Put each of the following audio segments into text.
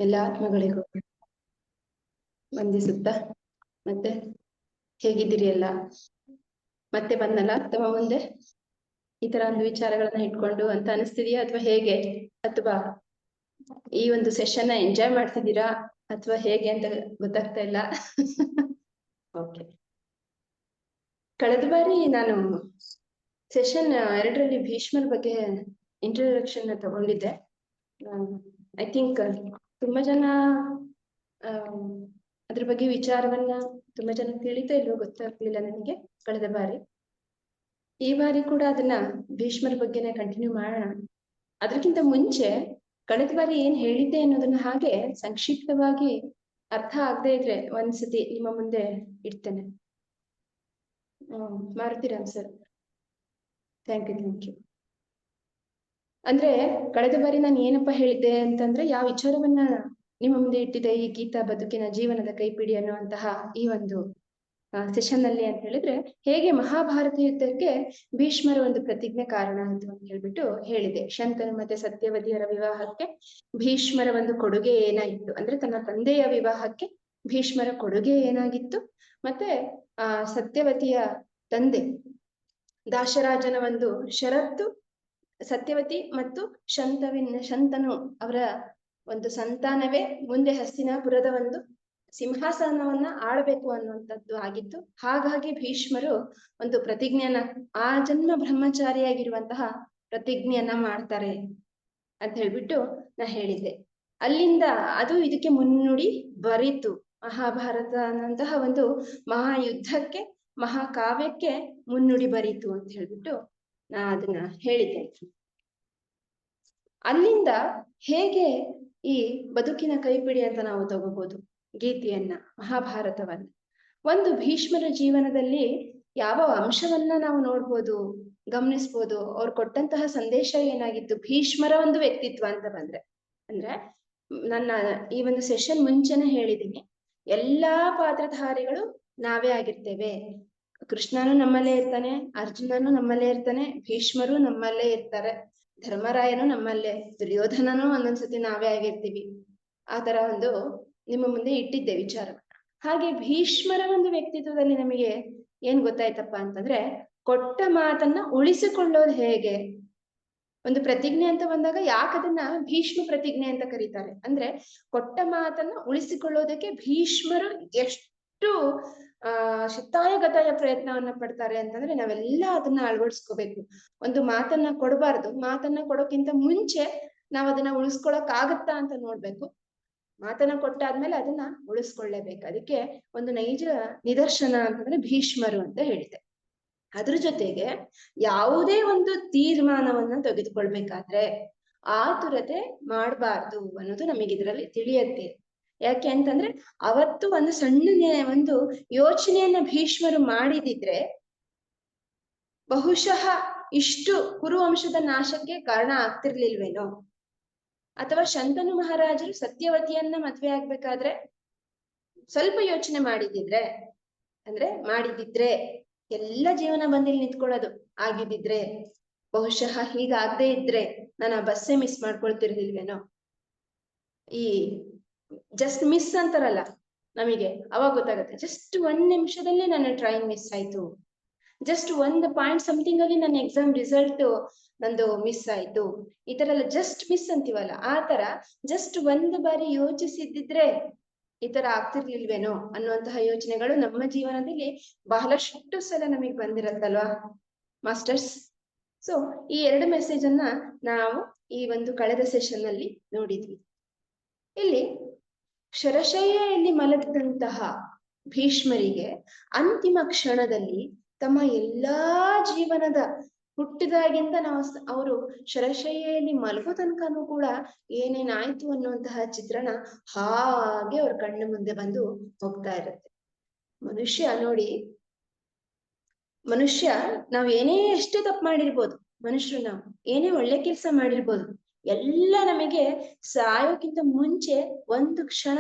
ಎಲ್ಲ ಆತ್ಮಗಳಿಗೂ ವಂದಿಸುತ್ತಾ ಮತ್ತೆ ಹೇಗಿದ್ದೀರಿ ಎಲ್ಲ? ಮತ್ತೆ ಬಂದಲ್ಲ ಅಥವಾ ಮುಂದೆ ಈ ತರ ಒಂದು ವಿಚಾರಗಳನ್ನ ಇಟ್ಕೊಂಡು ಅಂತ ಅನಿಸ್ತಿದೆಯಾ ಅಥವಾ ಹೇಗೆ? ಅಥವಾ ಈ ಒಂದು ಸೆಷನ್ ಎಂಜಾಯ್ ಮಾಡ್ತಿದ್ದೀರಾ ಅಥವಾ ಹೇಗೆ ಅಂತ ಗೊತ್ತಾಗ್ತಾ ಇಲ್ಲ. ಓಕೆ, ಕಳೆದ ಬಾರಿ ನಾನು ಸೆಷನ್ 2ರಲ್ಲಿ ಭೀಷ್ಮರ ಬಗ್ಗೆ ಇಂಟ್ರೊಡಕ್ಷನ್ ತಗೊಂಡಿದ್ದೆ. ಐ ಥಿಂಕ್ ತುಂಬಾ ಜನ ಅದ್ರ ಬಗ್ಗೆ ವಿಚಾರವನ್ನ ತುಂಬಾ ಜನ ತಿಳಿತಾ ಇಲ್ವೋ ಗೊತ್ತಾಗ್ಲಿಲ್ಲ ನನಗೆ ಕಳೆದ ಬಾರಿ. ಈ ಬಾರಿ ಕೂಡ ಅದನ್ನ ಭೀಷ್ಮರ ಬಗ್ಗೆನೆ ಕಂಟಿನ್ಯೂ ಮಾಡೋಣ. ಅದಕ್ಕಿಂತ ಮುಂಚೆ ಕಳೆದ ಬಾರಿ ಏನ್ ಹೇಳಿದ್ದೆ ಅನ್ನೋದನ್ನ ಹಾಗೆ ಸಂಕ್ಷಿಪ್ತವಾಗಿ ಅರ್ಥ ಆಗದೆ ಇದ್ರೆ ಒಂದ್ಸತಿ ನಿಮ್ಮ ಮುಂದೆ ಇಡ್ತೇನೆ. ಮಾರುತಿರಾಮ್ ಸರ್, ಥ್ಯಾಂಕ್ ಯು. ಅಂದ್ರೆ ಕಳೆದ ಬಾರಿ ನಾನು ಏನಪ್ಪಾ ಹೇಳಿದ್ದೆ ಅಂತಂದ್ರೆ, ಯಾವ ವಿಚಾರವನ್ನ ನಿಮ್ಮ ಮುಂದೆ ಇಟ್ಟಿದೆ ಈ ಗೀತಾ ಬದುಕಿನ ಜೀವನದ ಕೈಪಿಡಿ ಅನ್ನುವಂತಹ ಈ ಒಂದು ಸೆಷನ್ ಅಲ್ಲಿ ಅಂತ ಹೇಳಿದ್ರೆ, ಹೇಗೆ ಮಹಾಭಾರತ ಯುದ್ಧಕ್ಕೆ ಭೀಷ್ಮರ ಒಂದು ಪ್ರತಿಜ್ಞೆ ಕಾರಣ ಅಂತ ಹೇಳ್ಬಿಟ್ಟು ಹೇಳಿದೆ. ಶಂತನು ಮತ್ತೆ ಸತ್ಯವತಿಯರ ವಿವಾಹಕ್ಕೆ ಭೀಷ್ಮರ ಒಂದು ಕೊಡುಗೆ ಏನಾಗಿತ್ತು, ಅಂದ್ರೆ ತನ್ನ ತಂದೆಯ ವಿವಾಹಕ್ಕೆ ಭೀಷ್ಮರ ಕೊಡುಗೆ ಏನಾಗಿತ್ತು, ಮತ್ತೆ ಸತ್ಯವತಿಯ ತಂದೆ ದಾಶರಾಜನ ಒಂದು ಷರತ್ತು, ಸತ್ಯವತಿ ಮತ್ತು ಶಂತನು ಅವರ ಒಂದು ಸಂತಾನವೇ ಮುಂದೆ ಹಸ್ತಿನಾಪುರದ ಒಂದು ಸಿಂಹಾಸನವನ್ನ ಆಳ್ಬೇಕು ಅನ್ನುವಂಥದ್ದು ಆಗಿತ್ತು. ಹಾಗಾಗಿ ಭೀಷ್ಮರು ಒಂದು ಪ್ರತಿಜ್ಞೆಯನ್ನ, ಆ ಜನ್ಮ ಬ್ರಹ್ಮಚಾರಿಯಾಗಿರುವಂತಹ ಪ್ರತಿಜ್ಞೆಯನ್ನ ಮಾಡ್ತಾರೆ ಅಂತ ಹೇಳ್ಬಿಟ್ಟು ನಾ ಹೇಳಿದ್ದೆ. ಅಲ್ಲಿಂದ ಅದು ಇದಕ್ಕೆ ಮುನ್ನುಡಿ ಬರೀತು. ಮಹಾಭಾರತ ಅನ್ನುವಂತಹ ಒಂದು ಮಹಾಯುದ್ಧಕ್ಕೆ, ಮಹಾಕಾವ್ಯಕ್ಕೆ ಮುನ್ನುಡಿ ಬರೀತು ಅಂತ ಹೇಳ್ಬಿಟ್ಟು ನಾ ಅದನ್ನ ಹೇಳಿದ್ದೆ. ಅಲ್ಲಿಂದ ಹೇಗೆ ಈ ಬದುಕಿನ ಕೈಪಿಡಿ ಅಂತ ನಾವು ತಗೋಬಹುದು ಗೀತೆಯನ್ನ, ಮಹಾಭಾರತವನ್ನ. ಒಂದು ಭೀಷ್ಮರ ಜೀವನದಲ್ಲಿ ಯಾವ ಅಂಶವನ್ನ ನಾವು ನೋಡ್ಬೋದು, ಗಮನಿಸ್ಬೋದು, ಅವ್ರು ಕೊಟ್ಟಂತಹ ಸಂದೇಶ ಏನಾಗಿತ್ತು, ಭೀಷ್ಮರ ಒಂದು ವ್ಯಕ್ತಿತ್ವ ಅಂತ ಬಂದ್ರೆ. ಅಂದ್ರೆ ನನ್ನ ಈ ಒಂದು ಸೆಷನ್ ಮುಂಚೆನೆ ಹೇಳಿದ್ದೀನಿ, ಎಲ್ಲಾ ಪಾತ್ರಧಾರಿಗಳು ನಾವೇ ಆಗಿರ್ತೇವೆ. ಕೃಷ್ಣನು ನಮ್ಮಲ್ಲೇ ಇರ್ತಾನೆ, ಅರ್ಜುನನು ನಮ್ಮಲ್ಲೇ ಇರ್ತಾನೆ, ಭೀಷ್ಮರು ನಮ್ಮಲ್ಲೇ ಇರ್ತಾರೆ, ಧರ್ಮರಾಯನು ನಮ್ಮಲ್ಲೇ, ದುರ್ಯೋಧನನು ಒಂದೊಂದ್ಸತಿ ನಾವೇ ಆಗಿರ್ತೀವಿ. ಆ ತರ ಒಂದು ನಿಮ್ಮ ಮುಂದೆ ಇಟ್ಟಿದ್ದೆ ವಿಚಾರವನ್ನ. ಹಾಗೆ ಭೀಷ್ಮರ ಒಂದು ವ್ಯಕ್ತಿತ್ವದಲ್ಲಿ ನಮಗೆ ಏನ್ ಗೊತ್ತಾಯ್ತಪ್ಪ ಅಂತಂದ್ರೆ, ಕೊಟ್ಟ ಮಾತನ್ನ ಉಳಿಸಿಕೊಳ್ಳೋದು ಹೇಗೆ. ಒಂದು ಪ್ರತಿಜ್ಞೆ ಅಂತ ಬಂದಾಗ ಯಾಕದನ್ನ ಭೀಷ್ಮ ಪ್ರತಿಜ್ಞೆ ಅಂತ ಕರೀತಾರೆ ಅಂದ್ರೆ, ಕೊಟ್ಟ ಮಾತನ್ನ ಉಳಿಸಿಕೊಳ್ಳೋದಕ್ಕೆ ಭೀಷ್ಮರು ಎಷ್ಟು ಶತಾಯಗತಾಯ ಪ್ರಯತ್ನವನ್ನ ಪಡ್ತಾರೆ ಅಂತಂದ್ರೆ, ನಾವೆಲ್ಲ ಅದನ್ನ ಅಳವಡಿಸ್ಕೋಬೇಕು. ಒಂದು ಮಾತನ್ನ ಕೊಡಬಾರ್ದು, ಮಾತನ್ನ ಕೊಡೋಕ್ಕಿಂತ ಮುಂಚೆ ನಾವ್ ಅದನ್ನ ಉಳಿಸ್ಕೊಳಕ್ ಆಗತ್ತಾ ಅಂತ ನೋಡ್ಬೇಕು. ಮಾತನ್ನ ಕೊಟ್ಟಾದ್ಮೇಲೆ ಅದನ್ನ ಉಳಿಸ್ಕೊಳ್ಳೇಬೇಕು. ಅದಕ್ಕೆ ಒಂದು ನೈಜ ನಿದರ್ಶನ ಅಂತಂದ್ರೆ ಭೀಷ್ಮರು ಅಂತ ಹೇಳಿದೆ. ಅದ್ರ ಜೊತೆಗೆ ಯಾವುದೇ ಒಂದು ತೀರ್ಮಾನವನ್ನ ತೆಗೆದುಕೊಳ್ಬೇಕಾದ್ರೆ ಆತುರತೆ ಮಾಡಬಾರ್ದು ಅನ್ನೋದು ನಮಗೆ ಇದರಲ್ಲಿ ತಿಳಿಯತ್ತೆ. ಯಾಕೆ ಅಂತಂದ್ರೆ, ಅವತ್ತು ಒಂದು ಸಣ್ಣ ಒಂದು ಯೋಚನೆಯನ್ನ ಭೀಷ್ಮರು ಮಾಡಿದಿದ್ರೆ ಬಹುಶಃ ಇಷ್ಟು ಕುರುವಂಶದ ನಾಶಕ್ಕೆ ಕಾರಣ ಆಗ್ತಿರ್ಲಿಲ್ವೇನೋ. ಅಥವಾ ಶಂತನು ಮಹಾರಾಜರು ಸತ್ಯವತಿಯನ್ನ ಮದ್ವೆ ಆಗ್ಬೇಕಾದ್ರೆ ಸ್ವಲ್ಪ ಯೋಚನೆ ಮಾಡಿದಿದ್ರೆ, ಅಂದ್ರೆ ಮಾಡಿದಿದ್ರೆ ಎಲ್ಲ ಜೀವನ ಬಂದಿಲ್ ನಿಂತ್ಕೊಳ್ಳೋದು ಆಗಿದ್ದಿದ್ರೆ, ಬಹುಶಃ ಹೀಗಾಗದೆ ಇದ್ರೆ ನಾನು ಆ ಬಸ್ಸೇ ಮಿಸ್ ಮಾಡ್ಕೊಳ್ತಿರ್ಲಿಲ್ವೇನೋ. ಈ ಜಸ್ಟ್ ಮಿಸ್ ಅಂತಾರಲ್ಲ, ನಮಗೆ ಅವಾಗ ಗೊತ್ತಾಗುತ್ತೆ, ಜಸ್ಟ್ 1 ನಿಮಿಷದಲ್ಲೇ ನನ್ನ ಟ್ರೈನ್ ಮಿಸ್ ಆಯ್ತು, ಜಸ್ಟ್ 1 ಪಾಯಿಂಟ್ ಸಮಥಿಂಗ್ ಅಲ್ಲಿ ನನ್ನ ಎಕ್ಸಾಮ್ ರಿಸಲ್ಟ್ ನಂದು ಮಿಸ್ ಆಯ್ತು. ಈ ತರ ಎಲ್ಲ ಜಸ್ಟ್ ಮಿಸ್ ಅಂತೀವಲ್ಲ, ಆ ತರ ಜಸ್ಟ್ 1 ಬಾರಿ ಯೋಚಿಸಿದ್ದಿದ್ರೆ ಈ ತರ ಆಗ್ತಿರ್ಲಿಲ್ವೇನೋ ಅನ್ನುವಂತಹ ಯೋಚನೆಗಳು ನಮ್ಮ ಜೀವನದಲ್ಲಿ ಬಹಳಷ್ಟು ಸಲ ನಮಗೆ ಬಂದಿರತ್ತಲ್ವಾ ಮಾಸ್ಟರ್ಸ್. ಸೊ ಈ 2 ಮೆಸೇಜ್ ಅನ್ನ ನಾವು ಈ ಒಂದು ಕಳೆದ ಸೆಷನ್ ಅಲ್ಲಿ ನೋಡಿದ್ವಿ. ಇಲ್ಲಿ ಶರಶಯ್ಯಲ್ಲಿ ಮಲಗಿದಂತಹ ಭೀಷ್ಮರಿಗೆ ಅಂತಿಮ ಕ್ಷಣದಲ್ಲಿ ತಮ್ಮ ಎಲ್ಲಾ ಜೀವನದ ಹುಟ್ಟಿದಾಗಿಂದ ಅವರು ಶರಶಯ್ಯಲ್ಲಿ ಮಲಗೋ ತನಕನೂ ಕೂಡ ಏನೇನಾಯ್ತು ಅನ್ನುವಂತಹ ಚಿತ್ರಣ ಹಾಗೆ ಅವ್ರ ಕಣ್ಣು ಮುಂದೆ ಬಂದು ಹೋಗ್ತಾ ಇರುತ್ತೆ. ಮನುಷ್ಯ ನೋಡಿ, ಮನುಷ್ಯ ನಾವ್ ಏನೇ ಎಷ್ಟೇ ತಪ್ಪು ಮಾಡಿರ್ಬೋದು, ಮನುಷ್ಯರು ನಾವು ಏನೇ ಒಳ್ಳೆ ಕೆಲಸ ಮಾಡಿರ್ಬೋದು, ಎಲ್ಲ ನಮಗೆ ಸಾಯೋಕ್ಕಿಂತ ಮುಂಚೆ 1 ಕ್ಷಣ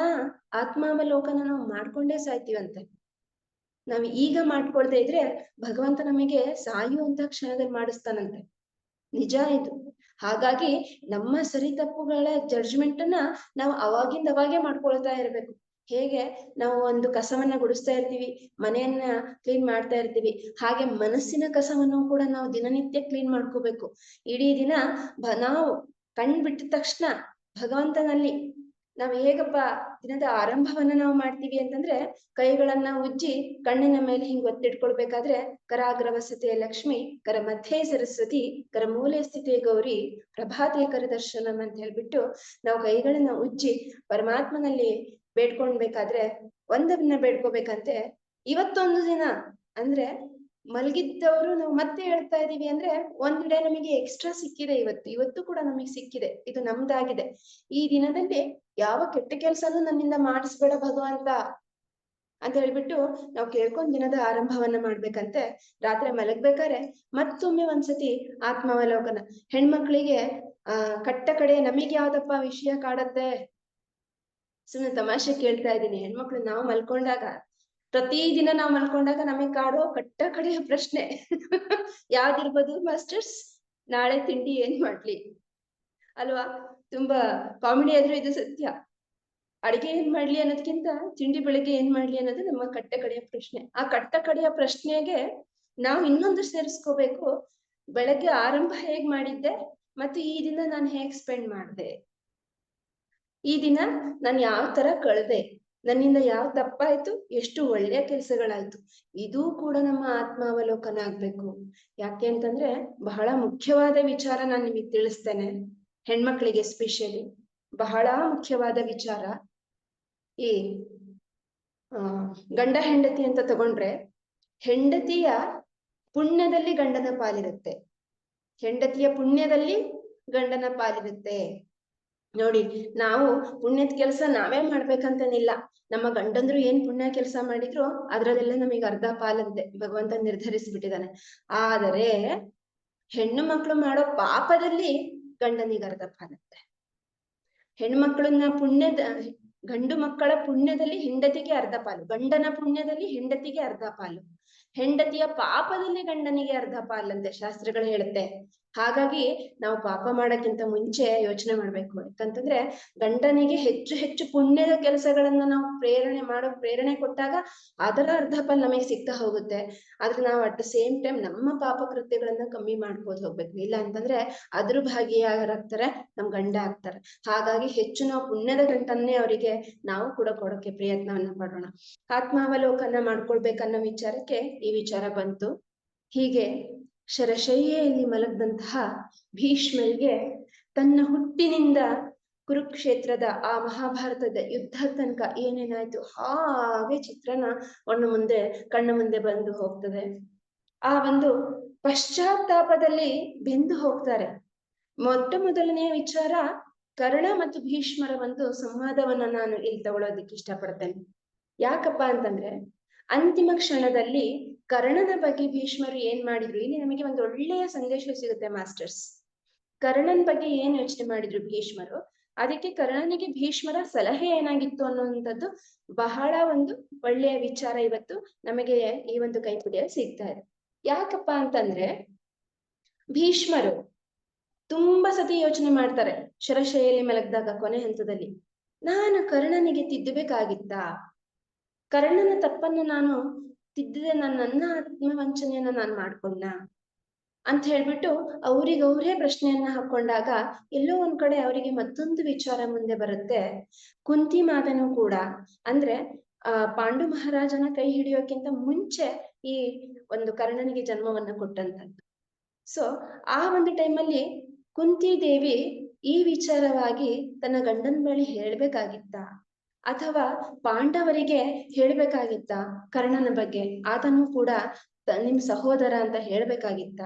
ಆತ್ಮಾವಲೋಕನ ನಾವು ಮಾಡ್ಕೊಂಡೇ ಸಾಯ್ತೀವಂತೆ. ನಾವ್ ಈಗ ಮಾಡ್ಕೊಳ್ದೆ ಇದ್ರೆ ಭಗವಂತ ನಮಗೆ ಸಾಯುವಂತ ಕ್ಷಣದಲ್ಲಿ ಮಾಡಿಸ್ತಾನಂತೆ. ನಿಜ ಇದು. ಹಾಗಾಗಿ ನಮ್ಮ ಸರಿ ತಪ್ಪುಗಳ ಜಡ್ಜ್ಮೆಂಟ್ ಅನ್ನ ನಾವು ಅವಾಗೇ ಮಾಡ್ಕೊಳ್ತಾ ಇರ್ಬೇಕು. ಹೇಗೆ ನಾವು ಒಂದು ಕಸವನ್ನ ಗುಡಿಸ್ತಾ ಇರ್ತೀವಿ, ಮನೆಯನ್ನ ಕ್ಲೀನ್ ಮಾಡ್ತಾ ಇರ್ತೀವಿ, ಹಾಗೆ ಮನಸ್ಸಿನ ಕಸವನ್ನು ಕೂಡ ನಾವು ದಿನನಿತ್ಯ ಕ್ಲೀನ್ ಮಾಡ್ಕೋಬೇಕು. ಇಡೀ ದಿನ ನಾವು ಕಣ್ ಬಿಟ್ಟ ತಕ್ಷಣ ಭಗವಂತನಲ್ಲಿ ನಾವು ಹೇಗಪ್ಪ ದಿನದ ಆರಂಭವನ್ನ ನಾವು ಮಾಡ್ತೀವಿ ಅಂತಂದ್ರೆ, ಕೈಗಳನ್ನ ಉಜ್ಜಿ ಕಣ್ಣಿನ ಮೇಲೆ ಹಿಂಗ್ ಒತ್ತಿಟ್ಕೊಳ್ಬೇಕಾದ್ರೆ, ಕರಾಗ್ರವಸತೆ ಲಕ್ಷ್ಮಿ, ಕರ ಮಧ್ಯೆ ಸರಸ್ವತಿ, ಕರ ಮೂಲೆ ಸ್ಥಿತಿ ಗೌರಿ, ಪ್ರಭಾತೆ ಕರ ದರ್ಶನಂ ಅಂತ ಹೇಳ್ಬಿಟ್ಟು ನಾವು ಕೈಗಳನ್ನ ಉಜ್ಜಿ ಪರಮಾತ್ಮನಲ್ಲಿ ಬೇಡ್ಕೊಳ್ಬೇಕಾದ್ರೆ ಒಂದನ್ನ ಬೇಡ್ಕೋಬೇಕಂತೆ, ಇವತ್ತೊಂದು ದಿನ ಅಂದ್ರೆ ಮಲಗಿದ್ದವರು ನಾವು ಮತ್ತೆ ಹೇಳ್ತಾ ಇದೀವಿ ಅಂದ್ರೆ ಒಂದ್ ಡೇ ನಮಗೆ ಎಕ್ಸ್ಟ್ರಾ ಸಿಕ್ಕಿದೆ, ಇವತ್ತು ಕೂಡ ನಮಗೆ ಸಿಕ್ಕಿದೆ, ಇದು ನಮ್ದಾಗಿದೆ. ಈ ದಿನದಲ್ಲಿ ಯಾವ ಕೆಟ್ಟ ಕೆಲ್ಸನೂ ನನ್ನಿಂದ ಮಾಡಿಸ್ಬೇಡ ಭಗವಂತ ಅಂತ ಹೇಳ್ಬಿಟ್ಟು ನಾವು ಕೇಳ್ಕೊಂಡ್ ದಿನದ ಆರಂಭವನ್ನ ಮಾಡ್ಬೇಕಂತೆ. ರಾತ್ರಿ ಮಲಗ್ಬೇಕಾದ್ರೆ ಮತ್ತೊಮ್ಮೆ ಒಂದ್ಸತಿ ಆತ್ಮಾವಲೋಕನ. ಹೆಣ್ಮಕ್ಳಿಗೆ ಕಟ್ಟ ಕಡೆ ನಮಗೆ ಯಾವ್ದಪ್ಪ ವಿಷಯ ಕಾಡತ್ತೆ, ಸುಮ್ಮನೆ ತಮಾಷೆ ಕೇಳ್ತಾ ಇದ್ದೀನಿ. ಹೆಣ್ಮಕ್ಳು ನಾವು ಮಲ್ಕೊಂಡಾಗ, ಪ್ರತಿದಿನ ನಾವು ಮಲ್ಕೊಂಡಾಗ ನಮಗೆ ಕಾಡೋ ಕಟ್ಟ ಕಡೆಯ ಪ್ರಶ್ನೆ ಯಾವ್ದಿರ್ಬೋದು ಮಾಸ್ಟರ್ಸ್? ನಾಳೆ ತಿಂಡಿ ಏನ್ ಮಾಡ್ಲಿ ಅಲ್ವಾ? ತುಂಬಾ ಕಾಮಿಡಿ ಆದ್ರೂ ಇದು ಸತ್ಯ. ಅಡಿಗೆ ಏನ್ ಮಾಡ್ಲಿ ಅನ್ನೋದಕ್ಕಿಂತ ತಿಂಡಿ ಬೆಳಿಗ್ಗೆ ಏನ್ ಮಾಡ್ಲಿ ಅನ್ನೋದು ನಮ್ಮ ಕಟ್ಟ ಕಡೆಯ ಪ್ರಶ್ನೆ. ಆ ಕಟ್ಟ ಕಡೆಯ ಪ್ರಶ್ನೆಗೆ ನಾವು ಇನ್ನೊಂದು ಸೇರಿಸ್ಕೋಬೇಕು, ಬೆಳಗ್ಗೆ ಆರಂಭ ಹೇಗ್ ಮಾಡಿದ್ದೆ ಮತ್ತು ಈ ದಿನ ನಾನು ಹೇಗ್ ಸ್ಪೆಂಡ್ ಮಾಡಿದೆ, ಈ ದಿನ ನಾನು ಯಾವ ತರ ಕಳೆದೆ, ನನ್ನಿಂದ ಯಾವ ತಪ್ಪಾಯ್ತು, ಎಷ್ಟು ಒಳ್ಳೆಯ ಕೆಲಸಗಳಾಯ್ತು, ಇದೂ ಕೂಡ ನಮ್ಮ ಆತ್ಮಾವಲೋಕನ ಆಗ್ಬೇಕು. ಯಾಕೆ ಅಂತಂದ್ರೆ ಬಹಳ ಮುಖ್ಯವಾದ ವಿಚಾರ ನಾನು ನಿಮಗೆ ತಿಳಿಸ್ತೇನೆ, ಹೆಣ್ಮಕ್ಳಿಗೆ ಎಸ್ಪೆಷಲಿ ಬಹಳ ಮುಖ್ಯವಾದ ವಿಚಾರ. ಈ ಗಂಡ ಹೆಂಡತಿ ಅಂತ ತಗೊಂಡ್ರೆ, ಹೆಂಡತಿಯ ಪುಣ್ಯದಲ್ಲಿ ಗಂಡನ ಪಾಲಿರುತ್ತೆ, ಹೆಂಡತಿಯ ಪುಣ್ಯದಲ್ಲಿ ಗಂಡನ ಪಾಲಿರುತ್ತೆ. ನೋಡಿ, ನಾವು ಪುಣ್ಯದ ಕೆಲಸ ನಾವೇ ಮಾಡ್ಬೇಕಂತನಿಲ್ಲ, ನಮ್ಮ ಗಂಡಂದ್ರು ಏನ್ ಪುಣ್ಯ ಕೆಲಸ ಮಾಡಿದ್ರು ಅದ್ರದೆಲ್ಲ ನಮಗೆ ಅರ್ಧ ಪಾಲಂತೆ ಭಗವಂತ ನಿರ್ಧರಿಸ್ಬಿಟ್ಟಿದ್ದಾನೆ. ಆದರೆ ಹೆಣ್ಣು ಮಕ್ಕಳು ಮಾಡೋ ಪಾಪದಲ್ಲಿ ಗಂಡನಿಗೆ ಅರ್ಧ ಪಾಲಂತೆ. ಹೆಣ್ಮಕ್ಳನ್ನ ಗಂಡು ಮಕ್ಕಳ ಪುಣ್ಯದಲ್ಲಿ ಹೆಂಡತಿಗೆ ಅರ್ಧ ಪಾಲು, ಗಂಡನ ಪುಣ್ಯದಲ್ಲಿ ಹೆಂಡತಿಗೆ ಅರ್ಧ ಪಾಲು, ಹೆಂಡತಿಯ ಪಾಪದಲ್ಲಿ ಗಂಡನಿಗೆ ಅರ್ಧ ಪಾಲಂತೆ ಶಾಸ್ತ್ರಗಳು ಹೇಳುತ್ತೆ. ಹಾಗಾಗಿ ನಾವು ಪಾಪ ಮಾಡಕ್ಕಿಂತ ಮುಂಚೆ ಯೋಚನೆ ಮಾಡ್ಬೇಕು. ಯಾಕಂತಂದ್ರೆ ಗಂಡನಿಗೆ ಹೆಚ್ಚು ಹೆಚ್ಚು ಪುಣ್ಯದ ಕೆಲಸಗಳನ್ನ ನಾವು ಪ್ರೇರಣೆ ಕೊಟ್ಟಾಗ ಅದರ ಅರ್ಧ ಫಲ ನಮಗೆ ಸಿಗ್ತಾ ಹೋಗುತ್ತೆ. ಆದ್ರೆ ನಾವು ಅಟ್ ದ ಸೇಮ್ ಟೈಮ್ ನಮ್ಮ ಪಾಪ ಕೃತ್ಯಗಳನ್ನ ಕಮ್ಮಿ ಮಾಡ್ಕೋದು ಹೋಗ್ಬೇಕು. ಇಲ್ಲ ಅಂತಂದ್ರೆ ಅದ್ರ ಭಾಗಿಯಾಗಿರ್ತಾರೆ, ನಮ್ ಗಂಡ ಆಗ್ತಾರೆ. ಹಾಗಾಗಿ ಹೆಚ್ಚು ನಾವು ಪುಣ್ಯದ ಗಂಟನ್ನೇ ಅವರಿಗೆ ನಾವು ಕೂಡ ಕೊಡೋಕೆ ಪ್ರಯತ್ನವನ್ನ ಪಡೋಣ. ಆತ್ಮಾವಲೋಕನ ಮಾಡ್ಕೊಳ್ಬೇಕನ್ನೋ ವಿಚಾರಕ್ಕೆ ಈ ವಿಚಾರ ಬಂತು. ಹೀಗೆ ಶರಶಯ್ಯೆಯಲ್ಲಿ ಮಲಗದಂತಹ ಭೀಷ್ಮರಿಗೆ ತನ್ನ ಹುಟ್ಟಿನಿಂದ ಕುರುಕ್ಷೇತ್ರದ ಆ ಮಹಾಭಾರತದ ಯುದ್ಧ ತನಕ ಏನೇನಾಯ್ತು ಹಾಗೆ ಚಿತ್ರಣ ಕಣ್ಣ ಮುಂದೆ ಬಂದು ಹೋಗ್ತದೆ. ಆ ಒಂದು ಪಶ್ಚಾತ್ತಾಪದಲ್ಲಿ ಬೆಂದು ಹೋಗ್ತಾರೆ. ಮೊದಲನೆಯ ವಿಚಾರ, ಕರ್ಣ ಮತ್ತು ಭೀಷ್ಮರ ಒಂದು ಸಂವಾದವನ್ನ ನಾನು ಇಲ್ಲಿ ತಗೊಳ್ಳೋದಿಕ್ಕೆ ಇಷ್ಟಪಡ್ತೇನೆ. ಯಾಕಪ್ಪ ಅಂತಂದ್ರೆ, ಅಂತಿಮ ಕ್ಷಣದಲ್ಲಿ ಕರ್ಣನ ಬಗ್ಗೆ ಭೀಷ್ಮರು ಏನ್ ಮಾಡಿದ್ರು, ಇಲ್ಲಿ ನಮಗೆ ಒಂದು ಒಳ್ಳೆಯ ಸಂದೇಶ ಸಿಗುತ್ತೆ ಮಾಸ್ಟರ್ಸ್. ಕರ್ಣನ್ ಬಗ್ಗೆ ಏನ್ ಯೋಚನೆ ಮಾಡಿದ್ರು ಭೀಷ್ಮರು, ಅದಕ್ಕೆ ಕರ್ಣನಿಗೆ ಭೀಷ್ಮರ ಸಲಹೆ ಏನಾಗಿತ್ತು ಅನ್ನುವಂಥದ್ದು ಬಹಳ ಒಂದು ಒಳ್ಳೆಯ ವಿಚಾರ ಇವತ್ತು ನಮಗೆ ಈ ಒಂದು ಕೈಪಿಡಿಯಲ್ಲಿ ಸಿಗ್ತಾ ಇದೆ. ಯಾಕಪ್ಪ ಅಂತಂದ್ರೆ, ಭೀಷ್ಮರು ತುಂಬಾ ಸತಿ ಯೋಚನೆ ಮಾಡ್ತಾರೆ ಶರಶೈಯಲ್ಲಿ ಮಲಗಿದಾಗ ಕೊನೆ ಹಂತದಲ್ಲಿ, ನಾನು ಕರ್ಣನಿಗೆ ತಿದ್ದಬೇಕಾಗಿತ್ತಾ, ಕರ್ಣನ ತಪ್ಪನ್ನು ನಾನು ತಿದ್ದಿದೆ, ನನ್ನ ಆತ್ಮವಂಚನೆಯನ್ನ ನಾನು ಮಾಡ್ಕೊಂಡ ಅಂತ ಹೇಳ್ಬಿಟ್ಟು ಅವ್ರಿಗವ್ರೇ ಪ್ರಶ್ನೆಯನ್ನ ಹಾಕೊಂಡಾಗ ಎಲ್ಲೋ ಒಂದ್ ಕಡೆ ಅವರಿಗೆ ಮತ್ತೊಂದು ವಿಚಾರ ಮುಂದೆ ಬರುತ್ತೆ. ಕುಂತಿ ಮಾತನು ಕೂಡ, ಅಂದ್ರೆ ಪಾಂಡು ಮಹಾರಾಜನ ಕೈ ಹಿಡಿಯೋಕ್ಕಿಂತ ಮುಂಚೆ ಈ ಒಂದು ಕರ್ಣನಿಗೆ ಜನ್ಮವನ್ನ ಕೊಟ್ಟಂತದ್ದು. ಸೊ ಆ ಒಂದು ಟೈಮಲ್ಲಿ ಕುಂತಿ ದೇವಿ ಈ ವಿಚಾರವಾಗಿ ತನ್ನ ಗಂಡನ ಬಳಿ ಹೇಳ್ಬೇಕಾಗಿತ್ತ, ಅಥವಾ ಪಾಂಡವರಿಗೆ ಹೇಳ್ಬೇಕಾಗಿತ್ತ ಕರ್ಣನ ಬಗ್ಗೆ, ಆತನು ಕೂಡ ನಿಮ್ ಸಹೋದರ ಅಂತ ಹೇಳ್ಬೇಕಾಗಿತ್ತ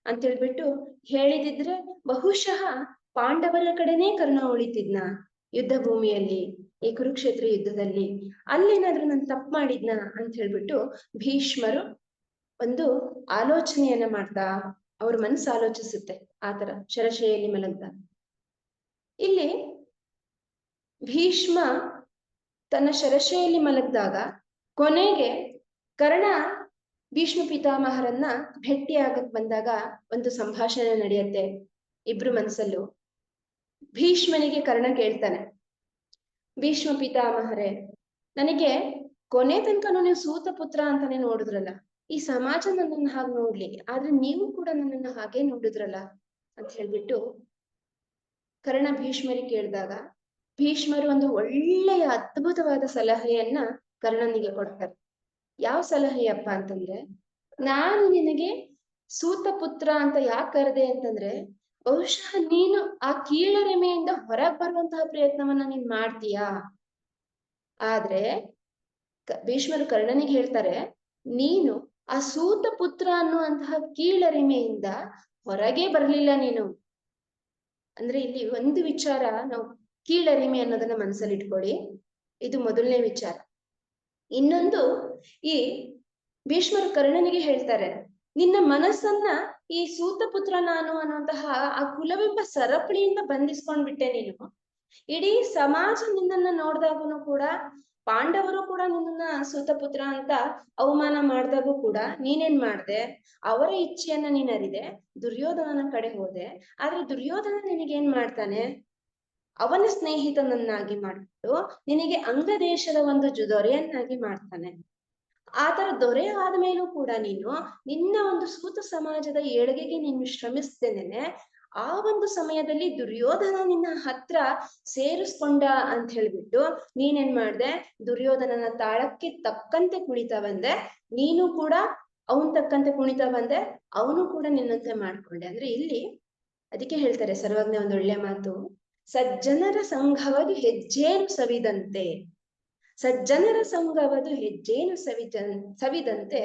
ಅಂತ ಹೇಳ್ಬಿಟ್ಟು ಹೇಳಿದಿದ್ರೆ ಬಹುಶಃ ಪಾಂಡವರ ಕಡೆನೇ ಕರ್ಣ ಉಳಿತಿದ್ನ ಯುದ್ಧ ಭೂಮಿಯಲ್ಲಿ, ಈ ಕುರುಕ್ಷೇತ್ರ ಯುದ್ಧದಲ್ಲಿ. ಅಲ್ಲೇನಾದ್ರೂ ನಾನು ತಪ್ಪು ಮಾಡಿದ್ನ ಅಂತ ಹೇಳ್ಬಿಟ್ಟು ಭೀಷ್ಮರು ಒಂದು ಆಲೋಚನೆಯನ್ನ ಮಾಡ್ತಾ, ಅವ್ರ ಮನಸ್ಸು ಆಲೋಚಿಸುತ್ತೆ ಆತರ ಶರಶೈಯಲ್ಲಿ ಮಲಗ್ದಾಗ. ಇಲ್ಲಿ ಭೀಷ್ಮ ತನ್ನ ಶರಶೈಯಲ್ಲಿ ಮಲಗಿದಾಗ ಕೊನೆಗೆ ಕರ್ಣ ಭೀಷ್ಮ ಪಿತಾಮಹರನ್ನ ಭೇಟಿಯಾಗಕ್ ಬಂದಾಗ ಒಂದು ಸಂಭಾಷಣೆ ನಡೆಯುತ್ತೆ. ಇಬ್ರು ಮನಸ್ಸಲ್ಲೂ. ಭೀಷ್ಮನಿಗೆ ಕರ್ಣ ಕೇಳ್ತಾನೆ, ಭೀಷ್ಮ ಪಿತಾಮಹರೇ, ನನಗೆ ಕೊನೆ ತನಕನೂ ನೀವು ಸೂತ ಪುತ್ರ ಅಂತಾನೆ ನೋಡಿದ್ರಲ್ಲ, ಈ ಸಮಾಜ ನನ್ನನ್ನು ಹಾಗೆ ನೋಡ್ಲಿ, ಆದ್ರೆ ನೀವು ಕೂಡ ನನ್ನನ್ನು ಹಾಗೆ ನೋಡಿದ್ರಲ್ಲ ಅಂತ ಹೇಳ್ಬಿಟ್ಟು ಕರ್ಣ ಭೀಷ್ಮರಿಗೆ ಕೇಳಿದಾಗ ಭೀಷ್ಮರು ಒಂದು ಒಳ್ಳೆಯ ಅದ್ಭುತವಾದ ಸಲಹೆಯನ್ನ ಕರ್ಣನಿಗೆ ಕೊಡ್ತಾರೆ. ಯಾವ ಸಲಹೆಯಪ್ಪ ಅಂತಂದ್ರೆ, ನಾನು ನಿನಗೆ ಸೂತ ಪುತ್ರ ಅಂತ ಯಾಕೆ ಕರೆದೆ ಅಂತಂದ್ರೆ, ಬಹುಶಃ ನೀನು ಆ ಕೀಳರಿಮೆಯಿಂದ ಹೊರಗೆ ಬರುವಂತಹ ಪ್ರಯತ್ನವನ್ನ ನೀನ್ ಮಾಡ್ತೀಯಾ, ಆದ್ರೆ ಭೀಷ್ಮರು ಕರ್ಣನಿಗೆ ಹೇಳ್ತಾರೆ, ನೀನು ಆ ಸೂತ ಪುತ್ರ ಅನ್ನುವಂತಹ ಕೀಳರಿಮೆಯಿಂದ ಹೊರಗೆ ಬರ್ಲಿಲ್ಲ ನೀನು. ಅಂದ್ರೆ ಇಲ್ಲಿ ಒಂದು ವಿಚಾರ ನಾವು ಕೀಳರಿಮೆ ಅನ್ನೋದನ್ನ ಮನಸ್ಸಲ್ಲಿ ಇಟ್ಕೊಳ್ಳಿ, ಇದು ಮೊದಲನೇ ವಿಚಾರ. ಇನ್ನೊಂದು, ಈ ಭೀಷ್ಮರು ಕರ್ಣನಿಗೆ ಹೇಳ್ತಾರೆ, ನಿನ್ನ ಮನಸ್ಸನ್ನ ಈ ಸೂತ ಪುತ್ರ ನಾನು ಅನ್ನುವಂತಹ ಆ ಕುಲವೆಂಬ ಸರಪಳಿಯಿಂದ ಬಂಧಿಸ್ಕೊಂಡ್ಬಿಟ್ಟೆ ನೀನು. ಇಡೀ ಸಮಾಜ ನಿನ್ನನ್ನ ನೋಡ್ದಾಗೂ ಕೂಡ, ಪಾಂಡವರು ಕೂಡ ನಿನ್ನನ್ನ ಸೂತಪುತ್ರ ಅಂತ ಅವಮಾನ ಮಾಡ್ದಾಗೂ ಕೂಡ ನೀನೇನ್ ಮಾಡ್ದೆ, ಅವರ ಇಚ್ಛೆಯನ್ನ ನೀನ್ ಅರಿದೆ ದುರ್ಯೋಧನನ ಕಡೆ ಹೋದೆ. ಆದ್ರೆ ದುರ್ಯೋಧನ ನಿನಗೇನ್ ಮಾಡ್ತಾನೆ, ಅವನ ಸ್ನೇಹಿತನನ್ನಾಗಿ ಮಾಡ್ಬಿಟ್ಟು ನಿನಗೆ ಅಂಗದೇಶದ ಒಂದು ದೊರೆಯನ್ನಾಗಿ ಮಾಡ್ತಾನೆ. ಆತರ ದೊರೆ ಆದ್ಮೇಲೂ ಕೂಡ ನೀನು ನಿನ್ನ ಒಂದು ಸೂತ ಸಮಾಜದ ಏಳಿಗೆಗೆ ನೀನು ಶ್ರಮಿಸ್ತೇನೆ. ಆ ಒಂದು ಸಮಯದಲ್ಲಿ ದುರ್ಯೋಧನ ನಿನ್ನ ಹತ್ರ ಸೇರಿಸ್ಕೊಂಡ ಅಂತ ಹೇಳ್ಬಿಟ್ಟು ನೀನೇನ್ ಮಾಡ್ದೆ, ದುರ್ಯೋಧನನ ತಾಳಕ್ಕೆ ತಕ್ಕಂತೆ ಕುಣಿತಾ ಬಂದೆ, ನೀನು ಕೂಡ ಅವನ್ ತಕ್ಕಂತೆ ಕುಣಿತಾ ಬಂದೆ, ಅವನು ಕೂಡ ನಿನ್ನಂತೆ ಮಾಡ್ಕೊಂಡೆ. ಅಂದ್ರೆ ಇಲ್ಲಿ ಅದಕ್ಕೆ ಹೇಳ್ತಾರೆ ಸರ್ವಜ್ಞ ಒಂದು ಒಳ್ಳೆ ಮಾತು, ಸಜ್ಜನರ ಸಂಘವದು ಹೆಜ್ಜೇನು ಸವಿದಂತೆ, ಸಜ್ಜನರ ಸಂಘವದು ಹೆಜ್ಜೇನು ಸವಿದಂತೆ,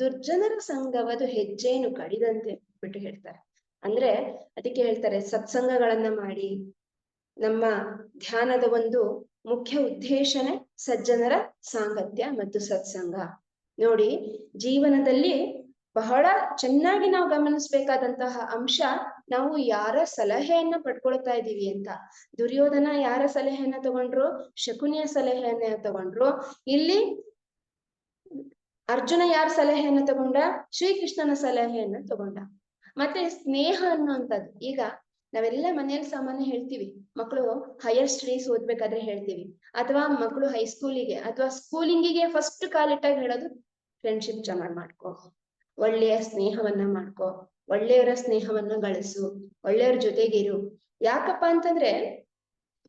ದುರ್ಜನರ ಸಂಘವದು ಹೆಜ್ಜೇನು ಕಡಿದಂತೆ ಬಿಟ್ಟು ಹೇಳ್ತಾರೆ. ಅಂದ್ರೆ ಅದಕ್ಕೆ ಹೇಳ್ತಾರೆ, ಸತ್ಸಂಗಗಳನ್ನ ಮಾಡಿ, ನಮ್ಮ ಧ್ಯಾನದ ಒಂದು ಮುಖ್ಯ ಉದ್ದೇಶನೇ ಸಜ್ಜನರ ಸಾಂಗತ್ಯ ಮತ್ತು ಸತ್ಸಂಗ. ನೋಡಿ, ಜೀವನದಲ್ಲಿ ಬಹಳ ಚೆನ್ನಾಗಿ ನಾವು ಗಮನಿಸ್ಬೇಕಾದಂತಹ ಅಂಶ, ನಾವು ಯಾರ ಸಲಹೆಯನ್ನ ಪಡ್ಕೊಳ್ತಾ ಇದ್ದೀವಿ ಅಂತ. ದುರ್ಯೋಧನ ಯಾರ ಸಲಹೆಯನ್ನ ತಗೊಂಡ್ರು, ಶಕುನಿಯ ಸಲಹೆಯನ್ನ ತಗೊಂಡ್ರು. ಇಲ್ಲಿ ಅರ್ಜುನ ಯಾರ ಸಲಹೆಯನ್ನ ತಗೊಂಡ, ಶ್ರೀಕೃಷ್ಣನ ಸಲಹೆಯನ್ನ ತಗೊಂಡ. ಮತ್ತೆ ಸ್ನೇಹ ಅನ್ನುವಂಥದ್ದು, ಈಗ ನಾವೆಲ್ಲ ಮನೆಯಲ್ಲಿ ಸಾಮಾನ್ಯ ಹೇಳ್ತೀವಿ, ಮಕ್ಕಳು ಹೈಯರ್ ಸ್ಟಡೀಸ್ ಓದ್ಬೇಕಾದ್ರೆ ಹೇಳ್ತೀವಿ, ಅಥವಾ ಮಕ್ಕಳು ಹೈಸ್ಕೂಲಿಗೆ ಅಥವಾ ಸ್ಕೂಲಿಂಗಿಗೆ ಫಸ್ಟ್ ಕಾಲಿಟ್ಟಾಗ ಹೇಳೋದು, ಫ್ರೆಂಡ್ಶಿಪ್ ಜಮಾ ಮಾಡ್ಕೋ, ಒಳ್ಳೆಯ ಸ್ನೇಹವನ್ನ ಮಾಡ್ಕೋ, ಒಳ್ಳೆಯವರ ಸ್ನೇಹವನ್ನ ಗಳಿಸು, ಒಳ್ಳೆಯವ್ರ ಜೊತೆಗಿರು. ಯಾಕಪ್ಪ ಅಂತಂದ್ರೆ,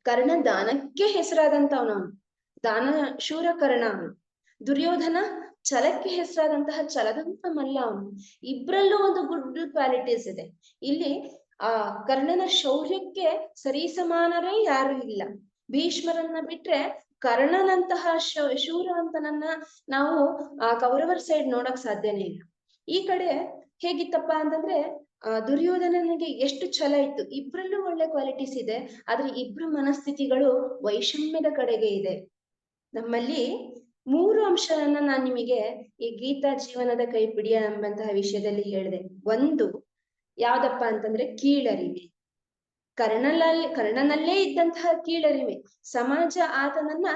ಕರ್ಣ ದಾನಕ್ಕೆ ಹೆಸರಾದಂತವನು, ದಾನ ಶೂರ ಕರ್ಣ ಅವನು. ದುರ್ಯೋಧನ ಛಲಕ್ಕೆ ಹೆಸರಾದಂತಹ ಛಲದಂತ ಮಲ್ಲ ಅವನು. ಇಬ್ರಲ್ಲೂ ಒಂದು ಗುಡ್ ಕ್ವಾಲಿಟೀಸ್ ಇದೆ. ಇಲ್ಲಿ ಆ ಕರ್ಣನ ಶೌರ್ಯಕ್ಕೆ ಸರಿಸಮಾನರೇ ಯಾರು ಇಲ್ಲ. ಭೀಷ್ಮರನ್ನ ಬಿಟ್ರೆ ಕರ್ಣನಂತಹ ಶೂರವಂತನನ್ನ ನಾವು ಆ ಕೌರವರ ಸೈಡ್ ನೋಡಕ್ ಸಾಧ್ಯನೇ ಇಲ್ಲ. ಈ ಕಡೆ ಹೇಗಿತ್ತಪ್ಪ ಅಂತಂದ್ರೆ, ದುರ್ಯೋಧನನಿಗೆ ಎಷ್ಟು ಛಲ ಇತ್ತು. ಇಬ್ರಲ್ಲೂ ಒಳ್ಳೆ ಕ್ವಾಲಿಟೀಸ್ ಇದೆ, ಆದ್ರೆ ಇಬ್ರು ಮನಸ್ಥಿತಿಗಳು ವೈಷಮ್ಯದ ಕಡೆಗೆ ಇದೆ. ನಮ್ಮಲ್ಲಿ 3 ಅಂಶವನ್ನ ನಾನು ನಿಮಗೆ ಈ ಗೀತಾ ಜೀವನದ ಕೈಪಿಡಿಯ ಎಂಬಂತಹ ವಿಷಯದಲ್ಲಿ ಹೇಳಿದೆ. ಒಂದು ಯಾವ್ದಪ್ಪ ಅಂತಂದ್ರೆ ಕೀಳರಿಮೆ. ಕರ್ಣನಲ್ಲೇ ಇದ್ದಂತಹ ಕೀಳರಿಮೆ. ಸಮಾಜ ಆತನನ್ನ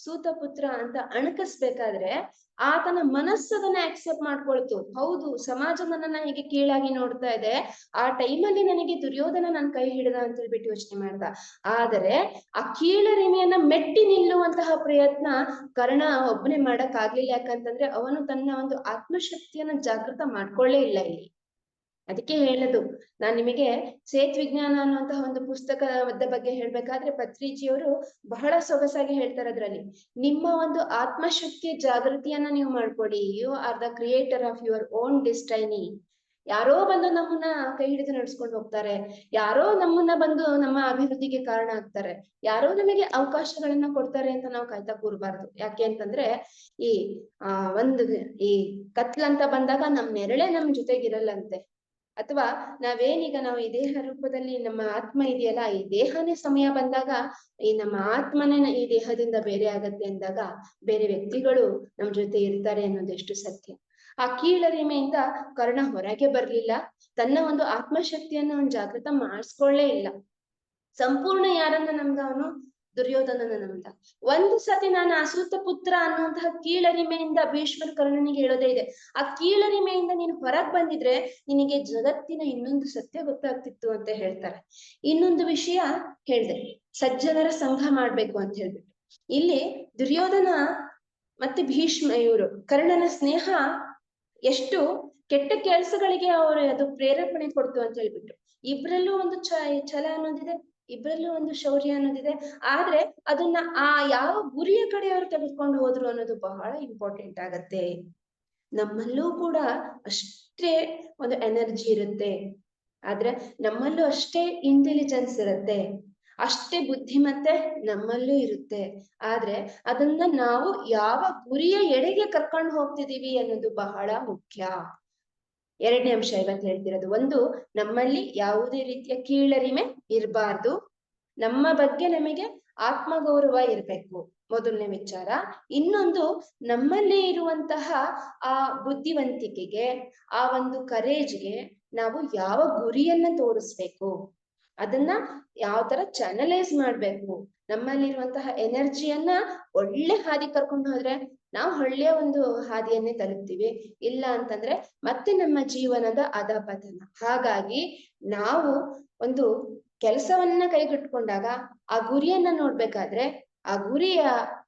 ಸೂತಪುತ್ರ ಅಂತ ಅಣಕಿಸ್ಬೇಕಾದ್ರೆ ಆತನ ಮನಸ್ಸದನ್ನ ಆಕ್ಸೆಪ್ಟ್ ಮಾಡ್ಕೊಳ್ತು. ಹೌದು, ಸಮಾಜ ನನ್ನನ್ನ ಹೀಗೆ ಕೀಳಾಗಿ ನೋಡ್ತಾ ಇದೆ, ಆ ಟೈಮಲ್ಲಿ ನನಗೆ ದುರ್ಯೋಧನ ನನ್ನ ಕೈ ಹಿಡಿದ ಅಂತ ಹೇಳ್ಬಿಟ್ಟು ಯೋಚನೆ ಮಾಡ್ದ. ಆದರೆ ಆ ಕೀಳರಿಮೆಯನ್ನ ಮೆಟ್ಟಿ ನಿಲ್ಲುವಂತಹ ಪ್ರಯತ್ನ ಕರ್ಣ ಒಬ್ಬನೇ ಮಾಡಕ್ ಆಗ್ಲಿಲ್ಲ. ಯಾಕಂತಂದ್ರೆ ಅವನು ತನ್ನ ಒಂದು ಆತ್ಮಶಕ್ತಿಯನ್ನ ಜಾಗೃತ ಮಾಡ್ಕೊಳ್ಳೇ ಇಲ್ಲ ಇಲ್ಲಿ. ಅದಕ್ಕೆ ಹೇಳದು, ನಾನ್ ನಿಮಗೆ ಸೇತ್ ವಿಜ್ಞಾನ ಅನ್ನುವಂತಹ ಒಂದು ಪುಸ್ತಕದ ಬಗ್ಗೆ ಹೇಳ್ಬೇಕಾದ್ರೆ ಪತ್ರಿಜಿಯವರು ಬಹಳ ಸೊಗಸಾಗಿ ಹೇಳ್ತಾರೆ. ಅದ್ರಲ್ಲಿ ನಿಮ್ಮ ಒಂದು ಆತ್ಮಶಕ್ತಿಯ ಜಾಗೃತಿಯನ್ನ ನೀವು ಮಾಡ್ಕೊಳ್ಳಿ. You are the creator of your own destiny. ಯಾರೋ ಬಂದು ನಮ್ಮನ್ನ ಕೈ ಹಿಡಿದು ನಡೆಸ್ಕೊಂಡು ಹೋಗ್ತಾರೆ, ಯಾರೋ ನಮ್ಮನ್ನ ಬಂದು ನಮ್ಮ ಅಭಿವೃದ್ಧಿಗೆ ಕಾರಣ ಆಗ್ತಾರೆ, ಯಾರೋ ನಮಗೆ ಅವಕಾಶಗಳನ್ನ ಕೊಡ್ತಾರೆ ಅಂತ ನಾವು ಕಾಯ್ತಾ ಕೂರ್ಬಾರ್ದು. ಯಾಕೆ ಅಂತಂದ್ರೆ ಈ ಕತ್ಲಂತ ಬಂದಾಗ ನಮ್ ನೆರಳೆ ನಮ್ ಜೊತೆಗಿರಲ್ಲಂತೆ. ಅಥವಾ ನಾವು ಈ ದೇಹ ರೂಪದಲ್ಲಿ ನಮ್ಮ ಆತ್ಮ ಇದೆಯಲ್ಲ, ಈ ದೇಹನೇ ಸಮಯ ಬಂದಾಗ ಈ ನಮ್ಮ ಆತ್ಮನೇ ಈ ದೇಹದಿಂದ ಬೇರೆ ಆಗತ್ತೆ ಅಂದಾಗ ಬೇರೆ ವ್ಯಕ್ತಿಗಳು ನಮ್ ಜೊತೆ ಇರ್ತಾರೆ ಅನ್ನೋದು ಎಷ್ಟು ಸತ್ಯ. ಆ ಕೀಳರಿಮೆಯಿಂದ ಕರ್ಣ ಹೊರಗೆ ಬರ್ಲಿಲ್ಲ, ತನ್ನ ಒಂದು ಆತ್ಮಶಕ್ತಿಯನ್ನು ಅವನು ಜಾಗೃತ ಮಾಡಿಸ್ಕೊಳ್ಳೇ ಇಲ್ಲ. ಸಂಪೂರ್ಣ ಯಾರನ್ನ ನಮ್ಗ ಅವನು ದುರ್ಯೋಧನನ ನಂಬಿದ. ಒಂದು ಸತಿ ನಾನು ಅಸೂತ ಪುತ್ರ ಅನ್ನುವಂತಹ ಕೀಳರಿಮೆಯಿಂದ ಭೀಷ್ಮರ ಕರ್ಣನಿಗೆ ಹೇಳೋದೇ ಇದೆ. ಆ ಕೀಳರಿಮೆಯಿಂದ ನೀನು ಹೊರಗ್ ಬಂದಿದ್ರೆ ನಿನಗೆ ಜಗತ್ತಿನ ಇನ್ನೊಂದು ಸತ್ಯ ಗೊತ್ತಾಗ್ತಿತ್ತು ಅಂತ ಹೇಳ್ತಾರೆ. ಇನ್ನೊಂದು ವಿಷಯ ಹೇಳ್ದೆ, ಸಜ್ಜನರ ಸಂಘ ಮಾಡ್ಬೇಕು ಅಂತ ಹೇಳ್ಬಿಟ್ಟು. ಇಲ್ಲಿ ದುರ್ಯೋಧನ ಮತ್ತೆ ಭೀಷ್ಮ ಇವರು ಕರ್ಣನ ಸ್ನೇಹ ಎಷ್ಟು ಕೆಟ್ಟ ಕೆಲಸಗಳಿಗೆ ಅವರು ಅದು ಪ್ರೇರೇಪಣೆ ಕೊಡ್ತು ಅಂತ ಹೇಳ್ಬಿಟ್ಟು. ಇಬ್ರಲ್ಲೂ ಒಂದು ಛಲ ಅನ್ನೋದಿದೆ, ಇಬ್ರಲ್ಲೂ ಒಂದು ಶೌರ್ಯ ಅನ್ನೋದಿದೆ. ಆದ್ರೆ ಅದನ್ನ ಆ ಯಾವ ಗುರಿಯ ಕಡೆ ಅವರು ತೆಗೆದುಕೊಂಡು ಹೋದ್ರು ಅನ್ನೋದು ಬಹಳ ಇಂಪಾರ್ಟೆಂಟ್ ಆಗತ್ತೆ. ನಮ್ಮಲ್ಲೂ ಕೂಡ ಅಷ್ಟೇ ಒಂದು ಎನರ್ಜಿ ಇರುತ್ತೆ, ಆದ್ರೆ ನಮ್ಮಲ್ಲೂ ಅಷ್ಟೇ ಇಂಟೆಲಿಜೆನ್ಸ್ ಇರುತ್ತೆ, ಅಷ್ಟೇ ಬುದ್ಧಿಮತ್ತೆ ನಮ್ಮಲ್ಲೂ ಇರುತ್ತೆ. ಆದ್ರೆ ಅದನ್ನ ನಾವು ಯಾವ ಗುರಿಯ ಎಡೆಗೆ ಕರ್ಕೊಂಡು ಹೋಗ್ತಿದೀವಿ ಅನ್ನೋದು ಬಹಳ ಮುಖ್ಯ. ಎರಡನೇ ಅಂಶ ಇವತ್ತು ಹೇಳ್ತಿರೋದು, ಒಂದು, ನಮ್ಮಲ್ಲಿ ಯಾವುದೇ ರೀತಿಯ ಕೀಳರಿಮೆ ಇರಬಾರ್ದು, ನಮ್ಮ ಬಗ್ಗೆ ನಮಗೆ ಆತ್ಮಗೌರವ ಇರಬೇಕು, ಮೊದಲನೇ ವಿಚಾರ. ಇನ್ನೊಂದು, ನಮ್ಮಲ್ಲಿ ಇರುವಂತಹ ಆ ಬುದ್ಧಿವಂತಿಕೆಗೆ, ಆ ಒಂದು ಕರೇಜ್ಗೆ ನಾವು ಯಾವ ಗುರಿಯನ್ನ ತೋರಿಸ್ಬೇಕು, ಅದನ್ನ ಯಾವ ತರ ಚಾನಲೈಸ್ ಮಾಡ್ಬೇಕು. ನಮ್ಮಲ್ಲಿರುವಂತಹ ಎನರ್ಜಿಯನ್ನ ಒಳ್ಳೆ ಹಾದಿ ಕರ್ಕೊಂಡು ಹೋದ್ರೆ ನಾವು ಒಳ್ಳೆಯ ಒಂದು ಹಾದಿಯನ್ನೇ ತಲುಪ್ತೀವಿ, ಇಲ್ಲ ಅಂತಂದ್ರೆ ಮತ್ತೆ ನಮ್ಮ ಜೀವನದ ಅಧಪತನ. ಹಾಗಾಗಿ ನಾವು ಒಂದು ಕೆಲಸವನ್ನ ಕೈಗೆಟ್ಕೊಂಡಾಗ ಆ ಗುರಿಯನ್ನ ನೋಡ್ಬೇಕಾದ್ರೆ ಆ ಗುರಿಯ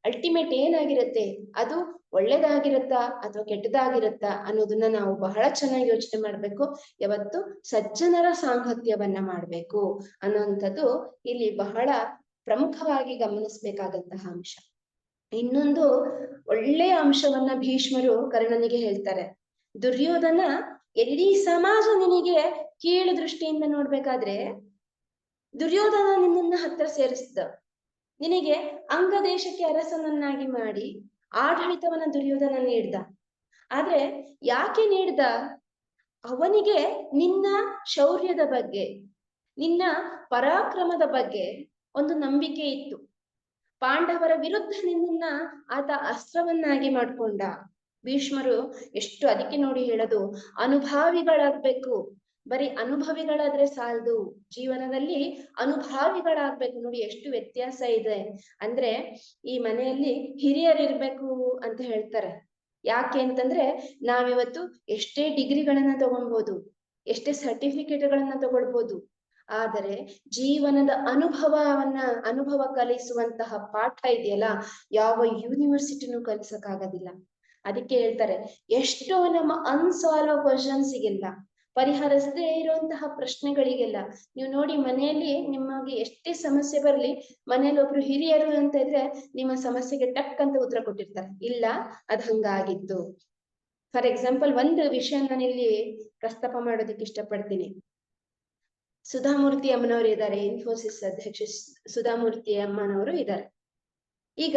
ಅಲ್ಟಿಮೇಟ್ ಏನಾಗಿರುತ್ತೆ, ಅದು ಒಳ್ಳೇದಾಗಿರುತ್ತಾ ಅಥವಾ ಕೆಟ್ಟದಾಗಿರುತ್ತಾ ಅನ್ನೋದನ್ನ ನಾವು ಬಹಳ ಚೆನ್ನಾಗಿ ಯೋಚನೆ ಮಾಡ್ಬೇಕು. ಯಾವತ್ತು ಸಜ್ಜನರ ಸಾಂಗತ್ಯವನ್ನ ಮಾಡ್ಬೇಕು ಅನ್ನುವಂಥದ್ದು ಇಲ್ಲಿ ಬಹಳ ಪ್ರಮುಖವಾಗಿ ಗಮನಿಸ್ಬೇಕಾದಂತಹ ಅಂಶ. ಇನ್ನೊಂದು ಒಳ್ಳೆಯ ಅಂಶವನ್ನ ಭೀಷ್ಮರು ಕರ್ಣನಿಗೆ ಹೇಳ್ತಾರೆ. ದುರ್ಯೋಧನ ಇಡೀ ಸಮಾಜ ನಿನಗೆ ಕೀಳು ದೃಷ್ಟಿಯಿಂದ ನೋಡ್ಬೇಕಾದ್ರೆ ದುರ್ಯೋಧನ ನಿನ್ನನ್ನ ಹತ್ರ ಸೇರಿಸಿದ, ನಿನಗೆ ಅಂಗ ದೇಶಕ್ಕೆ ಅರಸನನ್ನಾಗಿ ಮಾಡಿ ಆಡಳಿತವನ್ನ ದುರ್ಯೋಧನ ನೀಡ್ದ. ಆದ್ರೆ ಯಾಕೆ ನೀಡ್ದ? ಅವನಿಗೆ ನಿನ್ನ ಶೌರ್ಯದ ಬಗ್ಗೆ, ನಿನ್ನ ಪರಾಕ್ರಮದ ಬಗ್ಗೆ ಒಂದು ನಂಬಿಕೆ ಇತ್ತು. ಪಾಂಡವರ ವಿರುದ್ಧ ನಿನ್ನನ್ನ ಆತ ಅಸ್ತ್ರವನ್ನಾಗಿ ಮಾಡ್ಕೊಂಡ. ಭೀಷ್ಮರು ಎಷ್ಟು ಅದಕ್ಕೆ ನೋಡಿ ಹೇಳೋದು, ಅನುಭಾವಿಗಳಾಗ್ಬೇಕು. ಬರೀ ಅನುಭವಿಗಳಾದ್ರೆ ಸಾಲದು, ಜೀವನದಲ್ಲಿ ಅನುಭಾವಿಗಳಾಗ್ಬೇಕು. ನೋಡಿ ಎಷ್ಟು ವ್ಯತ್ಯಾಸ ಇದೆ ಅಂದ್ರೆ, ಈ ಮನೆಯಲ್ಲಿ ಹಿರಿಯರಿರ್ಬೇಕು ಅಂತ ಹೇಳ್ತಾರೆ. ಯಾಕೆ ಅಂತಂದ್ರೆ ನಾವಿವತ್ತು ಎಷ್ಟೇ ಡಿಗ್ರಿಗಳನ್ನ ತಗೊಳ್ಬೋದು, ಎಷ್ಟೇ ಸರ್ಟಿಫಿಕೇಟ್ಗಳನ್ನ ತಗೊಳ್ಬೋದು, ಆದರೆ ಜೀವನದ ಅನುಭವ ಕಲಿಸುವಂತಹ ಪಾಠ ಇದೆಯಲ್ಲ, ಯಾವ ಯೂನಿವರ್ಸಿಟಿನೂ ಕಲಿಸಕ್ಕಾಗೋದಿಲ್ಲ. ಅದಕ್ಕೆ ಹೇಳ್ತಾರೆ, ಎಷ್ಟೋ ನಮ್ಮ ಅನ್ಸಾಲ್ವ್ ಕ್ವಶನ್ಸ್ಗೆಲ್ಲ, ಪರಿಹರಿಸದೇ ಇರುವಂತಹ ಪ್ರಶ್ನೆಗಳಿಗೆಲ್ಲ ನೀವು ನೋಡಿ, ಮನೆಯಲ್ಲಿ ನಿಮಗೆ ಎಷ್ಟೇ ಸಮಸ್ಯೆ ಬರಲಿ, ಮನೇಲಿ ಒಬ್ರು ಹಿರಿಯರು ಅಂತ ಇದ್ರೆ ನಿಮ್ಮ ಸಮಸ್ಯೆಗೆ ಟಕ್ ಅಂತ ಉತ್ತರ ಕೊಟ್ಟಿರ್ತಾರೆ, ಇಲ್ಲ ಅದ್ ಹಂಗಾಗಿತ್ತು. ಫಾರ್ ಎಕ್ಸಾಂಪಲ್ ಒಂದು ವಿಷಯ ನಾನು ಇಲ್ಲಿ ಪ್ರಸ್ತಾಪ ಮಾಡೋದಕ್ಕೆ ಇಷ್ಟಪಡ್ತೀನಿ. ಸುಧಾಮೂರ್ತಿ ಅಮ್ಮನವರು ಇದ್ದಾರೆ, ಇನ್ಫೋಸಿಸ್ ಅಧ್ಯಕ್ಷ ಸುಧಾಮೂರ್ತಿ ಅಮ್ಮನವರು ಇದ್ದಾರೆ. ಈಗ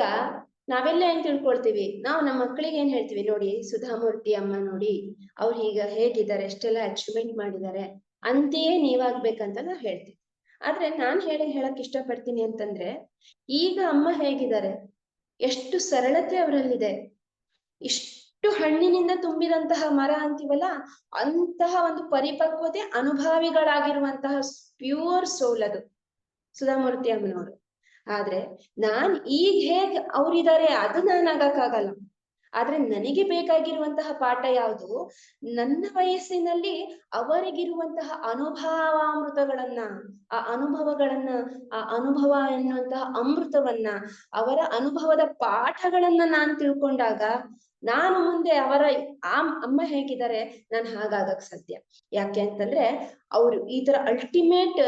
ನಾವೆಲ್ಲ ಏನ್ ತಿಳ್ಕೊಳ್ತೀವಿ, ನಾವು ನಮ್ಮ ಮಕ್ಕಳಿಗೆ ಏನ್ ಹೇಳ್ತೀವಿ, ನೋಡಿ ಸುಧಾಮೂರ್ತಿ ಅಮ್ಮ ನೋಡಿ ಅವ್ರು ಈಗ ಹೇಗಿದ್ದಾರೆ, ಎಷ್ಟೆಲ್ಲ ಅಚೀವ್ಮೆಂಟ್ ಮಾಡಿದ್ದಾರೆ, ಅಂತೆಯೇ ನೀವಾಗ್ಬೇಕಂತ ನಾವು ಹೇಳ್ತೀವಿ. ಆದ್ರೆ ನಾನ್ ಹೇಳಕ್ ಇಷ್ಟಪಡ್ತೀನಿ ಅಂತಂದ್ರೆ, ಈಗ ಅಮ್ಮ ಹೇಗಿದ್ದಾರೆ, ಎಷ್ಟು ಸರಳತೆ ಅವರಲ್ಲಿದೆ, ಇಷ್ಟು ಹಣ್ಣಿನಿಂದ ತುಂಬಿದಂತಹ ಮರ ಅಂತೀವಲ್ಲ, ಅಂತಹ ಒಂದು ಪರಿಪಕ್ವತೆ, ಅನುಭಾವಿಗಳಾಗಿರುವಂತಹ ಪ್ಯೂರ್ ಸೋಲ್ ಅದು ಸುಧಾಮೂರ್ತಿ ಅಮ್ಮನವರು. ಆದ್ರೆ ನಾನ್ ಈಗ ಹೇಗ್ ಅವ್ರಿದ್ದಾರೆ ಅದು ನಾನು ಆಗಕ್ಕಾಗಲ್ಲ. ಆದ್ರೆ ನನಗೆ ಬೇಕಾಗಿರುವಂತಹ ಪಾಠ ಯಾವುದು, ನನ್ನ ವಯಸ್ಸಿನಲ್ಲಿ ಅವರಿಗಿರುವಂತಹ ಅನುಭವಾಮೃತಗಳನ್ನ, ಆ ಅನುಭವಗಳನ್ನ, ಆ ಅನುಭವ ಎನ್ನುವಂತಹ ಅಮೃತವನ್ನ, ಅವರ ಅನುಭವದ ಪಾಠಗಳನ್ನ ನಾನು ತಿಳ್ಕೊಂಡಾಗ ನಾನು ಮುಂದೆ ಅವರ ಅಮ್ಮ ಹೇಗಿದ್ದಾರೆ ನಾನು ಹಾಗಾಗಕ್ ಸಾಧ್ಯ. ಯಾಕೆ ಅಂತಂದ್ರೆ ಅವರು ಈ ತರ ಅಲ್ಟಿಮೇಟ್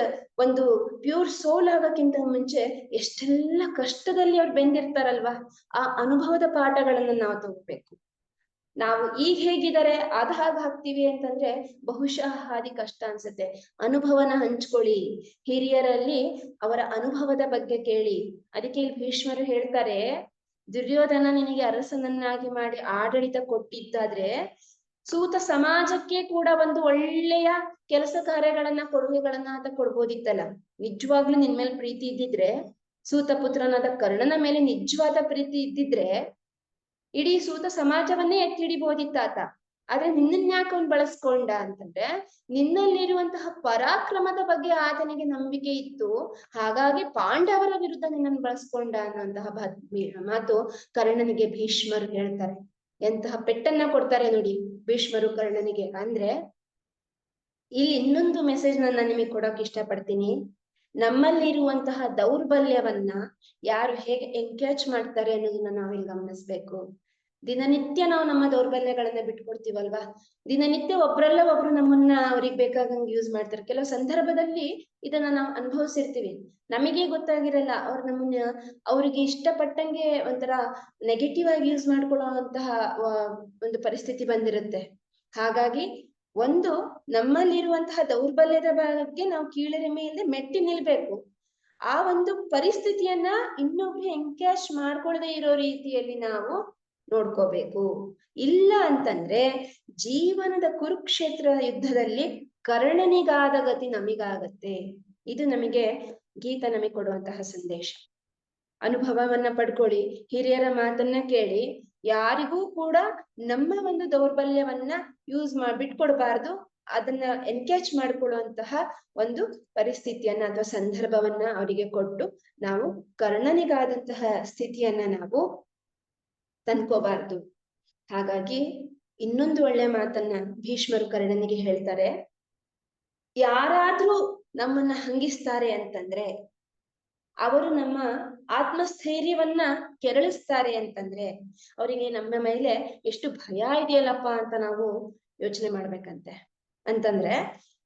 ಒಂದು ಪ್ಯೂರ್ ಸೋಲ್ ಆಗಕ್ಕಿಂತ ಮುಂಚೆ ಎಷ್ಟೆಲ್ಲ ಕಷ್ಟದಲ್ಲಿ ಅವ್ರು ಬೆಂದಿರ್ತಾರಲ್ವಾ, ಆ ಅನುಭವದ ಪಾಠಗಳನ್ನ ನಾವು ತಗೋಬೇಕು. ನಾವು ಈಗ ಹೇಗಿದ್ದಾರೆ ಅದ್ ಹಾಕ್ತೀವಿ ಅಂತಂದ್ರೆ ಬಹುಶಃ ಹಾದಿ ಕಷ್ಟ ಅನ್ಸುತ್ತೆ. ಅನುಭವನ ಹಂಚ್ಕೊಳ್ಳಿ, ಹಿರಿಯರಲ್ಲಿ ಅವರ ಅನುಭವದ ಬಗ್ಗೆ ಕೇಳಿ. ಅದಕ್ಕೆ ಇಲ್ಲಿ ಭೀಷ್ಮರು ಹೇಳ್ತಾರೆ, ದುರ್ಯೋಧನ ನಿನಗೆ ಅರಸನನ್ನಾಗಿ ಮಾಡಿ ಆಡಳಿತ ಕೊಟ್ಟಿದ್ದಾದ್ರೆ ಸೂತ ಸಮಾಜಕ್ಕೆ ಕೂಡ ಒಂದು ಒಳ್ಳೆಯ ಕೆಲಸ ಕಾರ್ಯಗಳನ್ನ, ಕೊಡುಗೆಗಳನ್ನ ಆತ ಕೊಡ್ಬೋದಿತ್ತಲ್ಲ. ನಿಜವಾಗ್ಲೂ ನಿನ್ ಮೇಲೆ ಪ್ರೀತಿ ಇದ್ದಿದ್ರೆ, ಸೂತ ಪುತ್ರನಾದ ಕರ್ಣನ ಮೇಲೆ ನಿಜವಾದ ಪ್ರೀತಿ ಇದ್ದಿದ್ರೆ ಇಡೀ ಸೂತ ಸಮಾಜವನ್ನೇ ಎತ್ತಿ ಹಿಡಿಬೋದಿತ್ತಾತ. ಆದ್ರೆ ನಿನ್ನನ್ ಯಾಕೆ ಅವ್ನು ಬಳಸ್ಕೊಂಡ ಅಂತಂದ್ರೆ ನಿನ್ನಲ್ಲಿರುವಂತಹ ಪರಾಕ್ರಮದ ಬಗ್ಗೆ ಆತನಿಗೆ ನಂಬಿಕೆ ಇತ್ತು, ಹಾಗಾಗಿ ಪಾಂಡವರ ವಿರುದ್ಧ ನಿನ್ನನ್ನು ಬಳಸ್ಕೊಂಡ ಅನ್ನುವಂತಹ ಮಾತು ಕರ್ಣನಿಗೆ ಭೀಷ್ಮರು ಹೇಳ್ತಾರೆ. ಎಂತಹ ಪೆಟ್ಟನ್ನ ಕೊಡ್ತಾರೆ ನೋಡಿ ಭೀಷ್ಮರು ಕರ್ಣನಿಗೆ. ಅಂದ್ರೆ ಇಲ್ಲಿ ಇನ್ನೊಂದು ಮೆಸೇಜ್ ನನ್ನ ನಿಮಗೆ ಕೊಡೋಕೆ ಇಷ್ಟಪಡ್ತೀನಿ. ನಮ್ಮಲ್ಲಿರುವಂತಹ ದೌರ್ಬಲ್ಯವನ್ನ ಯಾರು ಹೇಗೆ ಎಂಕರೇಜ್ ಮಾಡ್ತಾರೆ ಅನ್ನೋದನ್ನ ನಾವಿಲ್ಲಿ ಗಮನಿಸ್ಬೇಕು. ದಿನನಿತ್ಯ ನಾವು ನಮ್ಮ ದೌರ್ಬಲ್ಯಗಳನ್ನ ಬಿಟ್ಕೊಡ್ತೀವಲ್ವಾ, ದಿನನಿತ್ಯ ಒಬ್ರಲ್ಲ ಒಬ್ರು ನಮ್ಮನ್ನ ಅವ್ರಿಗೆ ಬೇಕಾದಂಗೆ ಯೂಸ್ ಮಾಡ್ತಾರೆ. ಕೆಲವು ಸಂದರ್ಭದಲ್ಲಿ ಇದನ್ನ ನಾವು ಅನುಭವಿಸಿರ್ತೀವಿ, ನಮಗೆ ಗೊತ್ತಾಗಿರಲ್ಲ. ಅವ್ರು ನಮ್ಮನ್ನ ಅವ್ರಿಗೆ ಇಷ್ಟಪಟ್ಟಂಗೆ ಒಂಥರ ನೆಗೆಟಿವ್ ಆಗಿ ಯೂಸ್ ಮಾಡ್ಕೊಳ್ಳುವಂತಹ ಒಂದು ಪರಿಸ್ಥಿತಿ ಬಂದಿರುತ್ತೆ. ಹಾಗಾಗಿ ಒಂದು ನಮ್ಮಲ್ಲಿರುವಂತಹ ದೌರ್ಬಲ್ಯದ ಬಗ್ಗೆ ನಾವು ಕೀಳರಿಮೆ ಇಲ್ಲದೆ ಮೆಟ್ಟಿ ನಿಲ್ಬೇಕು. ಆ ಒಂದು ಪರಿಸ್ಥಿತಿಯನ್ನ ಇನ್ನೊಬ್ರು ಎಂಕ್ಯಾಶ್ ಮಾಡ್ಕೊಳ್ಳದೆ ಇರೋ ರೀತಿಯಲ್ಲಿ ನಾವು ನೋಡ್ಕೋಬೇಕು. ಇಲ್ಲ ಅಂತಂದ್ರೆ ಜೀವನದ ಕುರುಕ್ಷೇತ್ರ ಯುದ್ಧದಲ್ಲಿ ಕರ್ಣನಿಗಾದ ಗತಿ ನಮಿಗಾಗತ್ತೆ. ಇದು ನಮಗೆ ಗೀತ ನಮಗೆ ಕೊಡುವಂತಹ ಸಂದೇಶ. ಅನುಭವವನ್ನ ಪಡ್ಕೊಳ್ಳಿ, ಹಿರಿಯರ ಮಾತನ್ನ ಕೇಳಿ, ಯಾರಿಗೂ ಕೂಡ ನಮ್ಮ ಒಂದು ದೌರ್ಬಲ್ಯವನ್ನ ಬಿಟ್ಕೊಡ್ಬಾರ್ದು. ಅದನ್ನ ಎನ್ಕ್ಯಾಚ್ ಮಾಡ್ಕೊಳ್ಳುವಂತಹ ಒಂದು ಪರಿಸ್ಥಿತಿಯನ್ನ ಅಥವಾ ಸಂದರ್ಭವನ್ನ ಅವರಿಗೆ ಕೊಟ್ಟು ನಾವು ಕರ್ಣನಿಗಾದಂತಹ ಸ್ಥಿತಿಯನ್ನ ನಾವು ತಂದ್ಕೋಬಾರ್ದು. ಹಾಗಾಗಿ ಇನ್ನೊಂದು ಒಳ್ಳೆ ಮಾತನ್ನ ಭೀಷ್ಮರು ಕರ್ಣನಿಗೆ ಹೇಳ್ತಾರೆ. ಯಾರಾದ್ರೂ ನಮ್ಮನ್ನ ಹಂಗಿಸ್ತಾರೆ ಅಂತಂದ್ರೆ, ಅವರು ನಮ್ಮ ಆತ್ಮಸ್ಥೈರ್ಯವನ್ನ ಕೆರಳಿಸ್ತಾರೆ ಅಂತಂದ್ರೆ, ಅವರಿಗೆ ನಮ್ಮ ಮೇಲೆ ಎಷ್ಟು ಭಯ ಇದೆಯಲ್ಲಪ್ಪ ಅಂತ ನಾವು ಯೋಚನೆ ಮಾಡ್ಬೇಕಂತೆ. ಅಂತಂದ್ರೆ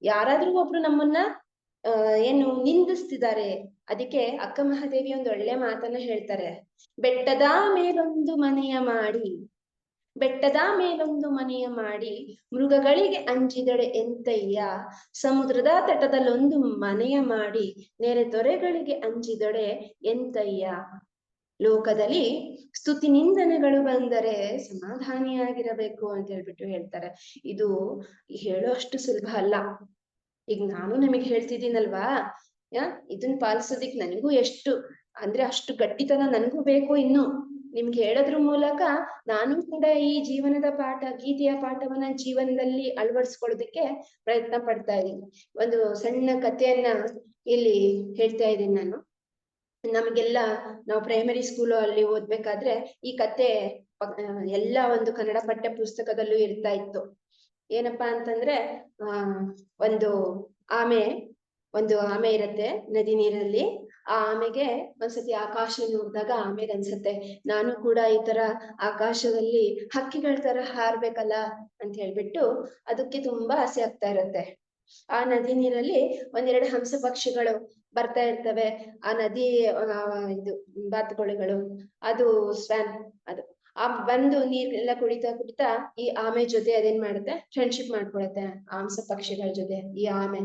ಯಾರಾದ್ರೂ ಒಬ್ರು ನಮ್ಮನ್ನ ಏನು ನಿಂದಿಸ್ತಿದ್ದಾರೆ, ಅದಕ್ಕೆ ಅಕ್ಕ ಮಹಾದೇವಿ ಒಂದು ಒಳ್ಳೆ ಮಾತನ್ನ ಹೇಳ್ತಾರೆ. ಬೆಟ್ಟದ ಮೇಲೊಂದು ಮನೆಯ ಮಾಡಿ, ಬೆಟ್ಟದ ಮೇಲೊಂದು ಮನೆಯ ಮಾಡಿ, ಮೃಗಗಳಿಗೆ ಅಂಜಿದಡೆ ಎಂತಯ್ಯ, ಸಮುದ್ರದ ತಟದಲ್ಲೊಂದು ಮನೆಯ ಮಾಡಿ, ನೆರೆ ತೊರೆಗಳಿಗೆ ಅಂಜಿದಡೆ ಎಂತಯ್ಯ. ಲೋಕದಲ್ಲಿ ಸ್ತುತಿ ನಿಂದನೆಗಳು ಬಂದರೆ ಸಮಾಧಾನಿಯಾಗಿರಬೇಕು ಅಂತ ಹೇಳ್ಬಿಟ್ಟು ಹೇಳ್ತಾರೆ. ಇದು ಹೇಳೋಷ್ಟು ಸುಲಭ ಅಲ್ಲ. ಈಗ ನಾನು ನಿಮಗೆ ಹೇಳ್ತಿದ್ದೀನಲ್ವಾ, ಇದನ್ನ ಪಾಲಿಸೋದಿಕ್ ನನಗೂ ಎಷ್ಟು ಅಂದ್ರೆ ಅಷ್ಟು ಗಟ್ಟಿತನ ನನಗೂ ಬೇಕು. ಇನ್ನು ನಿಮ್ಗೆ ಹೇಳೋದ್ರ ಮೂಲಕ ನಾನು ಕೂಡ ಈ ಜೀವನದ ಪಾಠ, ಗೀತೆಯ ಪಾಠವನ್ನ ಜೀವನದಲ್ಲಿ ಅಳವಡಿಸ್ಕೊಳ್ಳೋದಕ್ಕೆ ಪ್ರಯತ್ನ ಪಡ್ತಾ ಇದ್ದೀನಿ. ಒಂದು ಸಣ್ಣ ಕಥೆಯನ್ನ ಇಲ್ಲಿ ಹೇಳ್ತಾ ಇದ್ದೀನಿ ನಾನು. ನಮಗೆಲ್ಲ ನಾವು ಪ್ರೈಮರಿ ಸ್ಕೂಲು ಅಲ್ಲಿ ಓದ್ಬೇಕಾದ್ರೆ ಈ ಕತೆ ಎಲ್ಲ ಒಂದು ಕನ್ನಡ ಪಠ್ಯ ಪುಸ್ತಕದಲ್ಲೂ ಇರ್ತಾ ಇತ್ತು. ಏನಪ್ಪಾ ಅಂತಂದ್ರೆ ಒಂದು ಆಮೆ ಇರತ್ತೆ ನದಿ ನೀರಲ್ಲಿ. ಆ ಆಮೆಗೆ ಒಂದ್ಸತಿ ಆಕಾಶ ನೋಡಿದಾಗ ಆಮೆಗೆ ಅನ್ಸತ್ತೆ, ನಾನು ಕೂಡ ಈ ತರ ಆಕಾಶದಲ್ಲಿ ಹಕ್ಕಿಗಳ ತರ ಹಾರ್ಬೇಕಲ್ಲ ಅಂತ ಹೇಳ್ಬಿಟ್ಟು ಅದಕ್ಕೆ ತುಂಬಾ ಆಸೆ ಆಗ್ತಾ ಇರತ್ತೆ. ಆ ನದಿ ನೀರಲ್ಲಿ ಒಂದೆರಡು ಹಂಸ ಪಕ್ಷಿಗಳು ಬರ್ತಾ ಇರ್ತವೆ. ಆ ನದಿ ಇದು ಬಾತುಕೋಳಿಗಳು, ಅದು ಸ್ವ್ಯಾನ್, ಅದು ಬಂದು ನೀರೆಲ್ಲ ಕುಡಿತಾ ಈ ಆಮೆ ಜೊತೆ ಅದೇನ್ ಮಾಡುತ್ತೆ, ಫ್ರೆಂಡ್ಶಿಪ್ ಮಾಡ್ಕೊಳತ್ತೆ ಹಂಸ ಪಕ್ಷಿಗಳ ಜೊತೆ. ಈ ಆಮೆ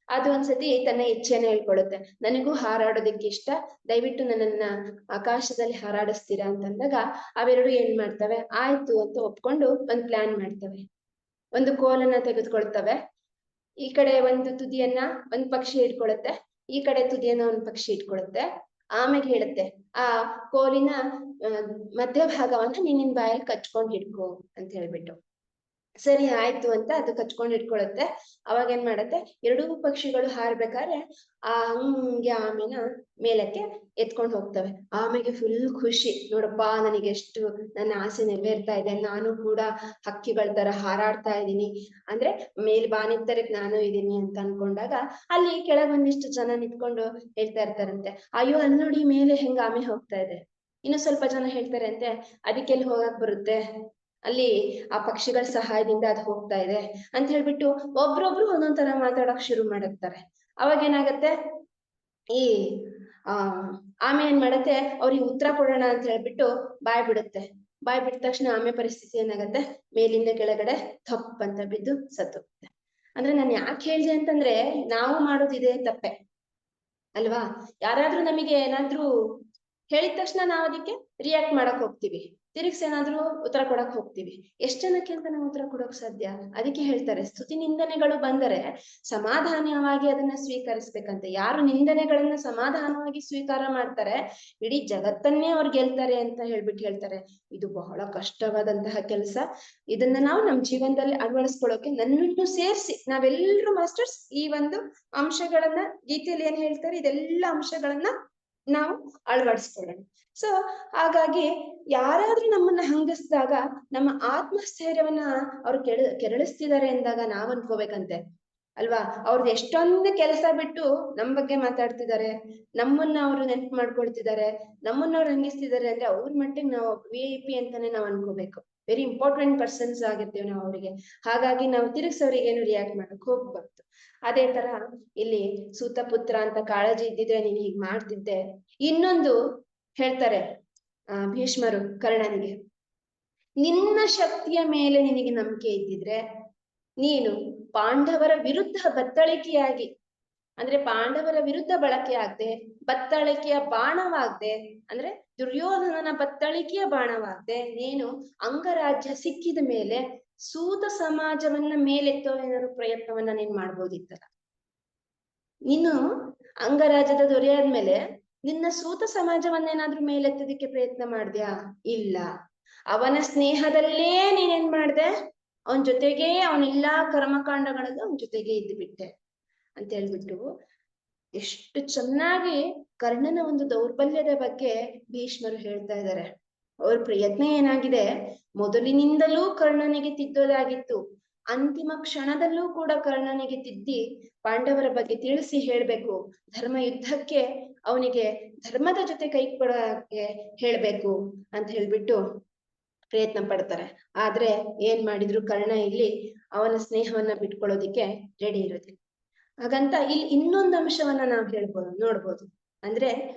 ಅದು ಒಂದ್ಸತಿ ತನ್ನ ಇಚ್ಛೆನ ಹೇಳ್ಕೊಳುತ್ತೆ, ನನಗೂ ಹಾರಾಡೋದಕ್ಕೆ ಇಷ್ಟ, ದಯವಿಟ್ಟು ನನ್ನನ್ನ ಆಕಾಶದಲ್ಲಿ ಹಾರಾಡಿಸ್ತೀರಾ ಅಂತಂದಾಗ ಅವೆರಡು ಏನ್ ಮಾಡ್ತವೆ, ಆಯ್ತು ಅಂತ ಒಪ್ಕೊಂಡು ಒಂದ್ ಪ್ಲಾನ್ ಮಾಡ್ತವೆ. ಒಂದು ಕೋಲನ್ನ ತೆಗೆದುಕೊಳ್ತವೆ. ಈ ಕಡೆ ಒಂದು ತುದಿಯನ್ನ ಒಂದ್ ಪಕ್ಷಿ ಇಟ್ಕೊಳುತ್ತೆ, ಈ ಕಡೆ ತುದಿಯನ್ನ ಒಂದ್ ಪಕ್ಷಿ ಇಟ್ಕೊಳುತ್ತೆ. ಆಮೇಲೆ ಹೇಳುತ್ತೆ, ಆ ಕೋಲಿನ ಮಧ್ಯಭಾಗವನ್ನ ನಿನ್ನ ಬಾಯಲ್ಲಿ ಕಚ್ಕೊಂಡ್ ಹಿಡ್ಕೊ ಅಂತ ಹೇಳ್ಬಿಟ್ಟು. ಸರಿ ಆಯ್ತು ಅಂತ ಅದು ಕಚ್ಕೊಂಡ್ ಇಟ್ಕೊಳುತ್ತೆ. ಅವಾಗ ಏನ್ ಮಾಡತ್ತೆ, ಎರಡೂ ಪಕ್ಷಿಗಳು ಹಾರ್ಬೇಕಾದ್ರೆ ಹಂಗೆ ಆಮೆನ ಮೇಲಕ್ಕೆ ಎತ್ಕೊಂಡು ಹೋಗ್ತವೆ. ಆಮೆಗೆ ಫುಲ್ ಖುಷಿ, ನೋಡಪ್ಪ ನನಗೆ ಎಷ್ಟು ನನ್ನ ಆಸೆ ನೆರವೇರ್ತಾ ಇದೆ, ನಾನು ಕೂಡ ಹಕ್ಕಿಗಳ ತರ ಹಾರಾಡ್ತಾ ಇದ್ದೀನಿ, ಅಂದ್ರೆ ಬಾನೆತ್ತರಕ್ಕೆ ನಾನು ಇದೀನಿ ಅಂತ ಅನ್ಕೊಂಡಾಗ ಅಲ್ಲಿ ಕೆಳಗ್ ಒಂದಿಷ್ಟು ಜನ ನಿಂತ್ಕೊಂಡು ಹೇಳ್ತಾ ಇರ್ತಾರಂತೆ, ಅಯ್ಯೋ ಅಲ್ಲಿ ನೋಡಿ ಮೇಲೆ ಹೆಂಗ ಆಮೆ ಹೋಗ್ತಾ ಇದೆ. ಇನ್ನು ಸ್ವಲ್ಪ ಜನ ಹೇಳ್ತಾರೆ ಅಂತೆ, ಅದಕ್ಕೆಲ್ಲಿ ಹೋಗಕ್ ಬರುತ್ತೆ, ಅಲ್ಲಿ ಆ ಪಕ್ಷಿಗಳ ಸಹಾಯದಿಂದ ಅದು ಹೋಗ್ತಾ ಇದೆ ಅಂತ ಹೇಳ್ಬಿಟ್ಟು ಒಬ್ರೊಬ್ರು ಒಂದೊಂದ್ ತರ ಮಾತಾಡಕ್ ಶುರು ಮಾಡಿರ್ತಾರೆ. ಅವಾಗ ಏನಾಗತ್ತೆ, ಈ ಆಮೆ ಏನ್ ಮಾಡತ್ತೆ, ಅವ್ರಿಗೆ ಉತ್ತರ ಕೊಡೋಣ ಅಂತ ಹೇಳ್ಬಿಟ್ಟು ಬಾಯ್ ಬಿಡುತ್ತೆ. ಬಾಯ್ ಬಿಟ್ಟ ತಕ್ಷಣ ಆಮೆ ಪರಿಸ್ಥಿತಿ ಏನಾಗತ್ತೆ, ಮೇಲಿಂದ ಕೆಳಗಡೆ ಥಪ್ ಅಂತ ಬಿದ್ದು ಸತ್ತೋಗುತ್ತೆ. ಅಂದ್ರೆ ನಾನು ಯಾಕೆ ಹೇಳ್ದೆ ಅಂತಂದ್ರೆ, ನಾವು ಮಾಡೋದಿದೆ ತಪ್ಪೆ ಅಲ್ವಾ. ಯಾರಾದ್ರೂ ನಮಗೆ ಏನಾದ್ರೂ ಹೇಳಿದ ತಕ್ಷಣ ನಾವ್ ಅದಕ್ಕೆ ರಿಯಾಕ್ಟ್ ಮಾಡಕ್ ಹೋಗ್ತೀವಿ. ತಿರುಗಿಸಿ ಏನಾದ್ರೂ ಉತ್ತರ ಕೊಡಕ್ ಹೋಗ್ತೀವಿ. ಎಷ್ಟ್ ಜನಕ್ಕೆ ಅಂತ ನಾವು ಉತ್ತರ ಕೊಡೋಕ್ ಸಾಧ್ಯ? ಅದಕ್ಕೆ ಹೇಳ್ತಾರೆ, ಸ್ತುತಿ ನಿಂದನೆಗಳು ಬಂದರೆ ಸಮಾಧಾನವಾಗಿ ಅದನ್ನ ಸ್ವೀಕರಿಸ್ಬೇಕಂತೆ. ಯಾರು ನಿಂದನೆಗಳನ್ನ ಸಮಾಧಾನವಾಗಿ ಸ್ವೀಕಾರ ಮಾಡ್ತಾರೆ, ಇಡೀ ಜಗತ್ತನ್ನೇ ಅವ್ರು ಗೆಲ್ತಾರೆ ಅಂತ ಹೇಳ್ತಾರೆ. ಇದು ಬಹಳ ಕಷ್ಟವಾದಂತಹ ಕೆಲಸ. ಇದನ್ನ ನಾವು ನಮ್ಮ ಜೀವನದಲ್ಲಿ ಅಳವಡಿಸ್ಕೊಳ್ಳೋಕೆ ನನ್ನನ್ನು ಸೇರಿಸಿ ನಾವೆಲ್ಲರೂ ಮಾಸ್ಟರ್ಸ್ ಈ ಒಂದು ಅಂಶಗಳನ್ನ ಗೀತೆಯಲ್ಲಿ ಏನ್ ಹೇಳ್ತಾರೆ, ಇದೆಲ್ಲ ಅಂಶಗಳನ್ನ ನಾವು ಅಳವಡಿಸ್ಕೊಳ್ಳೋಣ. ಸೊ ಹಾಗಾಗಿ ಯಾರಾದ್ರೂ ನಮ್ಮನ್ನ ಹಂಗಿಸಿದಾಗ ನಮ್ಮ ಆತ್ಮಸ್ಥೈರ್ಯವನ್ನ ಅವ್ರು ಕೆರಳಿಸ್ತಿದ್ದಾರೆ ಎಂದಾಗ ನಾವ್ ಅನ್ಕೋಬೇಕಂತೆ ಅಲ್ವಾ, ಅವ್ರದ್ದು ಎಷ್ಟೊಂದು ಕೆಲಸ ಬಿಟ್ಟು ನಮ್ ಬಗ್ಗೆ ಮಾತಾಡ್ತಿದ್ದಾರೆ, ನಮ್ಮನ್ನ ಅವ್ರು ನೆನ್ಪು ಮಾಡ್ಕೊಳ್ತಿದ್ದಾರೆ, ನಮ್ಮನ್ನ ಅವ್ರು ಹಂಗಿಸ್ತಿದ್ದಾರೆ ಅಂದ್ರೆ ಅವ್ರ ಮಟ್ಟಿಗೆ ನಾವು VIP ಅಂತಾನೆ ನಾವ್ ಅನ್ಕೋಬೇಕು. ವೆರಿ ಇಂಪಾರ್ಟೆಂಟ್ ಪರ್ಸನ್ಸ್ ಆಗಿರ್ತೀವಿ ನಾವು ಅವರಿಗೆ. ಹಾಗಾಗಿ ನಾವು ತಿರುಗ್ಸೋರಿಗೆ ಏನು ರಿಯಾಕ್ಟ್ ಮಾಡಕ್ ಹೋಗ್ಬಾರ್ದು. ಅದೇ ತರ ಇಲ್ಲಿ ಸೂತ ಪುತ್ರ ಅಂತ ಕಾಳಜಿ ಇದ್ದಿದ್ರೆ ನೀನ್ ಹೀಗ್ ಮಾಡ್ತಿದ್ದೆ. ಇನ್ನೊಂದು ಹೇಳ್ತಾರೆ ಭೀಷ್ಮರು ಕರ್ಣನಿಗೆ, ನಿನ್ನ ಶಕ್ತಿಯ ಮೇಲೆ ನಿನಗೆ ನಂಬಿಕೆ ಇದ್ದಿದ್ರೆ ನೀನು ಪಾಂಡವರ ವಿರುದ್ಧ ಬತ್ತಳಿಕೆಯಾಗಿ, ಅಂದ್ರೆ ಪಾಂಡವರ ವಿರುದ್ಧ ಬಳಕೆ ಆಗದೆ ಬತ್ತಳಿಕೆಯ ಬಾಣವಾಗದೆ, ಅಂದ್ರೆ ದುರ್ಯೋಧನನ ಬತ್ತಳಿಕೆಯ ಬಾಣವಾಗದೆ ನೀನು ಅಂಗರಾಜ್ಯ ಸಿಕ್ಕಿದ ಮೇಲೆ ಸೂತ ಸಮಾಜವನ್ನ ಮೇಲೆತ್ತೋ ಏನಾದ್ರು ಪ್ರಯತ್ನವನ್ನ ನೀನ್ ಮಾಡ್ಬೋದಿತ್ತಲ್ಲ. ನೀನು ಅಂಗರಾಜ್ಯದ ದೊರೆಯಾದ್ಮೇಲೆ ನಿನ್ನ ಸೂತ ಸಮಾಜವನ್ನೇನಾದ್ರೂ ಮೇಲೆತ್ತೋದಿಕ್ಕೆ ಪ್ರಯತ್ನ ಮಾಡ್ದ್ಯಾ? ಇಲ್ಲ. ಅವನ ಸ್ನೇಹದಲ್ಲೇ ನೀನೇನ್ ಮಾಡ್ದೆ, ಅವನ ಜೊತೆಗೆ ಅವನೆಲ್ಲಾ ಕರ್ಮಕಾಂಡಗಳಲ್ಲೂ ಅವನ ಜೊತೆಗೆ ಇದ್ದು ಬಿಟ್ಟೆ ಅಂತ ಹೇಳ್ಬಿಟ್ಟು ಎಷ್ಟು ಚೆನ್ನಾಗಿ ಕರ್ಣನ ಒಂದು ದೌರ್ಬಲ್ಯದ ಬಗ್ಗೆ ಭೀಷ್ಮರು ಹೇಳ್ತಾ ಇದ್ದಾರೆ. ಅವ್ರ ಪ್ರಯತ್ನ ಏನಾಗಿದೆ, ಮೊದಲಿನಿಂದಲೂ ಕರ್ಣನಿಗೆ ತಿದ್ದೋದಾಗಿತ್ತು, ಅಂತಿಮ ಕ್ಷಣದಲ್ಲೂ ಕೂಡ ಕರ್ಣನಿಗೆ ತಿದ್ದಿ ಪಾಂಡವರ ಬಗ್ಗೆ ತಿಳಿಸಿ ಹೇಳ್ಬೇಕು, ಧರ್ಮ ಯುದ್ಧಕ್ಕೆ ಅವನಿಗೆ ಧರ್ಮದ ಜೊತೆ ಕೈ ಕೊಡಕ್ಕೆ ಹೇಳ್ಬೇಕು ಅಂತ ಹೇಳ್ಬಿಟ್ಟು ಪ್ರಯತ್ನ ಪಡ್ತಾರೆ. ಆದ್ರೆ ಏನ್ ಮಾಡಿದ್ರು ಕರ್ಣ ಇಲ್ಲಿ ಅವನ ಸ್ನೇಹವನ್ನ ಬಿಟ್ಕೊಳ್ಳೋದಿಕ್ಕೆ ರೆಡಿ ಇರೋದಿಲ್ಲ. ಹಾಗಂತ ಇಲ್ಲಿ ಇನ್ನೊಂದು ಅಂಶವನ್ನ ನಾವು ನೋಡ್ಬೋದು. ಅಂದ್ರೆ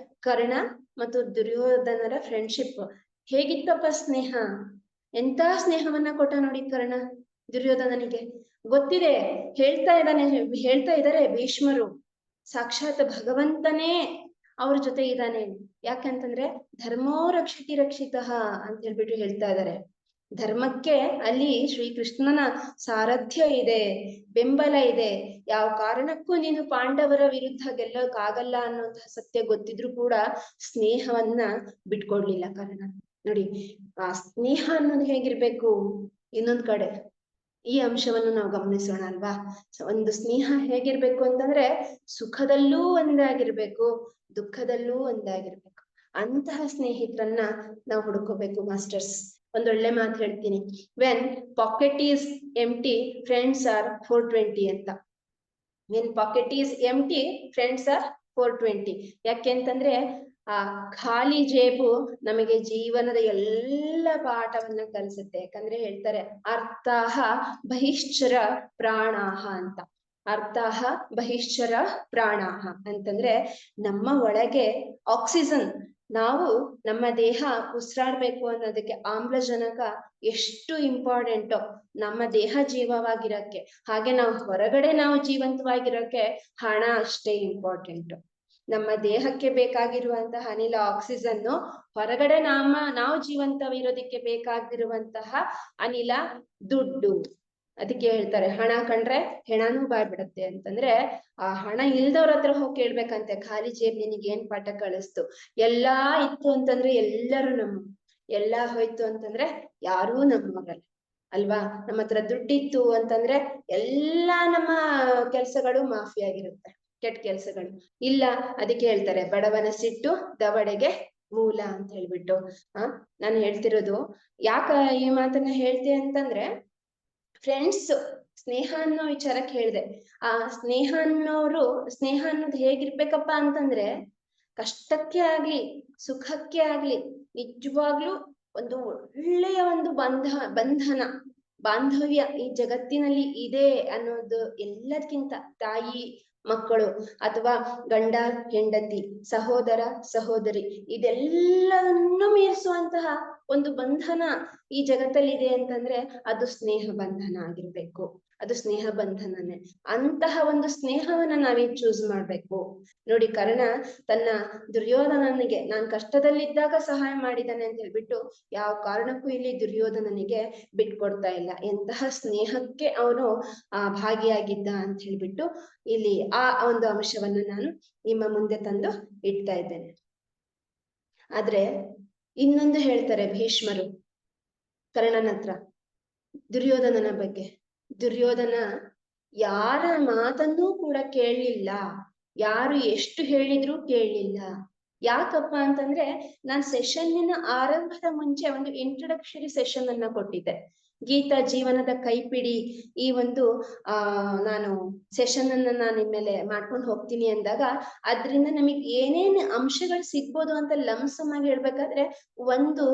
ಕರ್ಣ ಮತ್ತು ದುರ್ಯೋಧನರ ಫ್ರೆಂಡ್ಶಿಪ್ ಹೇಗಿತ್ತಪ್ಪ ಸ್ನೇಹ, ಎಂತ ಸ್ನೇಹವನ್ನ ಕೊಟ್ಟ ನೋಡಿ ಕರ್ಣ ದುರ್ಯೋಧನನಿಗೆ. ಗೊತ್ತಿದೆ, ಹೇಳ್ತಾ ಇದ್ದಾರೆ ಭೀಷ್ಮರು, ಸಾಕ್ಷಾತ್ ಭಗವಂತನೇ ಅವ್ರ ಜೊತೆ ಇದ್ದಾನೆ. ಯಾಕಂತಂದ್ರೆ ಧರ್ಮೋ ರಕ್ಷಿತಿ ರಕ್ಷಿತಃ ಅಂತ ಹೇಳ್ಬಿಟ್ಟು ಹೇಳ್ತಾ ಇದ್ದಾರೆ. ಧರ್ಮಕ್ಕೆ ಅಲ್ಲಿ ಶ್ರೀಕೃಷ್ಣನ ಸಾರಥ್ಯ ಇದೆ, ಬೆಂಬಲ ಇದೆ. ಯಾವ ಕಾರಣಕ್ಕೂ ನೀನು ಪಾಂಡವರ ವಿರುದ್ಧ ಗೆಲ್ಲೋಕ್ಕಾಗಲ್ಲ ಅನ್ನೋಂತಹ ಸತ್ಯ ಗೊತ್ತಿದ್ರು ಕೂಡ ಸ್ನೇಹವನ್ನ ಬಿಟ್ಕೊಡ್ಲಿಲ್ಲ ಕರ್ಣ. ನೋಡಿ, ಆ ಸ್ನೇಹ ಅನ್ನೋದು ಹೇಗಿರ್ಬೇಕು, ಇನ್ನೊಂದ್ ಕಡೆ ಈ ಅಂಶವನ್ನು ನಾವು ಗಮನಿಸೋಣ ಅಲ್ವಾ. ಒಂದು ಸ್ನೇಹ ಹೇಗಿರ್ಬೇಕು ಅಂತಂದ್ರೆ ಸುಖದಲ್ಲೂ ಒಂದಾಗಿರ್ಬೇಕು, ದುಃಖದಲ್ಲೂ ಒಂದಾಗಿರ್ಬೇಕು. ಅಂತಹ ಸ್ನೇಹಿತರನ್ನ ನಾವು ಹುಡ್ಕೋಬೇಕು ಮಾಸ್ಟರ್ಸ್. ಒಂದೊಳ್ಳೆ ಮಾತು ಹೇಳ್ತೀನಿ, when pocket is empty friends are 420 ಅಂತ. When pocket is empty friends are 420. ಯಾಕೆ ಅಂತಂದ್ರೆ ಆ ಖಾಲಿ ಜೇಬು ನಮಗೆ ಜೀವನದ ಎಲ್ಲ ಪಾಠವನ್ನ ಕಲಿಸುತ್ತೆ. ಯಾಕಂದ್ರೆ ಹೇಳ್ತಾರೆ ಅರ್ಥಾಹ ಬಹಿಶ್ಚರ ಪ್ರಾಣಾಹ ಅಂತ. ಅರ್ಥಾಹ ಬಹಿಶ್ಚರ ಪ್ರಾಣಾಹ ಅಂತಂದ್ರೆ ನಮ್ಮ ಒಳಗೆ ಆಕ್ಸಿಜನ್, ನಾವು ನಮ್ಮ ದೇಹ ಉಸಿರಾಡ್ಬೇಕು ಅನ್ನೋದಕ್ಕೆ ಆಮ್ಲಜನಕ ಎಷ್ಟು ಇಂಪಾರ್ಟೆಂಟೋ ನಮ್ಮ ದೇಹ ಜೀವವಾಗಿರಕ್ಕೆ, ಹಾಗೆ ನಾವು ಹೊರಗಡೆ ನಾವು ಜೀವಂತವಾಗಿರೋಕೆ ಹಣ ಅಷ್ಟೇ ಇಂಪಾರ್ಟೆಂಟ್. ನಮ್ಮ ದೇಹಕ್ಕೆ ಬೇಕಾಗಿರುವಂತಹ ಅನಿಲ ಆಕ್ಸಿಜನ್, ಹೊರಗಡೆ ನಾವು ಜೀವಂತವಿರೋದಕ್ಕೆ ಬೇಕಾಗಿರುವಂತಹ ಅನಿಲ ದುಡ್ಡು. ಅದಕ್ಕೆ ಹೇಳ್ತಾರೆ ಹಣ ಕಂಡ್ರೆ ಹೆಣನೂ ಬಾಯ್ಬಿಡತ್ತೆ ಅಂತಂದ್ರೆ ಆ ಹಣ ಇಲ್ದವ್ರ ಹತ್ರ ಹೋಗಿ ಕೇಳ್ಬೇಕಂತೆ, ಖಾಲಿ ಜೇಬ್ ನಿನಗೆ ಏನ್ ಪಾಠ ಕಳಿಸ್ತು. ಎಲ್ಲಾ ಇತ್ತು ಅಂತಂದ್ರೆ ಎಲ್ಲರೂ ಎಲ್ಲಾ ಹೋಯ್ತು ಅಂತಂದ್ರೆ ಯಾರೂ ನಮ್ಮವರಲ್ಲ ಅಲ್ವಾ. ನಮ್ಮ ಹತ್ರ ದುಡ್ಡಿತ್ತು ಅಂತಂದ್ರೆ ಎಲ್ಲಾ ನಮ್ಮ ಕೆಲ್ಸಗಳು ಮಾಫಿ ಆಗಿರುತ್ತೆ, ಕೆಟ್ಟ ಕೆಲ್ಸಗಳು ಇಲ್ಲ. ಅದಕ್ಕೆ ಹೇಳ್ತಾರೆ ಬಡವನ ಸಿಟ್ಟು ದವಡೆಗೆ ಮೂಲ ಅಂತ ಹೇಳ್ಬಿಟ್ಟು. ನಾನು ಹೇಳ್ತಿರೋದು ಯಾಕ ಈ ಮಾತನ್ನ ಹೇಳ್ತೀನಿ ಅಂತಂದ್ರೆ, ಫ್ರೆಂಡ್ಸ್ ಸ್ನೇಹ ಅನ್ನೋ ವಿಚಾರಕ್ಕೆ ಹೇಳಿದೆ. ಆ ಸ್ನೇಹ ಅನ್ನೋದು ಹೇಗಿರ್ಬೇಕಪ್ಪ ಅಂತಂದ್ರೆ, ಕಷ್ಟಕ್ಕೆ ಆಗ್ಲಿ ಸುಖಕ್ಕೆ ಆಗ್ಲಿ ನಿಜವಾಗ್ಲೂ ಒಂದು ಒಳ್ಳೆಯ ಒಂದು ಬಾಂಧವ್ಯ ಈ ಜಗತ್ತಿನಲ್ಲಿ ಇದೆ ಅನ್ನೋದು ಎಲ್ಲದಕ್ಕಿಂತ ತಾಯಿ ಮಕ್ಕಳು ಅಥವಾ ಗಂಡ ಹೆಂಡತಿ ಸಹೋದರ ಸಹೋದರಿ ಇದೆಲ್ಲವನ್ನು ಮೀರಿಸುವಂತಹ ಒಂದು ಬಂಧನ ಈ ಜಗತ್ತಲ್ಲಿ ಇದೆ ಅಂತಂದ್ರೆ ಅದು ಸ್ನೇಹ ಬಂಧನ ಆಗಿರ್ಬೇಕು. ಅದು ಸ್ನೇಹ ಬಂಧನನೇ. ಅಂತಹ ಒಂದು ಸ್ನೇಹವನ್ನ ನಾವೀಗ ಚೂಸ್ ಮಾಡ್ಬೇಕು. ನೋಡಿ, ಕರ್ಣ ತನ್ನ ದುರ್ಯೋಧನನಿಗೆ ನಾನ್ ಕಷ್ಟದಲ್ಲಿದ್ದಾಗ ಸಹಾಯ ಮಾಡಿದ್ದಾನೆ ಅಂತ ಹೇಳ್ಬಿಟ್ಟು ಯಾವ ಕಾರಣಕ್ಕೂ ಇಲ್ಲಿ ದುರ್ಯೋಧನನಿಗೆ ಬಿಟ್ಕೊಡ್ತಾ ಇಲ್ಲ. ಎಂತಹ ಸ್ನೇಹಕ್ಕೆ ಅವನು ಭಾಗಿಯಾಗಿದ್ದ ಅಂತ ಹೇಳ್ಬಿಟ್ಟು ಇಲ್ಲಿ ಆ ಒಂದು ಅಂಶವನ್ನ ನಾನು ನಿಮ್ಮ ಮುಂದೆ ತಂದು ಇಡ್ತಾ ಇದ್ದೇನೆ. ಆದ್ರೆ ಇನ್ನೊಂದು ಹೇಳ್ತಾರೆ ಭೀಷ್ಮರು ಕರ್ಣನ ಹತ್ರ ದುರ್ಯೋಧನನ ಬಗ್ಗೆ. ದುರ್ಯೋಧನ ಯಾರ ಮಾತನ್ನೂ ಕೂಡ ಕೇಳಲಿಲ್ಲ, ಯಾರು ಎಷ್ಟು ಹೇಳಿದ್ರು ಕೇಳಲಿಲ್ಲ. ಯಾಕಪ್ಪ ಅಂತಂದ್ರೆ ನಾನ್ ಸೆಷನ್ನಿನ ಆರಂಭದ ಮುಂಚೆ ಒಂದು ಇಂಟ್ರೊಡಕ್ಷರಿ ಸೆಷನ್ ಅನ್ನ ಕೊಟ್ಟಿದ್ದೆ. ಗೀತಾ ಜೀವನದ ಕೈಪಿಡಿ ಈ ಒಂದು ನಾನು ಸೆಷನ್ ಅನ್ನ ನಾನು ನಿಮ್ಮೇಲೆ ಮಾಡ್ಕೊಂಡು ಹೋಗ್ತೀನಿ ಅಂದಾಗ ಅದ್ರಿಂದ ನಮಗೆ ಏನೇನು ಅಂಶಗಳು ಸಿಗ್ಬೋದು ಅಂತ ಲಂಸಮ್ ಆಗಿ ಹೇಳ್ಬೇಕಾದ್ರೆ ಒಂದು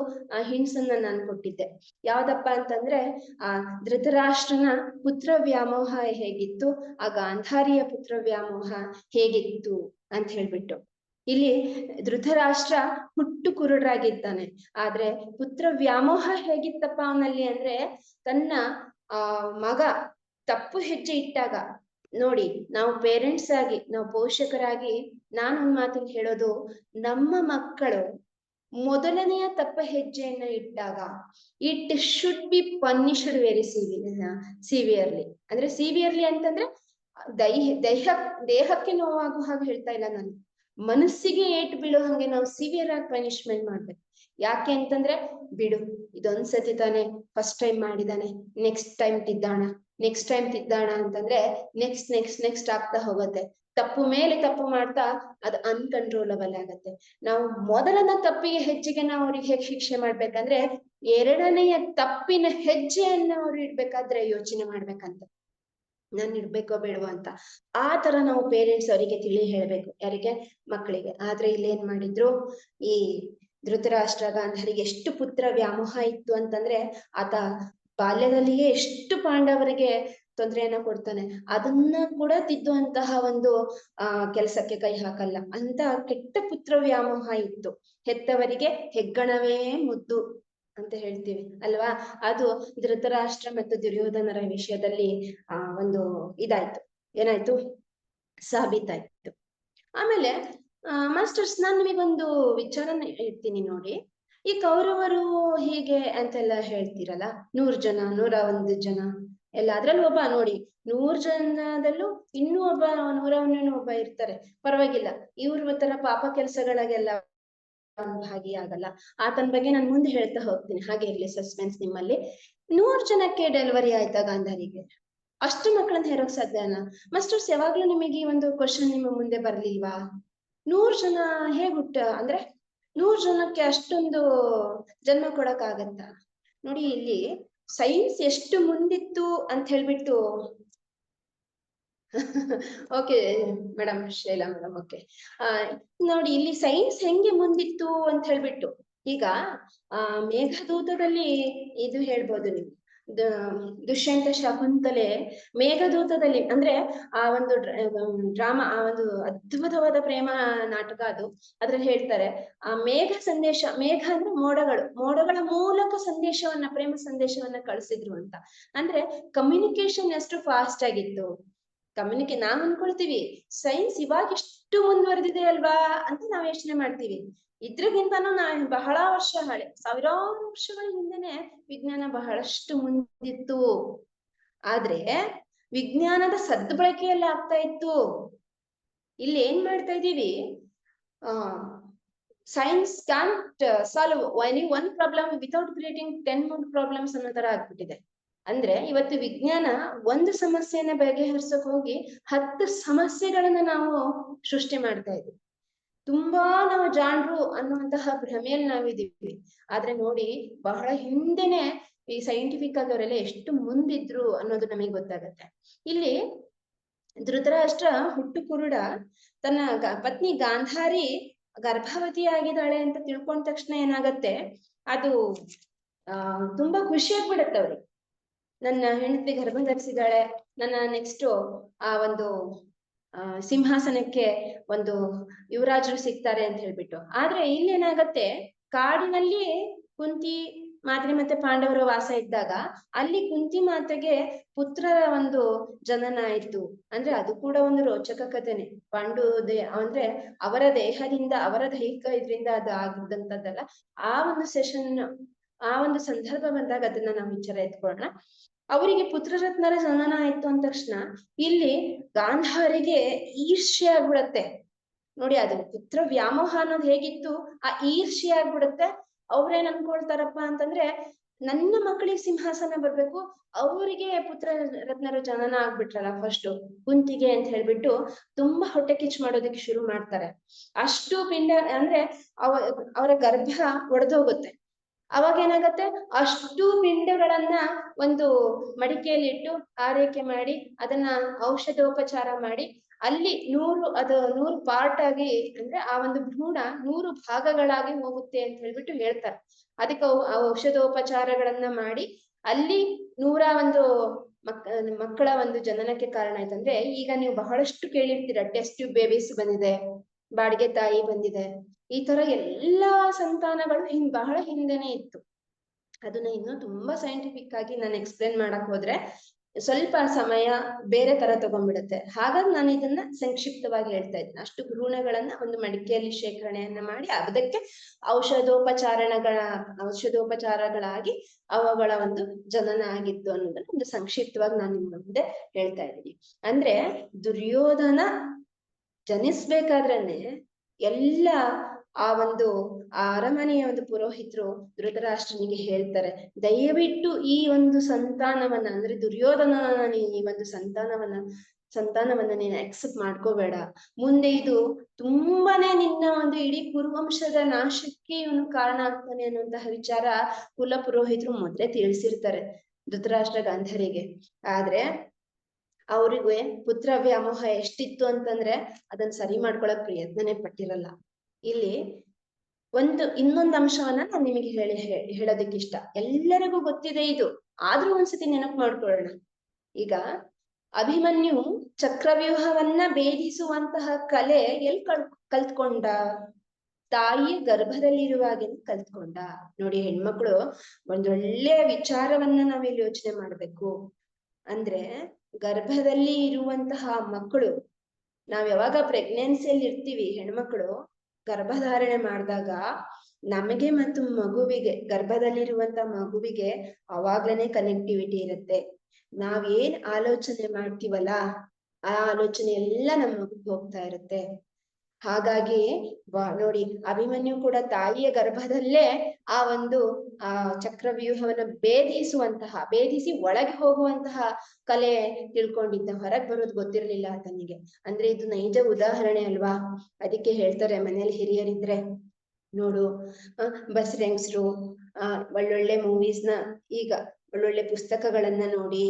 ಹಿಂಟ್ಸ್ ಅನ್ನ ನಾನು ಕೊಟ್ಟಿದ್ದೆ. ಯಾವ್ದಪ್ಪ ಅಂತಂದ್ರೆ ಧೃತರಾಷ್ಟ್ರನ ಪುತ್ರ ವ್ಯಾಮೋಹ ಹೇಗಿತ್ತು, ಆ ಗಾಂಧಾರಿಯ ಪುತ್ರ ವ್ಯಾಮೋಹ ಹೇಗಿತ್ತು ಅಂತ ಹೇಳ್ಬಿಟ್ಟು. ಇಲ್ಲಿ ಧೃತರಾಷ್ಟ್ರ ಹುಟ್ಟು ಕುರುಡರಾಗಿದ್ದಾನೆ, ಆದ್ರೆ ಪುತ್ರ ವ್ಯಾಮೋಹ ಹೇಗಿತ್ತಪ್ಪ ಅವನಲ್ಲಿ ಅಂದ್ರೆ ತನ್ನ ಮಗ ತಪ್ಪು ಹೆಜ್ಜೆ ಇಟ್ಟಾಗ ನೋಡಿ, ನಾವು ಪೇರೆಂಟ್ಸ್ ಆಗಿ, ನಾವು ಪೋಷಕರಾಗಿ ನಾನೊಂದ್ ಮಾತನ್ನ ಹೇಳೋದು, ನಮ್ಮ ಮಕ್ಕಳು ಮೊದಲನೆಯ ತಪ್ಪ ಹೆಜ್ಜೆಯನ್ನ ಇಟ್ಟಾಗ it should be punished very severely. ಅಂದ್ರೆ ಸಿವಿಯರ್ಲಿ ಅಂತಂದ್ರೆ ದೇಹಕ್ಕೆ ನೋವಾಗುವ ಹಾಗೆ ಹೇಳ್ತಾ ಇಲ್ಲ ನಾನು, ಮನಸ್ಸಿಗೆ ಏಟು ಬೀಳೋ ಹಂಗೆ ನಾವು ಸಿವಿಯರ್ ಆಗಿ ಪನಿಷ್ಮೆಂಟ್ ಮಾಡ್ಬೇಕು. ಯಾಕೆ ಅಂತಂದ್ರೆ ಬಿಡು, ಇದೊಂದ್ಸತಿ ತಾನೆ, ಫಸ್ಟ್ ಟೈಮ್ ಮಾಡಿದಾನೆ, ನೆಕ್ಸ್ಟ್ ಟೈಮ್ ತಿದ್ದಾಣ ಅಂತಂದ್ರೆ ನೆಕ್ಸ್ಟ್ ಆಗ್ತಾ ಹೋಗುತ್ತೆ. ತಪ್ಪು ಮೇಲೆ ತಪ್ಪು ಮಾಡ್ತಾ ಅದು ಅನ್ಕಂಟ್ರೋಲಬಲ್ ಆಗತ್ತೆ. ನಾವು ಮೊದಲನ ತಪ್ಪಿಗೆ ಹೆಜ್ಜೆಗೆ ನಾವು ಅವ್ರಿಗೆ ಹೇಗೆ ಶಿಕ್ಷೆ ಮಾಡ್ಬೇಕಂದ್ರೆ ಎರಡನೆಯ ತಪ್ಪಿನ ಹೆಜ್ಜೆಯನ್ನ ಅವ್ರು ಇಡ್ಬೇಕಾದ್ರೆ ಯೋಚನೆ ಮಾಡ್ಬೇಕಂತ, ನಾನು ಇಡ್ಬೇಕೋ ಬೇಡವೋ ಅಂತ. ಆ ತರ ನಾವು ಪೇರೆಂಟ್ಸ್ ಅವರಿಗೆ ತಿಳಿ ಹೇಳ್ಬೇಕು, ಯಾರಿಗೆ, ಮಕ್ಕಳಿಗೆ. ಆದ್ರೆ ಇಲ್ಲೇನ್ ಮಾಡಿದ್ರು, ಈ ಧೃತರಾಷ್ಟ್ರ ಗಾಂಧಾರಿಗೆ ಎಷ್ಟು ಪುತ್ರ ವ್ಯಾಮೋಹ ಇತ್ತು ಅಂತಂದ್ರೆ ಆತ ಬಾಲ್ಯದಲ್ಲಿಯೇ ಎಷ್ಟು ಪಾಂಡವರಿಗೆ ತೊಂದರೆಯನ್ನ ಕೊಡ್ತಾನೆ, ಅದನ್ನ ಕೂಡ ತಿದ್ದುವಂತಹ ಒಂದು ಕೆಲಸಕ್ಕೆ ಕೈ ಹಾಕಲ್ಲ ಅಂತ ಕೆಟ್ಟ ಪುತ್ರ ವ್ಯಾಮೋಹ ಇತ್ತು. ಹೆತ್ತವರಿಗೆ ಹೆಗ್ಗಣವೇ ಮುದ್ದು ಅಂತ ಹೇಳ್ತೀವಿ ಅಲ್ವಾ, ಅದು ಧೃತರಾಷ್ಟ್ರ ಮತ್ತು ದುರ್ಯೋಧನರ ವಿಷಯದಲ್ಲಿ ಒಂದು ಇದಾಯ್ತು, ಏನಾಯ್ತು, ಸಾಬೀತಾಯ್ತು. ಆಮೇಲೆ ಮಾಸ್ಟರ್ಸ್, ನಾನ್ ನಿಮಗೊಂದು ವಿಚಾರನ ಹೇಳ್ತೀನಿ ನೋಡಿ. ಈ ಕೌರವರು ಹೀಗೆ ಅಂತೆಲ್ಲ ಹೇಳ್ತೀರಲ್ಲ, 100 ಜನ 101 ಜನ ಎಲ್ಲ, ಅದ್ರಲ್ಲಿ ಒಬ್ಬ ನೋಡಿ 100 ಜನದಲ್ಲೂ ಇನ್ನೂ ಒಬ್ಬ 101 ಒಬ್ಬ ಇರ್ತಾರೆ, ಪರವಾಗಿಲ್ಲ, ಇವ್ರ ತರ ಪಾಪ ಕೆಲಸಗಳಿಗೆಲ್ಲ ಭಾಗಿಯಾಗಲ್ಲ. ಆತನ ಬಗ್ಗೆ ನಾನು ಮುಂದೆ ಹೇಳ್ತಾ ಹೋಗ್ತೀನಿ, ಹಾಗೆ ಇರ್ಲಿ ಸಸ್ಪೆನ್ಸ್ ನಿಮ್ಮಲ್ಲಿ. 100 ಜನಕ್ಕೆ ಡೆಲಿವರಿ ಆಯ್ತಾ ಗಾಂಧಾರಿಗೆ? ಅಷ್ಟು ಮಕ್ಕಳನ್ನ ಹೇರೋಕ್ ಸಾಧ್ಯನಾ? ಮಾಸ್ಟರ್ಸ್, ಯಾವಾಗ್ಲೂ ನಿಮಗೆ ಈ ಒಂದು ಕ್ವಶನ್ ನಿಮ್ಮ ಮುಂದೆ ಬರ್ಲಿಲ್ವಾ? 100 ಜನ ಹೇಗ್ ಅಂದ್ರೆ 100 ಜನಕ್ಕೆ ಅಷ್ಟೊಂದು ಜನ್ಮ ಕೊಡಕ್ ಆಗತ್ತ? ನೋಡಿ, ಇಲ್ಲಿ ಸೈನ್ಸ್ ಎಷ್ಟು ಮುಂದಿತ್ತು ಅಂತ ಹೇಳ್ಬಿಟ್ಟು okay madam, Shaila madam, okay. ನೋಡಿ, ಇಲ್ಲಿ ಸೈನ್ಸ್ ಹೆಂಗೆ ಮುಂದಿತ್ತು ಅಂತ ಹೇಳ್ಬಿಟ್ಟು, ಈಗ ಮೇಘದೂತದಲ್ಲಿ ಇದು ಹೇಳ್ಬೋದು ನೀವು, ದುಷ್ಯಂತ ಶಕುಂತಲೆ ಮೇಘದೂತದಲ್ಲಿ, ಅಂದ್ರೆ ಆ ಒಂದು ಡ್ರಾಮಾ, ಆ ಒಂದು ಅದ್ಭುತವಾದ ಪ್ರೇಮ ನಾಟಕ ಅದು. ಅದ್ರಲ್ಲಿ ಹೇಳ್ತಾರೆ, ಆ ಮೇಘ ಅಂದ್ರೆ ಮೋಡಗಳ ಮೂಲಕ ಪ್ರೇಮ ಸಂದೇಶವನ್ನ ಕಳಿಸಿದ್ರು ಅಂತ. ಅಂದ್ರೆ ಕಮ್ಯುನಿಕೇಶನ್ ಎಷ್ಟು ಫಾಸ್ಟ್ ಆಗಿತ್ತು. ನಾವ್ ಅನ್ಕೊಳ್ತೀವಿ ಸೈನ್ಸ್ ಇವಾಗ ಎಷ್ಟು ಮುಂದುವರೆದಿದೆ ಅಲ್ವಾ ಅಂತ ನಾವ್ ಯೋಚನೆ ಮಾಡ್ತೀವಿ. ಇದ್ರಗಿಂತನೂ ಬಹಳ ವರ್ಷ ಹಳೆ, ಸಾವಿರಾರು ವರ್ಷಗಳ ಹಿಂದೆನೆ ವಿಜ್ಞಾನ ಬಹಳಷ್ಟು ಮುಂದಿತ್ತು. ಆದ್ರೆ ವಿಜ್ಞಾನದ ಸದ್ಬಳಕೆಯಲ್ಲಿ ಆಗ್ತಾ ಇತ್ತು. ಇಲ್ಲಿ ಏನ್ ಮಾಡ್ತಾ ಇದೀವಿ, science can't solve one problem without creating 10 more problems ಅನ್ನೋ ತರ ಆಗ್ಬಿಟ್ಟಿದೆ. ಅಂದ್ರೆ ಇವತ್ತು ವಿಜ್ಞಾನ ಒಂದು ಸಮಸ್ಯೆಯನ್ನ ಬಗೆಹರಿಸಕ್ ಹೋಗಿ 10 ಸಮಸ್ಯೆಗಳನ್ನ ನಾವು ಸೃಷ್ಟಿ ಮಾಡ್ತಾ ಇದ್ದೀವಿ. ತುಂಬಾ ನಾವು ಜಾಣರು ಅನ್ನುವಂತಹ ಭ್ರಮೆಯಲ್ಲಿ ನಾವಿದೀವಿ. ಆದ್ರೆ ನೋಡಿ, ಬಹಳ ಹಿಂದೆನೆ ಈ ಸೈಂಟಿಫಿಕ್ ಆಗಿ ಅವರೆಲ್ಲ ಎಷ್ಟು ಮುಂದಿದ್ರು ಅನ್ನೋದು ನಮಗೆ ಗೊತ್ತಾಗತ್ತೆ. ಇಲ್ಲಿ ಧೃತರಾಷ್ಟ್ರ ಹುಟ್ಟು ಕುರುಡ, ತನ್ನ ಪತ್ನಿ ಗಾಂಧಾರಿ ಗರ್ಭವತಿ ಆಗಿದ್ದಾಳೆ ಅಂತ ತಿಳ್ಕೊಂಡ ತಕ್ಷಣ ಏನಾಗತ್ತೆ, ಅದು ತುಂಬಾ ಖುಷಿ ಆಗ್ಬಿಡತ್ತೆ ಅವ್ರಿಗೆ. ನನ್ನ ಹೆಂಡತಿ ಗರ್ಭ ಧರಿಸಿದಾಳೆ, ನನ್ನ ನೆಕ್ಸ್ಟ್ ಆ ಒಂದು ಸಿಂಹಾಸನಕ್ಕೆ ಒಂದು ಯುವರಾಜರು ಸಿಗ್ತಾರೆ ಅಂತ ಹೇಳ್ಬಿಟ್ಟು. ಆದ್ರೆ ಇಲ್ಲೇನಾಗತ್ತೆ, ಕಾಡಿನಲ್ಲಿ ಕುಂತಿ ಮಾದ್ರಿ ಮತ್ತೆ ಪಾಂಡವರ ವಾಸ ಇದ್ದಾಗ ಅಲ್ಲಿ ಕುಂತಿ ಮಾತೆಗೆ ಪುತ್ರರ ಒಂದು ಜನನ ಆಯ್ತು. ಅಂದ್ರೆ ಅದು ಕೂಡ ಒಂದು ರೋಚಕ ಕಥೆನೆ. ಅಂದ್ರೆ ಅವರ ದೇಹದಿಂದ, ಅವರ ದೈಹಿಕ ಇದರಿಂದ ಅದು ಆಗಿದ್ದಂಥದ್ದಲ್ಲ. ಆ ಒಂದು ಆ ಒಂದು ಸಂದರ್ಭ ಬಂದಾಗ ಅದನ್ನ ನಾವು ವಿಚಾರ ಎತ್ಕೊಳ್ಳೋಣ. ಅವರಿಗೆ ಪುತ್ರರತ್ನರ ಜನನ ಆಯ್ತು ಅಂದ ತಕ್ಷಣ ಇಲ್ಲಿ ಗಾಂಧಾರಿಗೆ ಈರ್ಷ್ಯೆ ಆಗ್ಬಿಡತ್ತೆ. ನೋಡಿ, ಅದು ಪುತ್ರ ವ್ಯಾಮೋಹ ಅನ್ನೋದು ಹೇಗಿತ್ತು, ಆ ಈರ್ಷ್ಯೆ ಆಗ್ಬಿಡುತ್ತೆ. ಅವ್ರೇನ್ ಅನ್ಕೊಳ್ತಾರಪ್ಪ ಅಂತಂದ್ರೆ, ನನ್ನ ಮಕ್ಕಳಿಗೆ ಸಿಂಹಾಸನ ಬರ್ಬೇಕು, ಅವರಿಗೆ ಪುತ್ರ ರತ್ನರು ಜನನ ಆಗ್ಬಿಟ್ರಲ್ಲ ಫಸ್ಟ್ ಕುಂತಿಗೆ ಅಂತ ಹೇಳ್ಬಿಟ್ಟು ತುಂಬಾ ಹೊಟ್ಟೆ ಕಿಚ್ಚು ಮಾಡೋದಕ್ಕೆ ಶುರು ಮಾಡ್ತಾರೆ. ಅಷ್ಟು ಪಿಂಡ ಅಂದ್ರೆ ಅವರ ಗರ್ಭ ಒಡೆದೋಗುತ್ತೆ. ಅವಾಗ ಏನಾಗತ್ತೆ, ಅಷ್ಟು ಪಿಂಡಗಳನ್ನ ಒಂದು ಮಡಿಕೆಯಲ್ಲಿ ಇಟ್ಟು ಆರೈಕೆ ಮಾಡಿ ಅದನ್ನ ಔಷಧೋಪಚಾರ ಮಾಡಿ ಅಲ್ಲಿ 100 ಪಾರ್ಟ್ ಆಗಿ, ಅಂದ್ರೆ ಆ ಒಂದು ಭ್ರೂಣ 100 ಭಾಗಗಳಾಗಿ ಹೋಗುತ್ತೆ ಅಂತ ಹೇಳ್ಬಿಟ್ಟು ಹೇಳ್ತಾರೆ. ಅದಕ್ಕೆ ಔಷಧೋಪಚಾರಗಳನ್ನ ಮಾಡಿ ಅಲ್ಲಿ 101 ಮಕ್ಕಳ ಒಂದು ಜನನಕ್ಕೆ ಕಾರಣ ಆಯ್ತಂದ್ರೆ, ಈಗ ನೀವು ಬಹಳಷ್ಟು ಕೇಳಿರ್ತೀರ, ಟೆಸ್ಟ್ ಟ್ಯೂಬ್ ಬೇಬೀಸ್ ಬಂದಿದೆ, ಬಾಡಿಗೆ ತಾಯಿ ಬಂದಿದೆ, ಈ ತರ ಎಲ್ಲಾ ಸಂತಾನಗಳು ಬಹಳ ಹಿಂದೆನೆ ಇತ್ತು. ಅದನ್ನ ಇನ್ನೂ ತುಂಬಾ ಸೈಂಟಿಫಿಕ್ ಆಗಿ ನಾನು ಎಕ್ಸ್ಪ್ಲೇನ್ ಮಾಡಕ್ ಹೋದ್ರೆ ಸ್ವಲ್ಪ ಸಮಯ ಬೇರೆ ತರ ತಗೊಂಡ್ಬಿಡುತ್ತೆ. ಹಾಗಾಗಿ ನಾನು ಇದನ್ನ ಸಂಕ್ಷಿಪ್ತವಾಗಿ ಹೇಳ್ತಾ ಇದ್ದೀನಿ. ಅಷ್ಟು ಭ್ರೂಣಗಳನ್ನ ಒಂದು ಮಡಿಕೆಯಲ್ಲಿ ಶೇಖರಣೆಯನ್ನ ಮಾಡಿ ಅದಕ್ಕೆ ಔಷಧೋಪಚಾರಗಳಾಗಿ ಅವುಗಳ ಒಂದು ಜನನ ಆಗಿತ್ತು ಅನ್ನೋದನ್ನ ಒಂದು ಸಂಕ್ಷಿಪ್ತವಾಗಿ ನಾನು ನಿಮ್ಮ ಮುಂದೆ ಹೇಳ್ತಾ ಇದ್ದೀನಿ. ಅಂದ್ರೆ ದುರ್ಯೋಧನ ಜನಿಸ್ಬೇಕಾದ್ರೇನೆ ಎಲ್ಲ ಆ ಅರಮನೆಯ ಒಂದು ಪುರೋಹಿತರು ಧೃತರಾಷ್ಟ್ರನಿಗೆ ಹೇಳ್ತಾರೆ, ದಯವಿಟ್ಟು ಈ ಒಂದು ಸಂತಾನವನ್ನ, ಅಂದ್ರೆ ದುರ್ಯೋಧನನ ಈ ಒಂದು ಸಂತಾನವನ್ನ ನೀನು ಅಕ್ಸೆಪ್ಟ್ ಮಾಡ್ಕೋಬೇಡ. ಮುಂದೆ ಇದು ತುಂಬಾನೇ ನಿನ್ನ ಒಂದು ಇಡೀ ಕುರುವಂಶದ ನಾಶಕ್ಕೆ ಇವನು ಕಾರಣ ಆಗ್ತಾನೆ ಅನ್ನುವಂತಹ ವಿಚಾರ ಕುಲ ಪುರೋಹಿತರು ಮೊದಲೇ ತಿಳಿಸಿರ್ತಾರೆ ಧೃತರಾಷ್ಟ್ರ ಗಾಂಧಾರಿಗೆ. ಆದ್ರೆ ಅವ್ರಿಗೆ ಪುತ್ರ ವ್ಯಾಮೋಹ ಎಷ್ಟಿತ್ತು ಅಂತಂದ್ರೆ ಅದನ್ನ ಸರಿ ಮಾಡ್ಕೊಳಕ್ ಪ್ರಯತ್ನನೇ ಪಟ್ಟಿರಲ್ಲ. ಇಲ್ಲಿ ಇನ್ನೊಂದು ಅಂಶವನ್ನ ನಾನು ನಿಮಗೆ ಹೇಳೋದಕ್ಕೆ ಇಷ್ಟ. ಎಲ್ಲರಿಗೂ ಗೊತ್ತಿದೆ ಇದು, ಆದ್ರೂ ಒಂದ್ಸತಿ ನೆನಪು ಮಾಡ್ಕೊಳ್ಳೋಣ. ಈಗ ಅಭಿಮನ್ಯು ಚಕ್ರವ್ಯೂಹವನ್ನ ಭೇದಿಸುವಂತಹ ಕಲೆ ಎಲ್ಲಿ ಕಲ್ತ್ಕೊಂಡ? ತಾಯಿಯ ಗರ್ಭದಲ್ಲಿರುವಾಗೇನೆ ಕಲ್ತ್ಕೊಂಡ. ನೋಡಿ, ಹೆಣ್ಮಕ್ಳು ಒಂದೊಳ್ಳೆ ವಿಚಾರವನ್ನ ನಾವಿಲ್ಲಿ ಯೋಚನೆ ಮಾಡ್ಬೇಕು. ಅಂದ್ರೆ ಗರ್ಭದಲ್ಲಿ ಇರುವಂತಹ ಮಕ್ಕಳು, ನಾವ್ ಯಾವಾಗ ಪ್ರೆಗ್ನೆನ್ಸಿಯಲ್ಲಿ ಇರ್ತೀವಿ, ಹೆಣ್ಮಕ್ಳು ಗರ್ಭಧಾರಣೆ ಮಾಡಿದಾಗ ನಮಗೆ ಮತ್ತು ಮಗುವಿಗೆ, ಗರ್ಭದಲ್ಲಿರುವಂತ ಮಗುವಿಗೆ ಅವಾಗ್ಲೇನೆ ಕನೆಕ್ಟಿವಿಟಿ ಇರುತ್ತೆ. ನಾವೇನ್ ಆಲೋಚನೆ ಮಾಡ್ತೀವಲ್ಲ ಆ ಆಲೋಚನೆ ಎಲ್ಲ ನಮ್ಮ ಮಗುಗೆ ಹೋಗ್ತಾ ಇರುತ್ತೆ. ಹಾಗಾಗಿ ನೋಡಿ, ಅಭಿಮನ್ಯು ಕೂಡ ತಾಯಿಯ ಗರ್ಭದಲ್ಲೇ ಆ ಚಕ್ರವ್ಯೂಹವನ್ನ ಭೇದಿಸಿ ಒಳಗೆ ಹೋಗುವಂತಹ ಕಲೆ ತಿಳ್ಕೊಂಡಿದ್ದ. ಹೊರಗೆ ಬರೋದು ಗೊತ್ತಿರ್ಲಿಲ್ಲ ಆತನಿಗೆ. ಅಂದ್ರೆ ಇದು ನೈಜ ಉದಾಹರಣೆ ಅಲ್ವಾ. ಅದಕ್ಕೆ ಹೇಳ್ತಾರೆ ಮನೇಲಿ ಹಿರಿಯರಿದ್ರೆ, ನೋಡು, ಬಸ್ರೆಂಗ್ಸ್ರು ಒಳ್ಳೊಳ್ಳೆ ಮೂವೀಸ್ನ, ಈಗ ಒಳ್ಳೊಳ್ಳೆ ಪುಸ್ತಕಗಳನ್ನ ನೋಡಿ,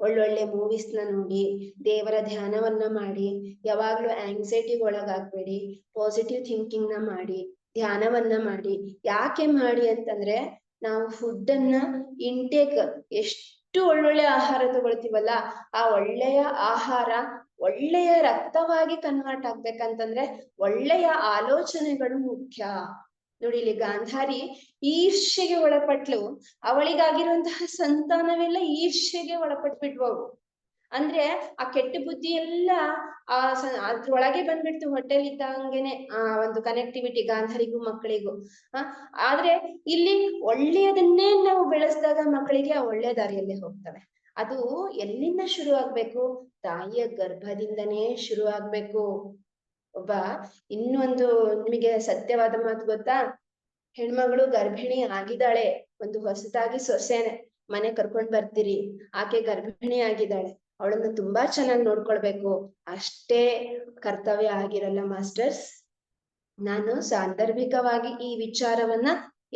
ಒಳ್ಳೊಳ್ಳೆ ಮೂವೀಸ್ನ ನೋಡಿ, ದೇವರ ಧ್ಯಾನವನ್ನ ಮಾಡಿ, ಯಾವಾಗ್ಲೂ ಆಂಗ್ಸೈಟಿಗೆ ಒಳಗಾಗ್ಬೇಡಿ, ಪಾಸಿಟಿವ್ ಥಿಂಕಿಂಗ್ ನ ಮಾಡಿ, ಧ್ಯಾನವನ್ನ ಮಾಡಿ. ಯಾಕೆ ಮಾಡಿ ಅಂತಂದ್ರೆ, ನಾವು ಫುಡ್ ಅನ್ನ ಇಂಟೇಕ್ ಎಷ್ಟು ಒಳ್ಳೊಳ್ಳೆ ಆಹಾರ ತಗೊಳ್ತೀವಲ್ಲ, ಆ ಒಳ್ಳೆಯ ಆಹಾರ ಒಳ್ಳೆಯ ರಕ್ತವಾಗಿ ಕನ್ವರ್ಟ್ ಆಗ್ಬೇಕಂತಂದ್ರೆ ಒಳ್ಳೆಯ ಆಲೋಚನೆಗಳು ಮುಖ್ಯ. ನೋಡಿ, ಇಲ್ಲಿ ಗಾಂಧಾರಿ ಈರ್ಷ್ಯೆಗೆ ಒಳಪಟ್ಲು. ಅವಳಿಗಾಗಿರುವಂತಹ ಸಂತಾನವೆಲ್ಲ ಈರ್ಷ್ಯೆಗೆ ಒಳಪಟ್ಬಿಟ್ವು. ಅಂದ್ರೆ ಆ ಕೆಟ್ಟ ಬುದ್ಧಿ ಎಲ್ಲ ಅದ್ರೊಳಗೆ ಬಂದ್ಬಿಡ್ತು ಹೊಟ್ಟೆಲಿ ಇದ್ದಂಗೆನೆ, ಆ ಒಂದು ಕನೆಕ್ಟಿವಿಟಿ ಗಾಂಧಾರಿಗೂ ಮಕ್ಕಳಿಗೂ. ಆದ್ರೆ ಇಲ್ಲಿ ಒಳ್ಳೆಯದನ್ನೇ ನಾವು ಬೆಳೆಸಿದಾಗ ಮಕ್ಕಳಿಗೆ ಆ ಒಳ್ಳೆ ದಾರಿಯಲ್ಲೇ ಹೋಗ್ತವೆ. ಅದು ಎಲ್ಲಿಂದ ಶುರು ಆಗ್ಬೇಕು? ತಾಯಿಯ ಗರ್ಭದಿಂದನೇ ಶುರು ಆಗ್ಬೇಕು. ಇನ್ನೊಂದು ನಿಮಗೆ ಸತ್ಯವಾದ ಮಾತು ಗೊತ್ತಾ? ಹೆಣ್ಮಗಳು ಗರ್ಭಿಣಿ ಆಗಿದ್ದಾಳೆ, ಒಂದು ಹೊಸದಾಗಿ ಸೊಸೆನೆ ಮನೆ ಕರ್ಕೊಂಡ್ ಬರ್ತೀರಿ, ಆಕೆ ಗರ್ಭಿಣಿ ಆಗಿದ್ದಾಳೆ, ಅವಳನ್ನ ತುಂಬಾ ಚೆನ್ನಾಗಿ ನೋಡ್ಕೊಳ್ಬೇಕು. ಅಷ್ಟೇ ಕರ್ತವ್ಯ ಆಗಿರಲ್ಲ ಮಾಸ್ಟರ್ಸ್. ನಾನು ಸಾಂದರ್ಭಿಕವಾಗಿ ಈ ವಿಚಾರವನ್ನ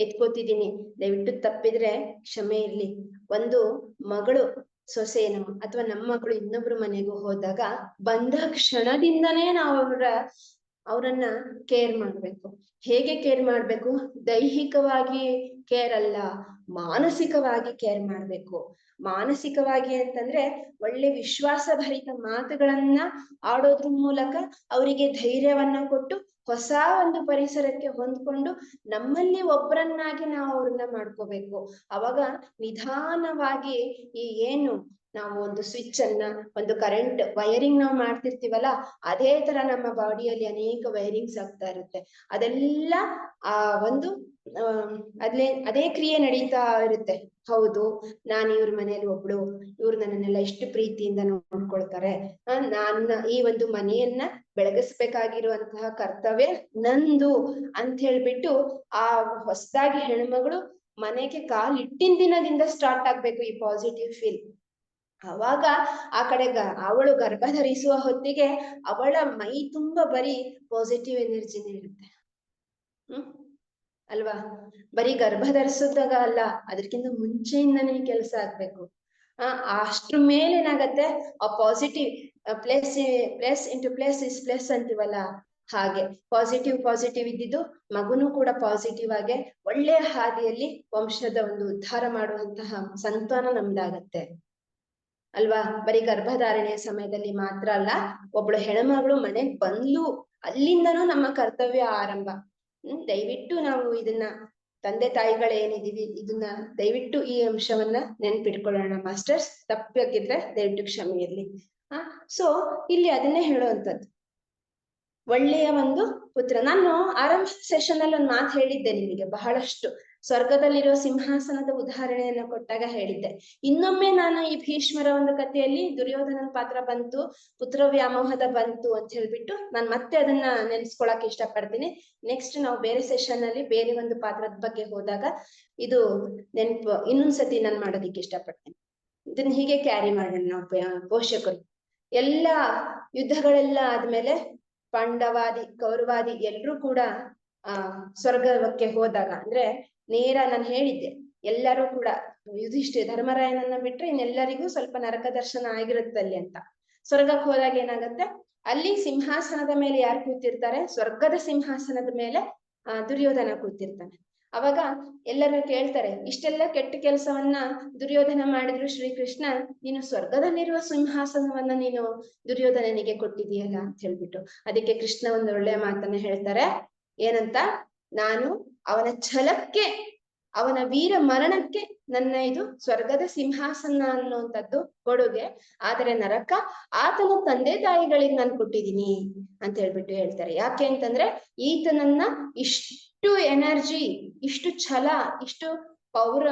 ಎತ್ಕೋತಿದ್ದೀನಿ, ದಯವಿಟ್ಟು ತಪ್ಪಿದ್ರೆ ಕ್ಷಮೆ ಇರ್ಲಿ. ಒಂದು ಮಗಳು ಸೊಸೆನ ಅಥವಾ ನಮ್ಮ ಮಕ್ಕಳು ಇನ್ನೊಬ್ರು ಮನೆಗೂ ಹೋದಾಗ ಬಂದ ಕ್ಷಣದಿಂದನೇ ನಾವು ಅವರನ್ನ ಕೇರ್ ಮಾಡ್ಬೇಕು. ಹೇಗೆ ಕೇರ್ ಮಾಡ್ಬೇಕು? ದೈಹಿಕವಾಗಿ ಕೇರ್ ಅಲ್ಲ, ಮಾನಸಿಕವಾಗಿ ಕೇರ್ ಮಾಡ್ಬೇಕು. ಮಾನಸಿಕವಾಗಿ ಅಂತಂದ್ರೆ ಒಳ್ಳೆ ವಿಶ್ವಾಸ ಭರಿತ ಮಾತುಗಳನ್ನ ಆಡೋದ್ರ ಮೂಲಕ ಅವರಿಗೆ ಧೈರ್ಯವನ್ನ ಕೊಟ್ಟು ಹೊಸ ಒಂದು ಪರಿಸರಕ್ಕೆ ಹೊಂದ್ಕೊಂಡು ನಮ್ಮಲ್ಲಿ ಒಬ್ಬರನ್ನಾಗಿ ನಾವು ಅವ್ರನ್ನ ಮಾಡ್ಕೋಬೇಕು. ಅವಾಗ ನಿಧಾನವಾಗಿ ಈ ಏನು ನಾವು ಒಂದು ಸ್ವಿಚ್ ಅನ್ನ, ಒಂದು ಕರೆಂಟ್ ವೈರಿಂಗ್ ನಾವು ಮಾಡ್ತಿರ್ತೀವಲ್ಲ, ಅದೇ ತರ ನಮ್ಮ ಬಾಡಿಯಲ್ಲಿ ಅನೇಕ ವೈರಿಂಗ್ಸ್ ಆಗ್ತಾ ಇರುತ್ತೆ. ಅದೆಲ್ಲ ಆ ಒಂದು ಅದೇ ಕ್ರಿಯೆ ನಡೀತಾ ಇರುತ್ತೆ. ಹೌದು, ನಾನು ಇವ್ರ ಮನೇಲಿ ಒಬ್ಳು, ಇವ್ರು ನನ್ನನ್ನೆಲ್ಲ ಎಷ್ಟು ಪ್ರೀತಿಯಿಂದ ನೋಡ್ಕೊಳ್ತಾರೆ, ನನ್ನ ಈ ಒಂದು ಮನೆಯನ್ನ ಬೆಳಗಿಸ್ಬೇಕಾಗಿರುವಂತಹ ಕರ್ತವ್ಯ ನಂದು ಅಂತ ಹೇಳ್ಬಿಟ್ಟು ಆ ಹೊಸದಾಗಿ ಹೆಣ್ಮಗಳು ಮನೆಗೆ ಕಾಲಿಟ್ಟಿನ ದಿನದಿಂದ ಸ್ಟಾರ್ಟ್ ಆಗ್ಬೇಕು ಈ ಪಾಸಿಟಿವ್ ಫೀಲ್. ಅವಾಗ ಆ ಕಡೆ ಅವಳು ಗರ್ಭ ಧರಿಸುವ ಹೊತ್ತಿಗೆ ಅವಳ ಮೈ ತುಂಬಾ ಬರೀ ಪಾಸಿಟಿವ್ ಎನರ್ಜಿನೇ ಇರುತ್ತೆ. ಅಲ್ವಾ? ಬರೀ ಗರ್ಭ ಧರಿಸಿದಾಗ ಅಲ್ಲ, ಅದಕ್ಕಿಂತ ಮುಂಚೆಯಿಂದನೇ ಕೆಲಸ ಆಗ್ಬೇಕು. ಅಷ್ಟ್ರ ಮೇಲೆ ಏನಾಗತ್ತೆ, ಆ positive place into place is place ಅಂತೀವಲ್ಲ, ಹಾಗೆ ಪಾಸಿಟಿವ್ ಇದ್ದಿದ್ದು ಮಗುನು ಕೂಡ ಪಾಸಿಟಿವ್ ಆಗಿ ಒಳ್ಳೆಯ ಹಾದಿಯಲ್ಲಿ ವಂಶದ ಒಂದು ಉದ್ಧಾರ ಮಾಡುವಂತಹ ಸಂತಾನ ನಮ್ದಾಗತ್ತೆ. ಅಲ್ವಾ? ಬರೀ ಗರ್ಭಧಾರಣೆಯ ಸಮಯದಲ್ಲಿ ಮಾತ್ರ ಅಲ್ಲ, ಒಬ್ಳು ಹೆಣ್ಮಗಳು ಮನೆಗ್ ಬಂದ್ಲು ಅಲ್ಲಿಂದನೂ ನಮ್ಮ ಕರ್ತವ್ಯ ಆರಂಭ. ದಯವಿಟ್ಟು ನಾವು ಇದನ್ನ ತಂದೆ ತಾಯಿಗಳೇನಿದೀವಿ ಇದನ್ನ ದಯವಿಟ್ಟು ಈ ಅಂಶವನ್ನ ನೆನ್ಪಿಟ್ಕೊಳ್ಳೋಣ ಮಾಸ್ಟರ್ಸ್. ತಪ್ಪಾಗಿದ್ರೆ ದಯವಿಟ್ಟು ಕ್ಷಮೆ ಇರ್ಲಿ. ಸೊ ಇಲ್ಲಿ ಅದನ್ನೇ ಹೇಳುವಂಥದ್ದು, ಒಳ್ಳೆಯ ಒಂದು ಪುತ್ರ. ನಾನು ಆರಂಭ ಸೆಷನ್ ಅಲ್ಲಿ ಒಂದು ಮಾತು ಹೇಳಿದ್ದೆ ನಿಮಗೆ, ಬಹಳಷ್ಟು ಸ್ವರ್ಗದಲ್ಲಿರೋ ಸಿಂಹಾಸನದ ಉದಾಹರಣೆಯನ್ನ ಕೊಟ್ಟಾಗ ಹೇಳಿದ್ದೆ. ಇನ್ನೊಮ್ಮೆ ನಾನು ಈ ಭೀಷ್ಮರ ಒಂದು ಕಥೆಯಲ್ಲಿ ದುರ್ಯೋಧನನ ಪಾತ್ರ ಬಂತು, ಪುತ್ರ ವ್ಯಾಮೋಹದ ಬಂತು ಅಂತ ಹೇಳ್ಬಿಟ್ಟು ನಾನು ಮತ್ತೆ ಅದನ್ನ ನೆನ್ಸ್ಕೊಳಕ್ ಇಷ್ಟಪಡ್ತೀನಿ. ನೆಕ್ಸ್ಟ್ ನಾವು ಬೇರೆ ಸೆಷನ್ ಅಲ್ಲಿ ಬೇರೆ ಒಂದು ಪಾತ್ರದ ಬಗ್ಗೆ ಹೋದಾಗ ಇದು ನೆನ್ಪು ಇನ್ನೊಂದ್ಸತಿ ನಾನು ಮಾಡೋದಿಕ್ಕೆ ಇಷ್ಟಪಡ್ತೀನಿ. ಇದನ್ನ ಹೀಗೆ ಕ್ಯಾರಿ ಮಾಡೋಣ ನಾವು ಪೋಷಕರು. ಎಲ್ಲ ಯುದ್ಧಗಳೆಲ್ಲ ಆದ್ಮೇಲೆ ಪಾಂಡವಾದಿ ಕೌರವಾದಿ ಎಲ್ರೂ ಕೂಡ ಸ್ವರ್ಗಕ್ಕೆ ಹೋದಾಗ, ಅಂದ್ರೆ ನೇರ ನಾನು ಹೇಳಿದ್ದೆ, ಎಲ್ಲರೂ ಕೂಡ ಯುಧಿಷ್ಠಿರ ಧರ್ಮರಾಯನನ್ನ ಬಿಟ್ರೆ ಇನ್ನೆಲ್ಲರಿಗೂ ಸ್ವಲ್ಪ ನರಕ ದರ್ಶನ ಆಗಿರುತ್ತಲ್ಲಿ ಅಂತ. ಸ್ವರ್ಗಕ್ಕೆ ಹೋದಾಗ ಏನಾಗತ್ತೆ, ಅಲ್ಲಿ ಸಿಂಹಾಸನದ ಮೇಲೆ ಯಾರು ಕೂತಿರ್ತಾರೆ, ಸ್ವರ್ಗದ ಸಿಂಹಾಸನದ ಮೇಲೆ ದುರ್ಯೋಧನ ಕೂತಿರ್ತಾನೆ. ಅವಾಗ ಎಲ್ಲರೂ ಕೇಳ್ತಾರೆ, ಇಷ್ಟೆಲ್ಲ ಕೆಟ್ಟ ಕೆಲಸವನ್ನ ದುರ್ಯೋಧನ ಮಾಡಿದ್ರು ಶ್ರೀಕೃಷ್ಣ, ನೀನು ಸ್ವರ್ಗದಲ್ಲಿರುವ ಸಿಂಹಾಸನವನ್ನ ನೀನು ದುರ್ಯೋಧನನಿಗೆ ಕೊಟ್ಟಿದೀಯಲ್ಲ ಅಂತ ಹೇಳ್ಬಿಟ್ಟು. ಅದಕ್ಕೆ ಕೃಷ್ಣ ಒಂದು ಒಳ್ಳೆಯ ಮಾತನ್ನ ಹೇಳ್ತಾರೆ, ಏನಂತ, ನಾನು ಅವನ ಛಲಕ್ಕೆ, ಅವನ ವೀರ ಮರಣಕ್ಕೆ ನನ್ನ ಇದು ಸ್ವರ್ಗದ ಸಿಂಹಾಸನ ಅನ್ನುವಂಥದ್ದು ಕೊಡುಗೆ, ಆದರೆ ನರಕ ಆತನ ತಂದೆ ತಾಯಿಗಳಿಗೆ ನಾನು ಕೊಟ್ಟಿದ್ದೀನಿ ಅಂತ ಹೇಳ್ಬಿಟ್ಟು ಹೇಳ್ತಾರೆ. ಯಾಕೆ ಅಂತಂದ್ರೆ ಈತನನ್ನ ಇಷ್ಟು ಎನರ್ಜಿ, ಇಷ್ಟು ಛಲ, ಇಷ್ಟು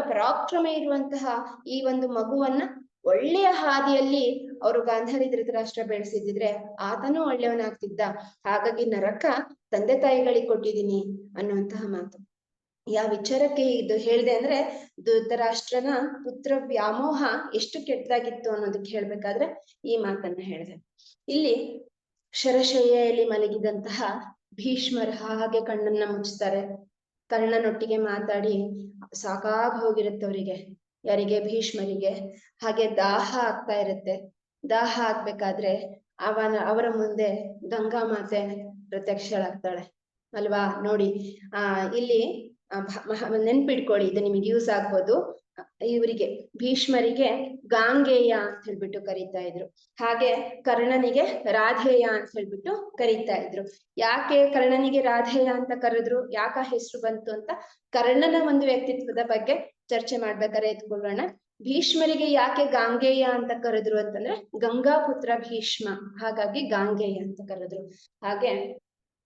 ಪರಾಕ್ರಮ ಇರುವಂತಹ ಈ ಒಂದು ಮಗುವನ್ನ ಒಳ್ಳೆಯ ಹಾದಿಯಲ್ಲಿ ಅವರು ಗಾಂಧಾರಿ ಧೃತರಾಷ್ಟ್ರ ಬೆಳೆಸಿದ್ರೆ ಆತನೂ ಒಳ್ಳೆಯವನಾಗ್ತಿದ್ದ. ಹಾಗಾಗಿ ನರಕ ತಂದೆ ತಾಯಿಗಳಿಗೆ ಕೊಟ್ಟಿದ್ದೀನಿ ಅನ್ನುವಂತಹ ಮಾತು. ಯಾವ ವಿಚಾರಕ್ಕೆ ಇದು ಹೇಳಿದೆ ಅಂದ್ರೆ, ಧೃತರಾಷ್ಟ್ರನ ಪುತ್ರ ವ್ಯಾಮೋಹ ಎಷ್ಟು ಕೆಟ್ಟದಾಗಿತ್ತು ಅನ್ನೋದಕ್ಕೆ ಹೇಳ್ಬೇಕಾದ್ರೆ ಈ ಮಾತನ್ನ ಹೇಳಿದೆ. ಇಲ್ಲಿ ಶರಶಯ್ಯಲ್ಲಿ ಮಲಗಿದಂತಹ ಭೀಷ್ಮರು ಹಾಗೆ ಕಣ್ಣನ್ನ ಮುಚ್ತಾರೆ. ಕರ್ಣನೊಟ್ಟಿಗೆ ಮಾತಾಡಿ ಸಾಕಾಗ್ ಹೋಗಿರುತ್ತೆ ಅವರಿಗೆ, ಯಾರಿಗೆ, ಭೀಷ್ಮರಿಗೆ. ಹಾಗೆ ದಾಹ ಆಗ್ತಾ ಇರುತ್ತೆ. ದಾಹ ಆಗ್ಬೇಕಾದ್ರೆ ಅವರ ಮುಂದೆ ಗಂಗಾ ಮಾತೆ ಪ್ರತ್ಯಕ್ಷಳಾಗ್ತಾಳೆ ಅಲ್ವಾ? ನೋಡಿ, ಇಲ್ಲಿ ನೆನ್ಪಿಟ್ಕೊಳ್ಳಿ, ಇದು ನಿಮಗೆ ಯೂಸ್ ಆಗ್ಬೋದು. ಇವರಿಗೆ ಭೀಷ್ಮರಿಗೆ ಗಾಂಗೇಯ ಅಂತ ಹೇಳ್ಬಿಟ್ಟು ಕರೀತಾ ಇದ್ರು. ಹಾಗೆ ಕರ್ಣನಿಗೆ ರಾಧೇಯ ಅಂತ ಹೇಳ್ಬಿಟ್ಟು ಕರೀತಾ ಇದ್ರು. ಯಾಕೆ ಕರ್ಣನಿಗೆ ರಾಧೇಯ ಅಂತ ಕರೆದ್ರು, ಯಾಕ ಹೆಸರು ಬಂತು ಅಂತ ಕರ್ಣನ ಒಂದು ವ್ಯಕ್ತಿತ್ವದ ಬಗ್ಗೆ ಚರ್ಚೆ ಮಾಡ್ಬೇಕಾದ್ರೆ ಎತ್ಕೊಳ್ಳೋಣ. ಭೀಷ್ಮರಿಗೆ ಯಾಕೆ ಗಾಂಗೇಯ ಅಂತ ಕರೆದ್ರು ಅಂತಂದ್ರೆ ಗಂಗಾ ಪುತ್ರ ಭೀಷ್ಮ, ಹಾಗಾಗಿ ಗಾಂಗೇಯ ಅಂತ ಕರೆದ್ರು. ಹಾಗೆ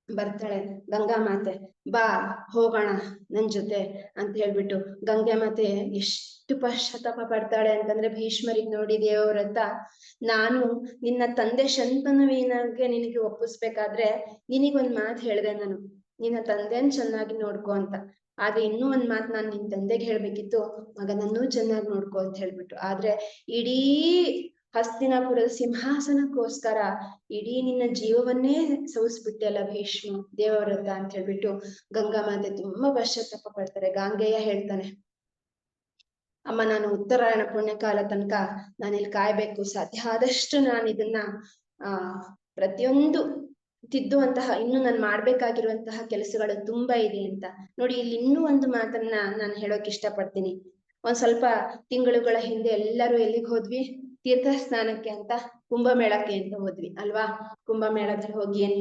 ಬರ್ತಾಳೆ ಗಂಗಾ ಮಾತೆ, ಬಾ ಹೋಗೋಣ ನನ್ ಜೊತೆ ಅಂತ ಹೇಳ್ಬಿಟ್ಟು. ಗಂಗೆ ಮಾತೆ ಎಷ್ಟು ಪಶ್ಚಾತ್ತಾಪ ಪಡ್ತಾಳೆ ಅಂತಂದ್ರೆ, ಭೀಷ್ಮರಿಗೆ ನೋಡಿ ದೇವವ್ರತ, ನಾನು ನಿನ್ನ ತಂದೆ ಶಂತನುವಿನಗೆ ನಿನಗೆ ಒಪ್ಪಿಸ್ಬೇಕಾದ್ರೆ ನಿನಗೊಂದ್ ಮಾತು ಹೇಳ್ದೆ, ನಾನು ನಿನ್ನ ತಂದೆನ್ ಚೆನ್ನಾಗಿ ನೋಡ್ಕೊ ಅಂತ. ಆದ್ರೆ ಇನ್ನೂ ಒಂದ್ ಮಾತು ನಾನು ನಿನ್ ತಂದೆಗೆ ಹೇಳ್ಬೇಕಿತ್ತು, ಮಗನನ್ನೂ ಚೆನ್ನಾಗಿ ನೋಡ್ಕೊ ಅಂತ ಹೇಳ್ಬಿಟ್ಟು. ಆದ್ರೆ ಇಡೀ ಹಸ್ತಿನಾಪುರದ ಸಿಂಹಾಸನಕ್ಕೋಸ್ಕರ ಇಡೀ ನಿನ್ನ ಜೀವವನ್ನೇ ಸವಿಸ್ಬಿಟ್ಟೆ ಅಲ್ಲ ಭೀಷ್ಮ ದೇವವ್ರತ ಅಂತ ಹೇಳ್ಬಿಟ್ಟು ಗಂಗಾ ಮಾತೆ ತುಂಬಾ ಪಶ್ಚಾತ್ತಾಪ ಪಡ್ತಾರೆ. ಗಾಂಗೇಯ ಹೇಳ್ತಾನೆ, ಅಮ್ಮ ನಾನು ಉತ್ತರಾಯಣ ಪುಣ್ಯಕಾಲ ತನಕ ನಾನಿಲ್ಲಿ ಕಾಯ್ಬೇಕು, ಸಾಧ್ಯ ಆದಷ್ಟು ನಾನು ಇದನ್ನ ಪ್ರತಿಯೊಂದು ತಿದ್ದುವಂತಹ, ಇನ್ನು ನಾನು ಮಾಡ್ಬೇಕಾಗಿರುವಂತಹ ಕೆಲಸಗಳು ತುಂಬಾ ಇದೆ ಅಂತ. ನೋಡಿ, ಇಲ್ಲಿ ಇನ್ನೂ ಒಂದು ಮಾತನ್ನ ನಾನು ಹೇಳೋಕ್ ಇಷ್ಟಪಡ್ತೀನಿ. ಒಂದ್ ಸ್ವಲ್ಪ ತಿಂಗಳುಗಳ ಹಿಂದೆ ಎಲ್ಲರೂ ಎಲ್ಲಿಗೆ ಹೋದ್ವಿ, ತೀರ್ಥ ಸ್ನಾನಕ್ಕೆ ಅಂತ ಕುಂಭಮೇಳಕ್ಕೆ ಅಂತ ಹೋದ್ವಿ ಅಲ್ವಾ. ಕುಂಭಮೇಳದಲ್ಲಿ ಹೋಗಿ ಏನ್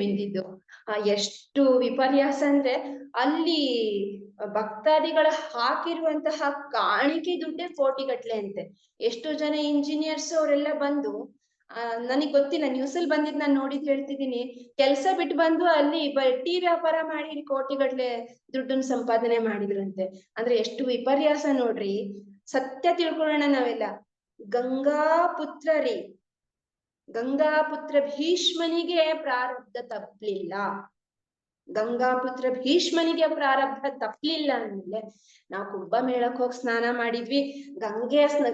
ಮಿಂದಿದ್ದು ಎಷ್ಟು ವಿಪರ್ಯಾಸ ಅಂದ್ರೆ ಅಲ್ಲಿ ಭಕ್ತಾದಿಗಳ ಹಾಕಿರುವಂತಹ ಕಾಣಿಕೆ ದುಡ್ಡೇ ಕೋಟಿಗಟ್ಲೆ ಅಂತೆ. ಎಷ್ಟೋ ಜನ ಇಂಜಿನಿಯರ್ಸ್ ಅವರೆಲ್ಲ ಬಂದು ನನಗ್ ಗೊತ್ತಿಲ್ಲ, ನ್ಯೂಸಲ್ಲಿ ಬಂದಿದ್ ನಾನು ನೋಡಿದ್ ಹೇಳ್ತಿದ್ದೀನಿ, ಕೆಲ್ಸ ಬಿಟ್ಟು ಬಂದು ಅಲ್ಲಿ ಟೀ ವ್ಯಾಪಾರ ಮಾಡಿ ಕೋಟಿಗಟ್ಲೆ ದುಡ್ಡನ್ನ ಸಂಪಾದನೆ ಮಾಡಿದ್ರಂತೆ. ಅಂದ್ರೆ ಎಷ್ಟು ವಿಪರ್ಯಾಸ ನೋಡ್ರಿ. ಸತ್ಯ ತಿಳ್ಕೊಳ್ಳೋಣ ನಾವೆಲ್ಲ. ಗಂಗಾಪುತ್ರ ರೀ, ಗಂಗಾಪುತ್ರ ಭೀಷ್ಮನಿಗೆ ಪ್ರಾರಬ್ಧ ತಪ್ಪಲಿಲ್ಲ. ಗಂಗಾಪುತ್ರ ಭೀಷ್ಮನಿಗೆ ಪ್ರಾರಬ್ಧ ತಪ್ಪಲಿಲ್ಲ ಅಂದ್ಮೇಲೆ ನಾವು ಕುಂಭಮೇಳಕ್ಕೆ ಹೋಗಿ ಸ್ನಾನ ಮಾಡಿದ್ವಿ,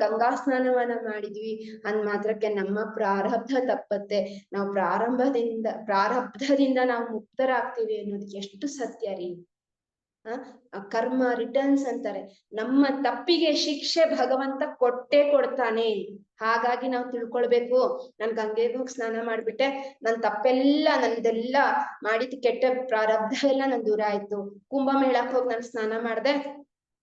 ಗಂಗಾ ಸ್ನಾನವನ್ನ ಮಾಡಿದ್ವಿ ಅಂದ್ ಮಾತ್ರಕ್ಕೆ ನಮ್ಮ ಪ್ರಾರಬ್ಧ ತಪ್ಪತ್ತೆ, ನಾವು ಪ್ರಾರಬ್ಧದಿಂದ ನಾವು ಮುಕ್ತರಾಗ್ತೀವಿ ಅನ್ನೋದಕ್ಕೆ ಎಷ್ಟು ಸತ್ಯ ರೀ. ಕರ್ಮ ರಿಟರ್ನ್ಸ್ ಅಂತಾರೆ. ನಮ್ಮ ತಪ್ಪಿಗೆ ಶಿಕ್ಷೆ ಭಗವಂತ ಕೊಟ್ಟೇ ಕೊಡ್ತಾನೆ. ಹಾಗಾಗಿ ನಾವು ತಿಳ್ಕೊಳ್ಬೇಕು, ನನ್ ಗಂಗೆಗೆ ಹೋಗಿ ಸ್ನಾನ ಮಾಡ್ಬಿಟ್ಟೆ, ನನ್ ತಪ್ಪೆಲ್ಲ ನಂದೆಲ್ಲ ಮಾಡಿದ ಕೆಟ್ಟ ಪ್ರಾರಬ್ಧ ಎಲ್ಲ ನನ್ ದೂರ ಆಯ್ತು. ಕುಂಭಮೇಳಕ್ಕೆ ಹೋಗಿ ನಾನು ಸ್ನಾನ ಮಾಡ್ದೆ,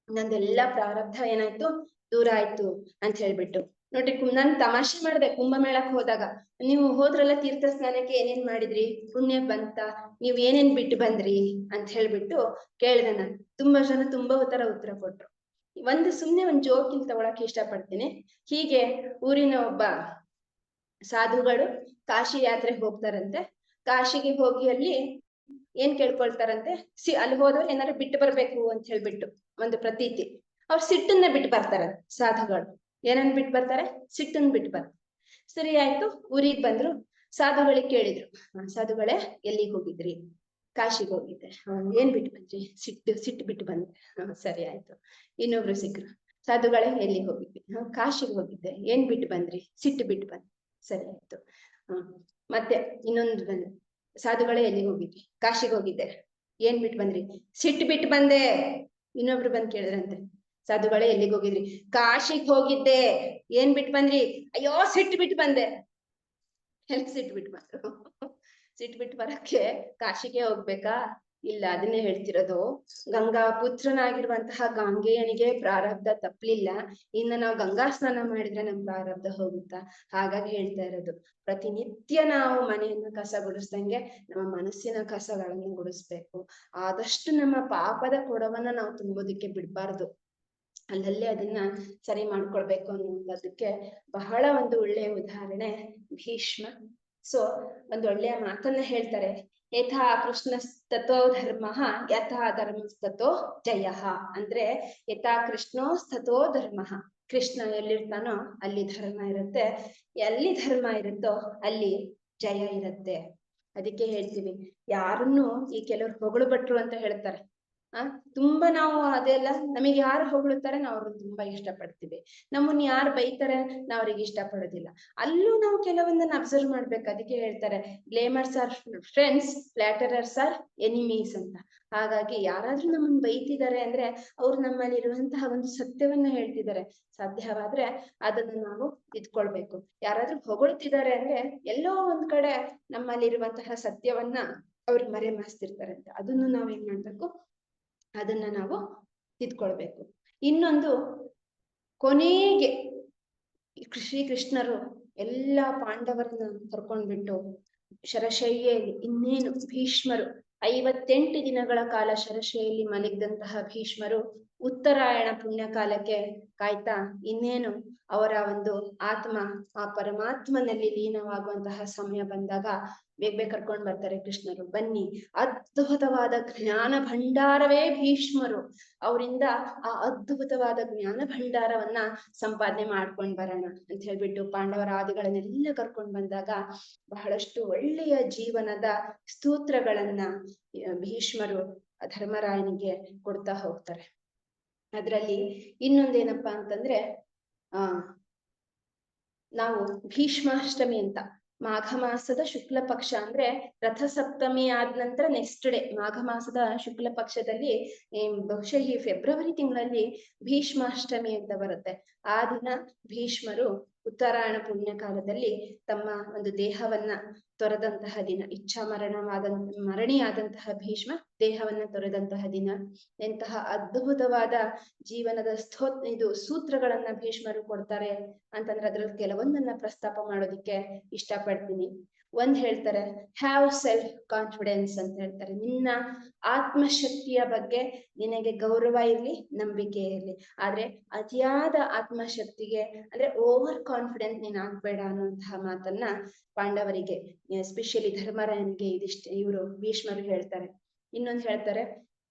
ನಂದೆಲ್ಲ ಪ್ರಾರಬ್ಧ ಏನಾಯ್ತು, ದೂರ ಆಯ್ತು ಅಂತ ಹೇಳ್ಬಿಟ್ಟು. ನೋಡ್ರಿ, ನಾನ್ ತಮಾಷೆ ಮಾಡ್ದೆ ಕುಂಭಮೇಳಕ್ಕೆ ಹೋದಾಗ. ನೀವು ಹೋದ್ರಲ್ಲ ತೀರ್ಥ ಸ್ನಾನಕ್ಕೆ, ಏನೇನ್ ಮಾಡಿದ್ರಿ, ಪುಣ್ಯ ಬಂತ, ನೀವ್ ಏನೇನ್ ಬಿಟ್ಟು ಬಂದ್ರಿ ಅಂತ ಹೇಳ್ಬಿಟ್ಟು ಕೇಳ್ದೆ ನಾನು. ತುಂಬಾ ಜನ ತುಂಬಾ ಉತ್ತರ ಕೊಟ್ರು. ಸುಮ್ನೆ ಒಂದ್ ಜೋಕಿಲ್ ತಗೊಳಕ್ ಇಷ್ಟ ಪಡ್ತೀನಿ. ಹೀಗೆ ಊರಿನ ಒಬ್ಬ ಸಾಧುಗಳು ಕಾಶಿ ಯಾತ್ರೆಗೆ ಹೋಗ್ತಾರಂತೆ. ಕಾಶಿಗೆ ಹೋಗಿ ಅಲ್ಲಿ ಏನ್ ಕೇಳ್ಕೊಳ್ತಾರಂತೆ, ಅಲ್ಲಿ ಹೋದವ್ರು ಏನಾದ್ರು ಬಿಟ್ಟು ಬರ್ಬೇಕು ಅಂತ ಹೇಳ್ಬಿಟ್ಟು ಒಂದು ಪ್ರತೀತಿ. ಅವ್ರು ಸಿಟ್ಟನ್ನ ಬಿಟ್ಟು ಬರ್ತಾರೆ ಸಾಧುಗಳು. ಏನನ್ನ ಬಿಟ್ಟು ಬರ್ತಾರೆ, ಸಿಟ್ಟನ್ನ ಬಿಟ್ಟು ಬರ್ತಾರೆ. ಸರಿ ಆಯ್ತು, ಊರಿಗೆ ಬಂದ್ರು. ಸಾಧುಗಳಿಗೆ ಕೇಳಿದ್ರು, ಸಾಧುಗಳೇ ಎಲ್ಲಿಗೆ ಹೋಗಿದ್ರಿ? ಕಾಶಿಗೆ ಹೋಗಿದ್ದೆ. ಏನ್ ಬಿಟ್ಟು ಬಂದ್ರಿ? ಸಿಟ್ಟು ಬಿಟ್ಟು ಬಂದೆ. ಸರಿ ಆಯ್ತು. ಇನ್ನೊಬ್ರು ಸಿಕ್ಕರು, ಸಾಧುಗಳೇ ಎಲ್ಲಿಗೆ ಹೋಗಿದ್ವಿ? ಕಾಶಿಗೆ ಹೋಗಿದ್ದೆ. ಏನ್ ಬಿಟ್ಟು ಬಂದ್ರಿ? ಸಿಟ್ಟು ಬಿಟ್ಟು ಬಂದೆ. ಸರಿ ಆಯ್ತು. ಮತ್ತೆ ಇನ್ನೊಂದು ಬಂದು, ಸಾಧುಗಳೇ ಎಲ್ಲಿಗೆ ಹೋಗಿದ್ವಿ? ಕಾಶಿಗೆ ಹೋಗಿದ್ದೆ. ಏನ್ ಬಿಟ್ಟು ಬಂದ್ರಿ? ಸಿಟ್ಟು ಬಿಟ್ಟು ಬಂದೆ. ಇನ್ನೊಬ್ರು ಬಂದ್ ಕೇಳಿದ್ರಂತೆ, ಸಾಧುಗಳೇ ಎಲ್ಲಿಗೆ ಹೋಗಿದ್ರಿ? ಕಾಶಿಗೆ ಹೋಗಿದ್ದೆ. ಏನ್ ಬಿಟ್ಟು ಬಂದ್ರಿ? ಅಯ್ಯೋ ಸಿಟ್ಟು ಬಿಟ್ಟು ಬಂದೆ. ಎಲ್ಲಿ ಸಿಟ್ಟು ಬಿಟ್ಟು ಬಂದ್ರು? ಸಿಟ್ಟು ಬಿಟ್ಟು ಬರಕ್ಕೆ ಕಾಶಿಗೆ ಹೋಗ್ಬೇಕಾ? ಇಲ್ಲ, ಅದನ್ನೇ ಹೇಳ್ತಿರೋದು. ಗಂಗಾ ಪುತ್ರನಾಗಿರುವಂತಹ ಗಾಂಗೆಯನಿಗೆ ಪ್ರಾರಬ್ಧ ತಪ್ಪಲಿಲ್ಲ. ಇನ್ನು ನಾವು ಗಂಗಾ ಸ್ನಾನ ಮಾಡಿದ್ರೆ ನಮ್ ಪ್ರಾರಬ್ಧ ಹೋಗುತ್ತಾ? ಹಾಗಾಗಿ ಹೇಳ್ತಾ ಇರೋದು, ಪ್ರತಿನಿತ್ಯ ನಾವು ಮನೆಯನ್ನ ಕಸ ಗುಡಿಸ್ದಂಗೆ ನಮ್ಮ ಮನಸ್ಸಿನ ಕಸಗಳನ್ನು ಗುಡಿಸ್ಬೇಕು. ಆದಷ್ಟು ನಮ್ಮ ಪಾಪದ ಕೊಡವನ್ನ ನಾವು ತುಂಬೋದಿಕ್ಕೆ ಬಿಡ್ಬಾರ್ದು. ಅಲ್ಲಲ್ಲೇ ಅದನ್ನ ಸರಿ ಮಾಡ್ಕೊಳ್ಬೇಕು ಅನ್ನೋದಕ್ಕೆ ಬಹಳ ಒಂದು ಒಳ್ಳೆಯ ಉದಾಹರಣೆ ಭೀಷ್ಮ. ಸೊ ಒಂದು ಒಳ್ಳೆಯ ಮಾತನ್ನ ಹೇಳ್ತಾರೆ, ಯಥಾ ಕೃಷ್ಣಸ್ತತೋ ಧರ್ಮ ಯಥಾ ಧರ್ಮಸ್ತತೋ ಜಯ. ಅಂದ್ರೆ ಯಥಾ ಕೃಷ್ಣೋಸ್ತತೋ ಧರ್ಮ. ಕೃಷ್ಣ ಎಲ್ಲಿರ್ತಾನೋ ಅಲ್ಲಿ ಧರ್ಮ ಇರುತ್ತೆ, ಎಲ್ಲಿ ಧರ್ಮ ಇರುತ್ತೋ ಅಲ್ಲಿ ಜಯ ಇರುತ್ತೆ. ಅದಕ್ಕೆ ಹೇಳ್ತೀವಿ, ಯಾರನ್ನು ಈ ಕೆಲವ್ರು ಹೊಗಳು ಭಟ್ರು ಅಂತ ಹೇಳ್ತಾರೆ. ತುಂಬಾ ನಾವು ಅದೆಲ್ಲ, ನಮಗೆ ಯಾರು ಹೊಗಳುತ್ತಾರೆ ನಾವು ಅವ್ರನ್ನ ತುಂಬಾ ಇಷ್ಟ ಪಡ್ತೀವಿ. ನಮ್ಮನ್ನ ಯಾರು ಬೈತಾರೆ ನಾವ್ ಅವ್ರಿಗೆ ಇಷ್ಟ ಪಡೋದಿಲ್ಲ. ಅಲ್ಲೂ ನಾವು ಕೆಲವೊಂದನ್ನ ಅಬ್ಸರ್ವ್ ಮಾಡ್ಬೇಕು. ಅದಕ್ಕೆ ಹೇಳ್ತಾರೆ, ಬ್ಲೇಮರ್ಸ್ ಆರ್ ಫ್ರೆಂಡ್ಸ್, ಫ್ಲಾಟರರ್ಸ್ ಆರ್ ಎನಿಮೀಸ್ ಅಂತ. ಹಾಗಾಗಿ ಯಾರಾದ್ರೂ ನಮ್ಮನ್ನ ಬೈತಿದ್ದಾರೆ ಅಂದ್ರೆ ಅವ್ರು ನಮ್ಮಲ್ಲಿ ಇರುವಂತಹ ಒಂದು ಸತ್ಯವನ್ನ ಹೇಳ್ತಿದ್ದಾರೆ. ಸಾಧ್ಯವಾದ್ರೆ ಅದನ್ನ ನಾವು ತಿದ್ಕೊಳ್ಬೇಕು. ಯಾರಾದ್ರೂ ಹೊಗಳ್ತಿದ್ದಾರೆ ಅಂದ್ರೆ ಎಲ್ಲೋ ಒಂದ್ ಕಡೆ ನಮ್ಮಲ್ಲಿರುವಂತಹ ಸತ್ಯವನ್ನ ಅವ್ರು ಮರೆಮಾಚ್ತಿರ್ತಾರೆ ಅಂತ. ಅದನ್ನು ನಾವ್ ಏನ್ ಮಾಡ್ಬೇಕು, ಅದನ್ನ ನಾವು ತಿದ್ಕೊಳ್ಬೇಕು. ಇನ್ನೊಂದು, ಕೊನೆಗೆ ಶ್ರೀಕೃಷ್ಣರು ಎಲ್ಲಾ ಪಾಂಡವರನ್ನ ಕರ್ಕೊಂಡ್ಬಿಟ್ಟು ಶರಶಯ್ಯಲ್ಲಿ, ಇನ್ನೇನು ಭೀಷ್ಮರು 58 ದಿನಗಳ ಕಾಲ ಶರಶೈಯಲ್ಲಿ ಮಲಗಿದಂತಹ ಭೀಷ್ಮರು ಉತ್ತರಾಯಣ ಪುಣ್ಯಕಾಲಕ್ಕೆ ಕಾಯ್ತಾ ಇನ್ನೇನು ಅವರ ಒಂದು ಆತ್ಮ ಆ ಪರಮಾತ್ಮನಲ್ಲಿ ಲೀನವಾಗುವಂತಹ ಸಮಯ ಬಂದಾಗ ಬೇಗ ಕರ್ಕೊಂಡ್ ಬರ್ತಾರೆ ಕೃಷ್ಣರು. ಬನ್ನಿ, ಅದ್ಭುತವಾದ ಜ್ಞಾನ ಭಂಡಾರವೇ ಭೀಷ್ಮರು. ಅವರಿಂದ ಆ ಅದ್ಭುತವಾದ ಜ್ಞಾನ ಭಂಡಾರವನ್ನ ಸಂಪಾದನೆ ಮಾಡ್ಕೊಂಡ್ ಬರೋಣ ಅಂತ ಹೇಳ್ಬಿಟ್ಟು ಪಾಂಡವರ ಆದಿಗಳನ್ನೆಲ್ಲ ಕರ್ಕೊಂಡ್ ಬಂದಾಗ ಬಹಳಷ್ಟು ಒಳ್ಳೆಯ ಜೀವನದ ಸ್ತೋತ್ರಗಳನ್ನ ಭೀಷ್ಮರು ಧರ್ಮರಾಯನಿಗೆ ಕೊಡ್ತಾ ಹೋಗ್ತಾರೆ. ಅದ್ರಲ್ಲಿ ಇನ್ನೊಂದೇನಪ್ಪಾ ಅಂತಂದ್ರೆ, ನಾವು ಭೀಷ್ಮಾಷ್ಟಮಿ ಅಂತ ಮಾಘ ಮಾಸದ ಶುಕ್ಲ ಪಕ್ಷ ಅಂದ್ರೆ ರಥಸಪ್ತಮಿ ಆದ ನಂತರ ನೆಕ್ಸ್ಟ್ ಡೇ ಮಾಘ ಮಾಸದ ಶುಕ್ಲ ಪಕ್ಷದಲ್ಲಿ ಬಹುಶಃ ಈ ಫೆಬ್ರವರಿ ತಿಂಗಳಲ್ಲಿ ಭೀಷ್ಮಾಷ್ಟಮಿ ಅಂತ ಬರುತ್ತೆ. ಆ ದಿನ ಭೀಷ್ಮರು ಉತ್ತರಾಯಣ ಪುಣ್ಯ ಕಾಲದಲ್ಲಿ ತಮ್ಮ ಒಂದು ದೇಹವನ್ನ ತೊರೆದಂತಹ ದಿನ, ಮರಣಿಯಾದಂತಹ ಭೀಷ್ಮ ದೇಹವನ್ನ ತೊರೆದಂತಹ ದಿನ. ಎಂತಹ ಅದ್ಭುತವಾದ ಜೀವನದ ಸೂತ್ರಗಳನ್ನ ಭೀಷ್ಮರು ಕೊಡ್ತಾರೆ ಅಂತಂದ್ರೆ ಅದ್ರಲ್ಲಿ ಕೆಲವೊಂದನ್ನ ಪ್ರಸ್ತಾಪ ಮಾಡೋದಿಕ್ಕೆ ಇಷ್ಟಪಡ್ತೀನಿ. ಒಂದ್ ಹೇಳ್ತಾರೆ, ಹ್ಯಾವ್ ಸೆಲ್ಫ್ ಕಾನ್ಫಿಡೆನ್ಸ್ ಅಂತ ಹೇಳ್ತಾರೆ. ನಿನ್ನ ಆತ್ಮಶಕ್ತಿಯ ಬಗ್ಗೆ ನಿನಗೆ ಗೌರವ ಇರ್ಲಿ, ನಂಬಿಕೆ ಇರ್ಲಿ. ಆದ್ರೆ ಅತಿಯಾದ ಆತ್ಮಶಕ್ತಿಗೆ ಅಂದ್ರೆ ಓವರ್ ಕಾನ್ಫಿಡೆಂಟ್ ನೀನ್ ಆಗ್ಬೇಡ ಅನ್ನುವಂತಹ ಮಾತನ್ನ ಪಾಂಡವರಿಗೆ, ಎಸ್ಪೆಷಲಿ ಧರ್ಮರಾಯನಿಗೆ ಇವರು ಭೀಷ್ಮರು ಹೇಳ್ತಾರೆ. ಇನ್ನೊಂದು ಹೇಳ್ತಾರೆ,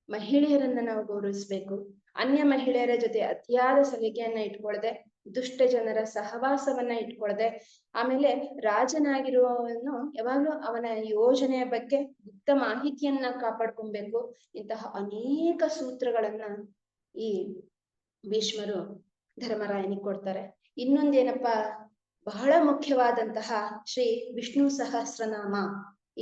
ಮಹಿಳೆಯರನ್ನ ನಾವು ಗೌರವಿಸ್ಬೇಕು. ಅನ್ಯ ಮಹಿಳೆಯರ ಜೊತೆ ಅತಿಯಾದ ಸಲಿಗೆಯನ್ನ ಇಟ್ಕೊಳ್ದೆ, ದುಷ್ಟ ಜನರ ಸಹವಾಸವನ್ನ ಇಟ್ಕೊಳ್ದೆ, ಆಮೇಲೆ ರಾಜನಾಗಿರುವವನು ಯಾವಾಗ್ಲೂ ಅವನ ಯೋಜನೆಯ ಬಗ್ಗೆ ಗುಪ್ತ ಮಾಹಿತಿಯನ್ನ ಕಾಪಾಡ್ಕೊಬೇಕು. ಇಂತಹ ಅನೇಕ ಸೂತ್ರಗಳನ್ನ ಈ ಭೀಷ್ಮರು ಧರ್ಮರಾಯನಿಗೆ ಕೊಡ್ತಾರೆ. ಇನ್ನೊಂದೇನಪ್ಪಾ, ಬಹಳ ಮುಖ್ಯವಾದಂತಹ ಶ್ರೀ ವಿಷ್ಣು ಸಹಸ್ರನಾಮ,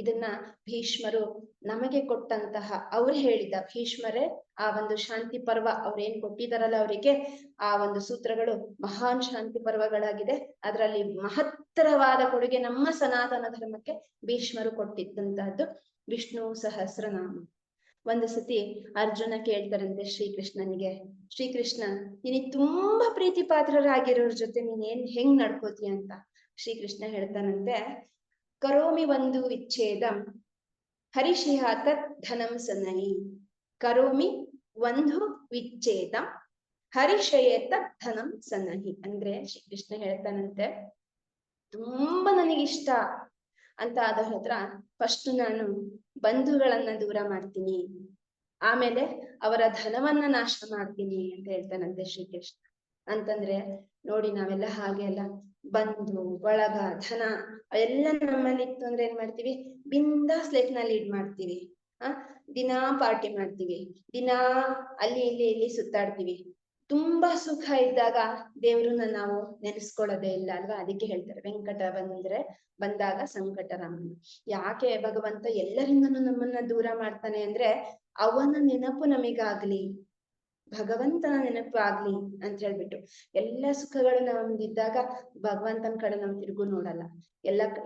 ಇದನ್ನ ಭೀಷ್ಮರು ನಮಗೆ ಕೊಟ್ಟಂತಹ, ಅವ್ರು ಹೇಳಿದ ಭೀಷ್ಮರೇ ಆ ಒಂದು ಶಾಂತಿ ಪರ್ವ ಅವ್ರೇನ್ ಕೊಟ್ಟಿದಾರಲ್ಲ ಅವರಿಗೆ, ಆ ಒಂದು ಸೂತ್ರಗಳು ಮಹಾನ್ ಶಾಂತಿ ಪರ್ವಗಳಾಗಿದೆ. ಅದರಲ್ಲಿ ಮಹತ್ತರವಾದ ಕೊಡುಗೆ ನಮ್ಮ ಸನಾತನ ಧರ್ಮಕ್ಕೆ ಭೀಷ್ಮರು ಕೊಟ್ಟಿದ್ದಂತಹದ್ದು ವಿಷ್ಣು ಸಹಸ್ರನಾಮ. ಒಂದು ಸತಿ ಅರ್ಜುನ ಕೇಳ್ತಾರಂತೆ ಶ್ರೀಕೃಷ್ಣನಿಗೆ, ಶ್ರೀಕೃಷ್ಣ ನಿನಗೆ ತುಂಬಾ ಪ್ರೀತಿ ಪಾತ್ರರಾಗಿರೋರ್ ಜೊತೆ ನೀನ್ ಹೆಂಗ್ ನಡ್ಕೋತೀಯ ಅಂತ. ಶ್ರೀಕೃಷ್ಣ ಹೇಳ್ತಾನಂತೆ, ಕರೋಮಿ ಒಂದು ವಿಚ್ಛೇದಂ ಹರಿಷಿಹ ತತ್ ಧನಂ ಸನಹಿ. ಕರೋಮಿ ಒಂದು ವಿಚ್ಛೇದಂ ಹರಿಷಯೇ ತತ್ ಧನಂ ಸನಹಿ. ಅಂದ್ರೆ ಶ್ರೀಕೃಷ್ಣ ಹೇಳ್ತಾನಂತೆ, ತುಂಬಾ ನನಗಿಷ್ಟ ಅಂತ ಆದ ಹತ್ರ ಫಸ್ಟ್ ನಾನು ಬಂಧುಗಳನ್ನ ದೂರ ಮಾಡ್ತೀನಿ, ಆಮೇಲೆ ಅವರ ಧನವನ್ನ ನಾಶ ಮಾಡ್ತೀನಿ ಅಂತ ಹೇಳ್ತಾನಂತೆ ಶ್ರೀಕೃಷ್ಣ. ಅಂತಂದ್ರೆ ನೋಡಿ, ನಾವೆಲ್ಲ ಹಾಗೆ ಅಲ್ಲ, ಬಂಧು ಬಳಗ ಧನ ಅವೆಲ್ಲ ನಮ್ಮಲ್ಲಿ ಇತ್ತು ಅಂದ್ರೆ ಏನ್ ಮಾಡ್ತೀವಿ, ಬಿಂದಾಸ್ ಲೈಫ್ ನ ಲೀಡ್ ಮಾಡ್ತೀವಿ. ದಿನಾ ಪಾರ್ಟಿ ಮಾಡ್ತೀವಿ, ದಿನಾ ಅಲ್ಲಿ ಇಲ್ಲಿ ಸುತ್ತಾಡ್ತೀವಿ. ತುಂಬಾ ಸುಖ ಇದ್ದಾಗ ದೇವ್ರನ್ನ ನಾವು ನೆನೆಸ್ಕೊಳ್ಳೋದೇ ಇಲ್ಲ ಅಲ್ವಾ. ಅದಕ್ಕೆ ಹೇಳ್ತಾರೆ, ವೆಂಕಟ ಬಂದಾಗ ಸಂಕಟ ರಾಮನ. ಯಾಕೆ ಭಗವಂತ ಎಲ್ಲರಿಂದನೂ ನಮ್ಮನ್ನ ದೂರ ಮಾಡ್ತಾನೆ ಅಂದ್ರೆ, ಅವನ ನೆನಪು ನಮಗಾಗ್ಲಿ, ಭಗವಂತನ ನೆನಪು ಆಗ್ಲಿ ಅಂತ ಹೇಳ್ಬಿಟ್ಟು. ಎಲ್ಲ ಸುಖಗಳು ನಮ್ದಿದ್ದಾಗ ಭಗವಂತನ ಕಡೆ ನಾವು ತಿರುಗು ನೋಡಲ್ಲ.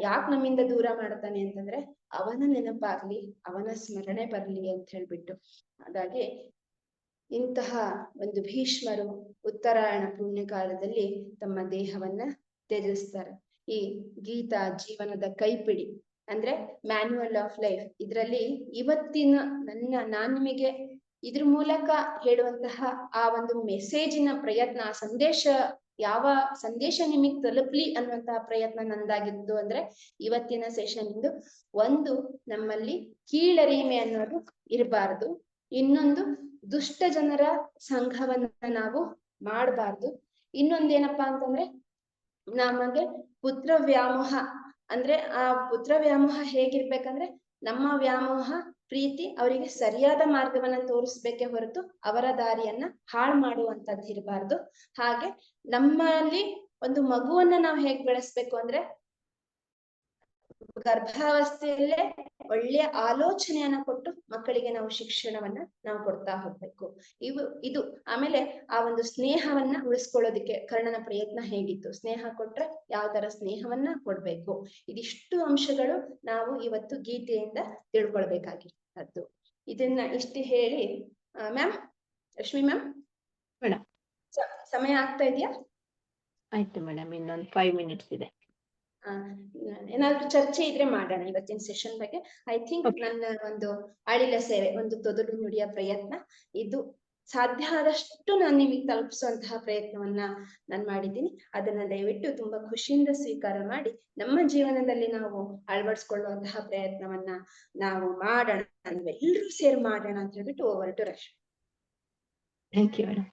ಯಾಕೆ ನಮ್ಮಿಂದ ದೂರ ಮಾಡ್ತಾನೆ ಅಂತಂದ್ರೆ, ಅವನ ನೆನಪಾಗ್ಲಿ, ಅವನ ಸ್ಮರಣೆ ಬರ್ಲಿ ಅಂತ ಹೇಳ್ಬಿಟ್ಟು. ಹಾಗಾಗಿ ಇಂತಹ ಒಂದು ಭೀಷ್ಮರು ಉತ್ತರಾಯಣ ಪುಣ್ಯ ಕಾಲದಲ್ಲಿ ತಮ್ಮ ದೇಹವನ್ನ ತ್ಯಜಿಸ್ತಾರೆ. ಈ ಗೀತಾ ಜೀವನದ ಕೈಪಿಡಿ ಅಂದ್ರೆ ಮ್ಯಾನ್ಯುವಲ್ ಆಫ್ ಲೈಫ್, ಇದ್ರಲ್ಲಿ ಇವತ್ತಿನ ನಾನ್ ನಿಮಗೆ ಇದ್ರ ಮೂಲಕ ಹೇಳುವಂತಹ ಆ ಒಂದು ಮೆಸೇಜಿನ ಪ್ರಯತ್ನ, ಯಾವ ಸಂದೇಶ ನಿಮಗ್ ತಲುಪ್ಲಿ ಅನ್ನುವಂತಹ ಪ್ರಯತ್ನ ನಂದಾಗಿದ್ದು ಅಂದ್ರೆ ಇವತ್ತಿನ ಸೆಷನ್ ಇಂದು. ಒಂದು, ನಮ್ಮಲ್ಲಿ ಕೀಳರಿಮೆ ಅನ್ನೋದು ಇರಬಾರ್ದು. ಇನ್ನೊಂದು, ದುಷ್ಟ ಜನರ ಸಂಘವನ್ನ ನಾವು ಮಾಡಬಾರ್ದು. ಇನ್ನೊಂದೇನಪ್ಪಾ ಅಂತಂದ್ರೆ, ನಮಗೆ ಪುತ್ರ ವ್ಯಾಮೋಹ ಅಂದ್ರೆ, ಆ ಪುತ್ರ ವ್ಯಾಮೋಹ ಹೇಗಿರ್ಬೇಕಂದ್ರೆ, ನಮ್ಮ ವ್ಯಾಮೋಹ ಪ್ರೀತಿ ಅವರಿಗೆ ಸರಿಯಾದ ಮಾರ್ಗವನ್ನ ತೋರಿಸ್ಬೇಕೆ ಹೊರತು ಅವರ ದಾರಿಯನ್ನ ಹಾಳು ಮಾಡುವಂತದ್ದು ಇರಬಾರ್ದು. ಹಾಗೆ ನಮ್ಮಲ್ಲಿ ಒಂದು ಮಗುವನ್ನ ನಾವು ಹೇಗ್ ಬೆಳೆಸ್ಬೇಕು ಅಂದ್ರೆ, ಗರ್ಭಾವಸ್ಥೆಯಲ್ಲೇ ಒಳ್ಳೆಯ ಆಲೋಚನೆಯನ್ನ ಕೊಟ್ಟು ಮಕ್ಕಳಿಗೆ ನಾವು ಶಿಕ್ಷಣವನ್ನ ನಾವು ಕೊಡ್ತಾ ಹೋಗ್ಬೇಕು. ಇದು ಆಮೇಲೆ ಆ ಒಂದು ಸ್ನೇಹವನ್ನ ಉಳಿಸ್ಕೊಳ್ಳೋದಿಕ್ಕೆ ಕರ್ಣನ ಪ್ರಯತ್ನ ಹೇಗಿತ್ತು, ಸ್ನೇಹ ಕೊಟ್ರೆ ಯಾವ ತರ ಸ್ನೇಹವನ್ನ ಕೊಡ್ಬೇಕು, ಇದಿಷ್ಟು ಅಂಶಗಳು ನಾವು ಇವತ್ತು ಗೀತೆಯಿಂದ ತಿಳ್ಕೊಳ್ಬೇಕಾಗಿರ್ತದ್ದು. ಇದನ್ನ ಇಷ್ಟು ಹೇಳಿ, ಮ್ಯಾಮ್ ರಶ್ಮಿ ಮ್ಯಾಮ್, ಮೇಡಮ್ ಸಮಯ ಆಗ್ತಾ ಇದೆಯಾ? ಆಯ್ತು ಮೇಡಮ್, ಇನ್ನೊಂದು 5 ಮಿನಿಟ್ಸ್ ಇದೆ. ಏನಾದ್ರು ಚರ್ಚೆ ಇದ್ರೆ ಮಾಡೋಣ ಇವತ್ತಿನ ಸೆಷನ್ ಬಗ್ಗೆ. ಐ ಥಿಂಕ್ ನನ್ನ ಒಂದು ಅಳಿಲ ಸೇವೆ, ಒಂದು ತೊದಲು ನುಡಿಯ ಪ್ರಯತ್ನ, ಇದು ಸಾಧ್ಯ ಆದಷ್ಟು ನಾನು ನಿಮಗೆ ತಲುಪಿಸುವಂತಹ ಪ್ರಯತ್ನವನ್ನ ನಾನು ಮಾಡಿದ್ದೀನಿ. ಅದನ್ನ ದಯವಿಟ್ಟು ತುಂಬಾ ಖುಷಿಯಿಂದ ಸ್ವೀಕಾರ ಮಾಡಿ ನಮ್ಮ ಜೀವನದಲ್ಲಿ ನಾವು ಅಳವಡಿಸ್ಕೊಳ್ಳುವಂತಹ ಪ್ರಯತ್ನವನ್ನ ನಾವು ಮಾಡೋಣ, ನಾವೆಲ್ಲರೂ ಸೇರಿ ಮಾಡೋಣ ಅಂತ ಹೇಳ್ಬಿಟ್ಟು over to Rashmi. Thank you madam.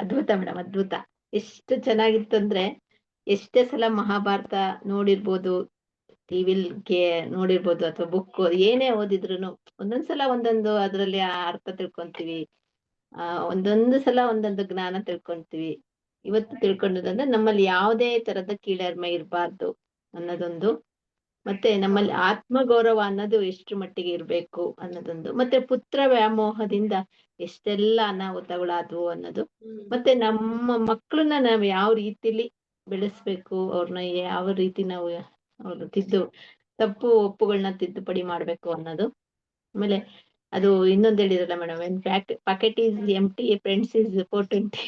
ಅದ್ಭುತ ಮೇಡಮ್, ಅದ್ಭುತ. ಎಷ್ಟು ಚೆನ್ನಾಗಿತ್ತು ಅಂದ್ರೆ, ಎಷ್ಟೇ ಸಲ ಮಹಾಭಾರತ ನೋಡಿರ್ಬೋದು, ಟಿವಿಲ್ಗೆ ನೋಡಿರ್ಬೋದು, ಅಥವಾ ಬುಕ್ ಏನೇ ಓದಿದ್ರು ಒಂದೊಂದ್ಸಲ ಒಂದೊಂದು ಅದ್ರಲ್ಲಿ ಅರ್ಥ ತಿಳ್ಕೊಂತೀವಿ, ಒಂದೊಂದು ಸಲ ಒಂದೊಂದು ಜ್ಞಾನ ತಿಳ್ಕೊಂತೀವಿ. ಇವತ್ತು ತಿಳ್ಕೊಂಡದಂದ್ರೆ ನಮ್ಮಲ್ಲಿ ಯಾವುದೇ ತರದ ಕೀಳರಿಮೆ ಇರಬಾರ್ದು ಅನ್ನೋದೊಂದು, ಮತ್ತೆ ನಮ್ಮಲ್ಲಿ ಆತ್ಮಗೌರವ ಅನ್ನೋದು ಎಷ್ಟು ಮಟ್ಟಿಗೆ ಇರ್ಬೇಕು ಅನ್ನೋದೊಂದು, ಮತ್ತೆ ಪುತ್ರ ವ್ಯಾಮೋಹದಿಂದ ಎಷ್ಟೆಲ್ಲ ಅನಾಹುತಗಳಾದ್ವು ಅನ್ನೋದು, ಮತ್ತೆ ನಮ್ಮ ಮಕ್ಕಳನ್ನ ನಾವು ಯಾವ ರೀತಿಲಿ ಬೆಳೆಸ್ಬೇಕು, ಅವ್ರನ್ನ ಯಾವ ರೀತಿ ನಾವು ಅವ್ರು ತಪ್ಪು ಒಪ್ಪುಗಳನ್ನ ತಿದ್ದುಪಡಿ ಮಾಡ್ಬೇಕು ಅನ್ನೋದು, ಆಮೇಲೆ ಅದು ಇನ್ನೊಂದು ಹೇಳಿರಲ್ಲ madam, pocket is empty, friends is 420.